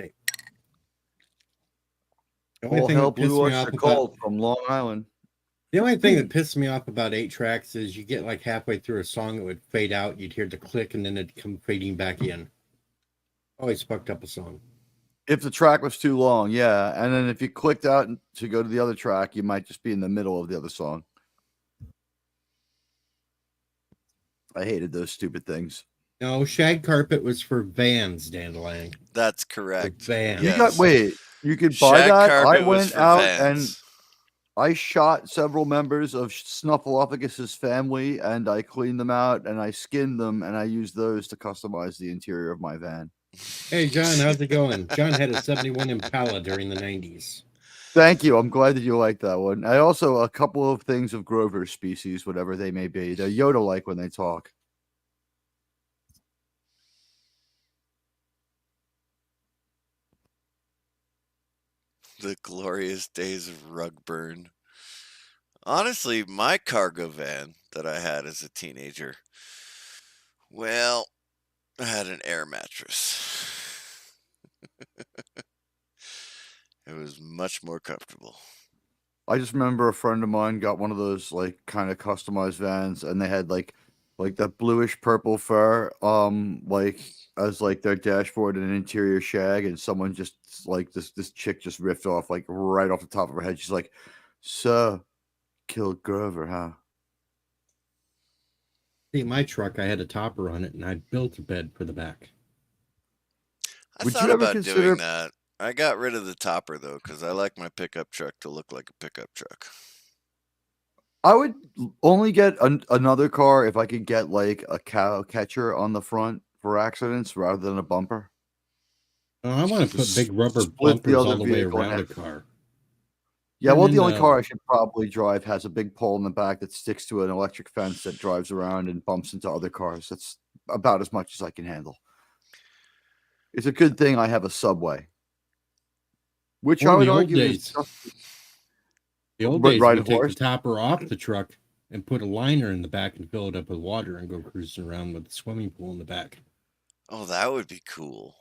Okay. All hell Blue Oyster Cult from Long Island. The only thing that pissed me off about 8-tracks is you get like halfway through a song, it would fade out, you'd hear the click, and then it'd come fading back in. Always fucked up a song. If the track was too long, yeah. And then if you clicked out to go to the other track, you might just be in the middle of the other song. I hated those stupid things. No, Shag Carpet was for Vans, Dandelion. That's correct. Vans. You You could buy Shag that. I carpet was went for out and Vans. I shot several members of Snuffleupagus's family, and I cleaned them out, and I skinned them, and I used those to customize the interior of my van. Hey, John, how's it going? John had a 71 Impala during the 90s. Thank you. I'm glad that you like that one. I also a couple of things of Grover's species, whatever they may be. They're Yoda-like when they talk. The glorious days of Rugburn. Honestly, my cargo van that I had as a teenager, well, I had an air mattress. It was much more comfortable. I just remember a friend of mine got one of those like kind of customized vans, and they had like that bluish purple fur, like as like their dashboard and an interior shag, and someone just like this chick just riffed off like right off the top of her head. She's like, "Sir, killed Grover, huh?" See, my truck, I had a topper on it, and I built a bed for the back. I Would you thought ever about consider- doing that. I got rid of the topper though, because I like my pickup truck to look like a pickup truck. I would only get another car if I could get like a cow catcher on the front for accidents rather than a bumper. I want to put big rubber Split the bumpers other all the way vehicle in around a half. car. Yeah, And well, then, the only car I should probably drive has a big pole in the back that sticks to an electric fence that drives around and bumps into other cars. That's about as much as I can handle. It's a good thing I have a Subway, which Or I in would the old argue is days. just The old But days, ride we a take horse? the topper off the truck and put a liner in the back and fill it up with water and go cruising around with the swimming pool in the back. Oh, that would be cool.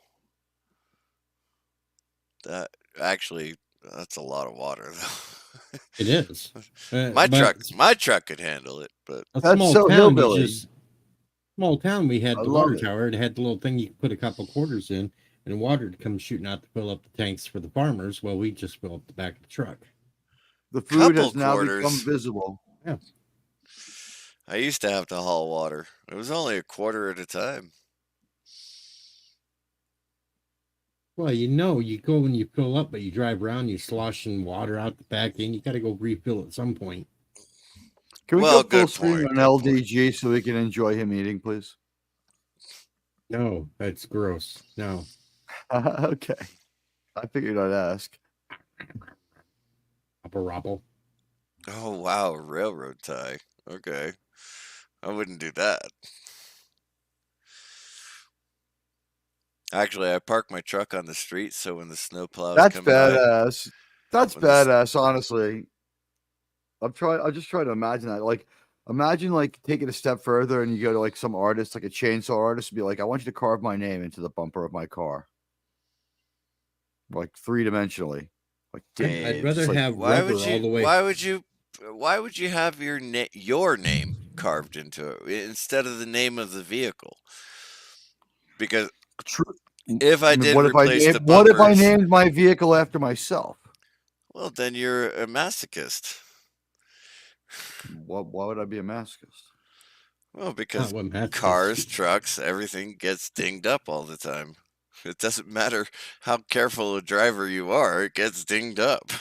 That actually, that's a lot of water though. It is. My But truck could handle it, but a That's small so town, hillbilly. small town, we had I the love water it. tower. It had the little thing you could put a couple quarters in, and water to come shooting out to fill up the tanks for the farmers. Well, we just fill up the back of the truck. The food has Couple now quarters. become visible. I used to have to haul water. It was only a quarter at a time. Well, you go and you fill up, but you drive around, you sloshing water out the back end. You got to go refill at some point. Can we Well, go full good screen point, on good point. LDG so we can enjoy him eating, please? No, that's gross. No. Okay. I figured I'd ask. Apple. Oh wow, railroad tie. Okay. I wouldn't do that. Actually, I park my truck on the street so when the snow plows That's come by, badass. That's When this- badass, honestly. I'm just trying to imagine that. Like, imagine like taking a step further and you go to like some artist, like a chainsaw artist, and be like, I want you to carve my name into the bumper of my car. Like 3-dimensionally. Like I'd just rather like- have rubber all the way. why would you have your name carved into it instead of the name of the vehicle? Because if I did replace the what if I bumpers, named my vehicle after myself? well, then you're a masochist. Why would I be a masochist? Well, because what masochist- cars, trucks, everything gets dinged up all the time. It doesn't matter how careful a driver you are, it gets dinged up.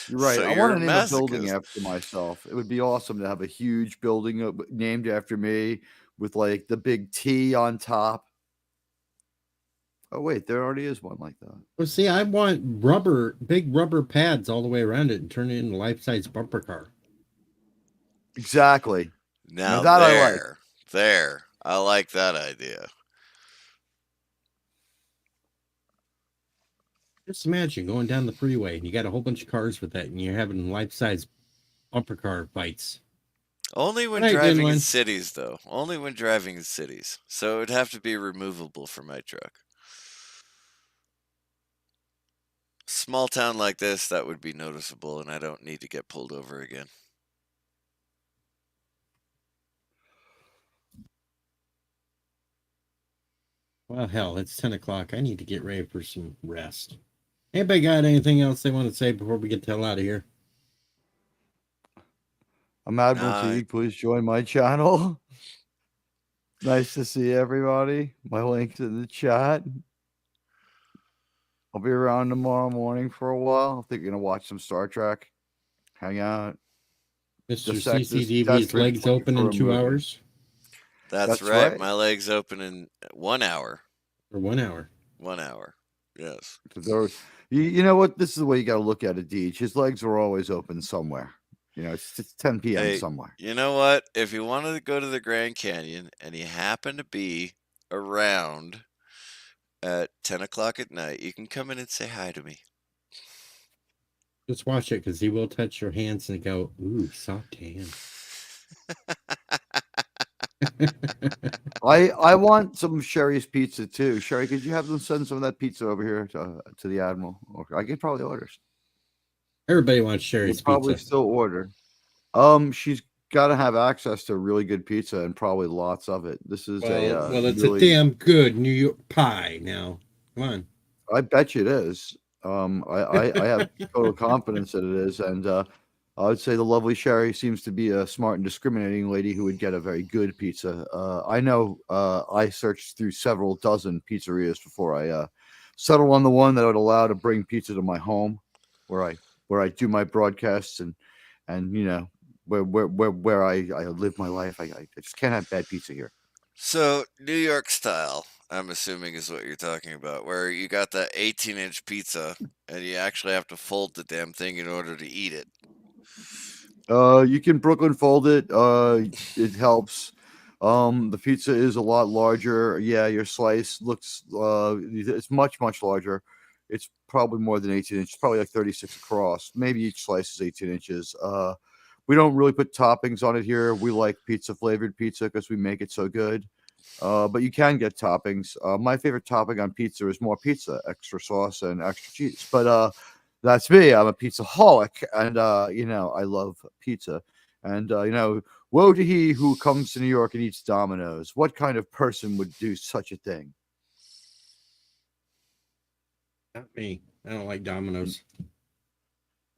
You're right. So I you're want to name a building masochist. after myself. It would be awesome to have a huge building named after me with like the big T on top. Oh wait, there already is one like that. Well, see, I want big rubber pads all the way around it and turn it into a life-size bumper car. Exactly. Now that I like. I like that idea. Just imagine going down the freeway and you got a whole bunch of cars with that, and you're having life-size bumper car fights. Only when Right, driving in Dinlin. cities, though. Only when driving in cities. So it'd have to be removable for my truck. Small town like this, that would be noticeable, and I don't need to get pulled over again. Well, hell, it's 10 o'clock. I need to get ready for some rest. Anybody got anything else they want to say before we get the hell out of here? I'm Admiral Nah. Teague. Please join my channel. Nice to see everybody. My link's in the chat. I'll be around tomorrow morning for a while. I think you're gonna watch some Star Trek, hang out. Mr. Dissect this CCDV's desperate legs open for in a 2 movie. hours That's, That's right. right. My legs open in 1 hour. or 1 hour. 1 hour. Yes. You know what? This is the way you got to look at it, Deej. His legs are always open somewhere. You know, it's 10 p.m. Hey, somewhere. you know what? If you wanted to go to the Grand Canyon and you happen to be around at 10 o'clock at night, you can come in and say hi to me. Just watch it because he will touch your hands and go, ooh, soft hand. I want some Sherry's pizza too. Sherry, could you have them send some of that pizza over here to the Admiral? Or I could probably order. Everybody wants Sherry's We'll probably pizza. still order. She's got to have access to really good pizza and probably lots of it. This is Well, it's really, a damn good New York pie now. Come on. I bet you it is. I have total confidence that it is, and I would say the lovely Sherry seems to be a smart and discriminating lady who would get a very good pizza. I know I searched through several dozen pizzerias before I settled on the one that would allow to bring pizza to my home, where I do my broadcasts and you know where I live my life. I just can't have bad pizza here. So, New York style, I'm assuming is what you're talking about, where you got that 18-inch pizza and you actually have to fold the damn thing in order to eat it. You can Brooklyn fold it. It helps. The pizza is a lot larger. Yeah, your slice looks it's much larger. It's probably more than 18 inches, probably like 36 across. Maybe each slice is 18 inches. We don't really put toppings on it here. We like pizza flavored pizza because we make it so good. But you can get toppings. My favorite topping on pizza is more pizza, extra sauce and extra cheese. But that's me. I'm a pizza-holic, and you know, I love pizza. And you know, woe to he who comes to New York and eats Domino's. What kind of person would do such a thing? Not me. I don't like Domino's.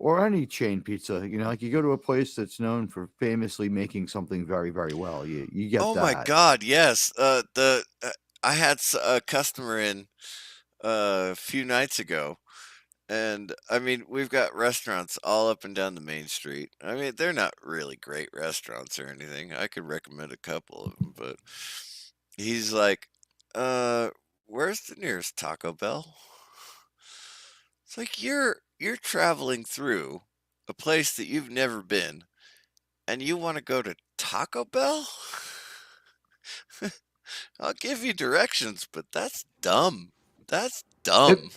Or any chain pizza, you know, like you go to a place that's known for famously making something very, very well. You get Oh that. my God, yes. I had a customer in a few nights ago, and I mean, we've got restaurants all up and down the main street. I mean, they're not really great restaurants or anything. I could recommend a couple of them, but he's like, where's the nearest Taco Bell? It's like you're traveling through a place that you've never been, and you want to go to Taco Bell? I'll give you directions, but that's dumb. That's dumb.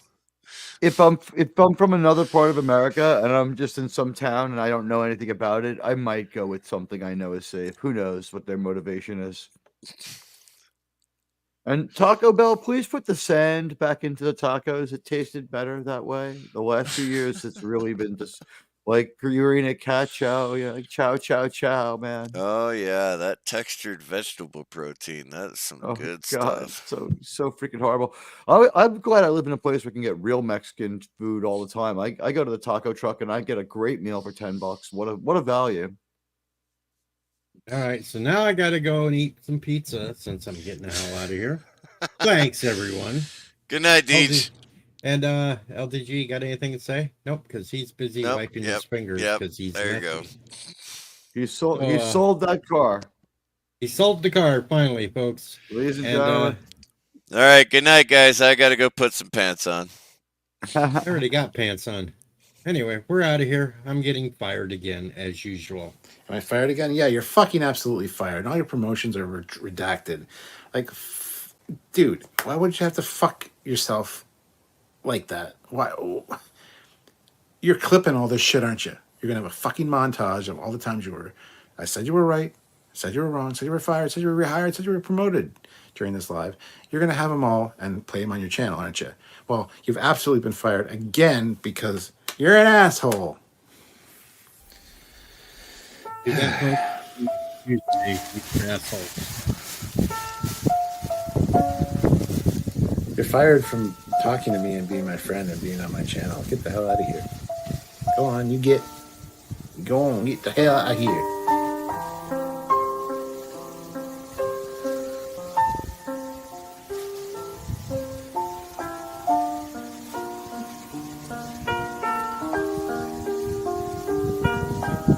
If I'm from another part of America and I'm just in some town and I don't know anything about it, I might go with something I know is safe. Who knows what their motivation is? And Taco Bell, please put the sand back into the tacos. It tasted better that way. The last few years, it's really been just like Purina cat chow, yeah, like chow chow chow, man. Oh yeah, that textured vegetable protein. That's some Oh good God, stuff. so freaking horrible. I'm glad I live in a place where I can get real Mexican food all the time. I go to the taco truck and I get a great meal for $10. What a value. All right, so now I got to go and eat some pizza since I'm getting the hell out of here. Thanks, everyone. Good night, Deej. And LDG, got anything to say? Nope, because he's busy Nope, wiping yep, his fingers yep, because he's there you go. messy. He sold So, he sold that car. He sold the car finally, folks. Ladies and And gentlemen. All right, good night, guys. I got to go put some pants on. I already got pants on. Anyway, we're out of here. I'm getting fired again, as usual. Am I fired again? Yeah, you're fucking absolutely fired. All your promotions are redacted. Like, dude, why would you have to fuck yourself like that? Why? You're clipping all this shit, aren't you? You're gonna have a fucking montage of all the times you were. I said you were right. I said you were wrong. I said you were fired. I said you were rehired. I said you were promoted during this live. You're gonna have them all and play them on your channel, aren't you? Well, you've absolutely been fired again because you're an asshole. Do that, folks. You asshole. You're fired from talking to me and being my friend and being on my channel. Get the hell out of here. Go on, go on, get the hell out of here. Easy.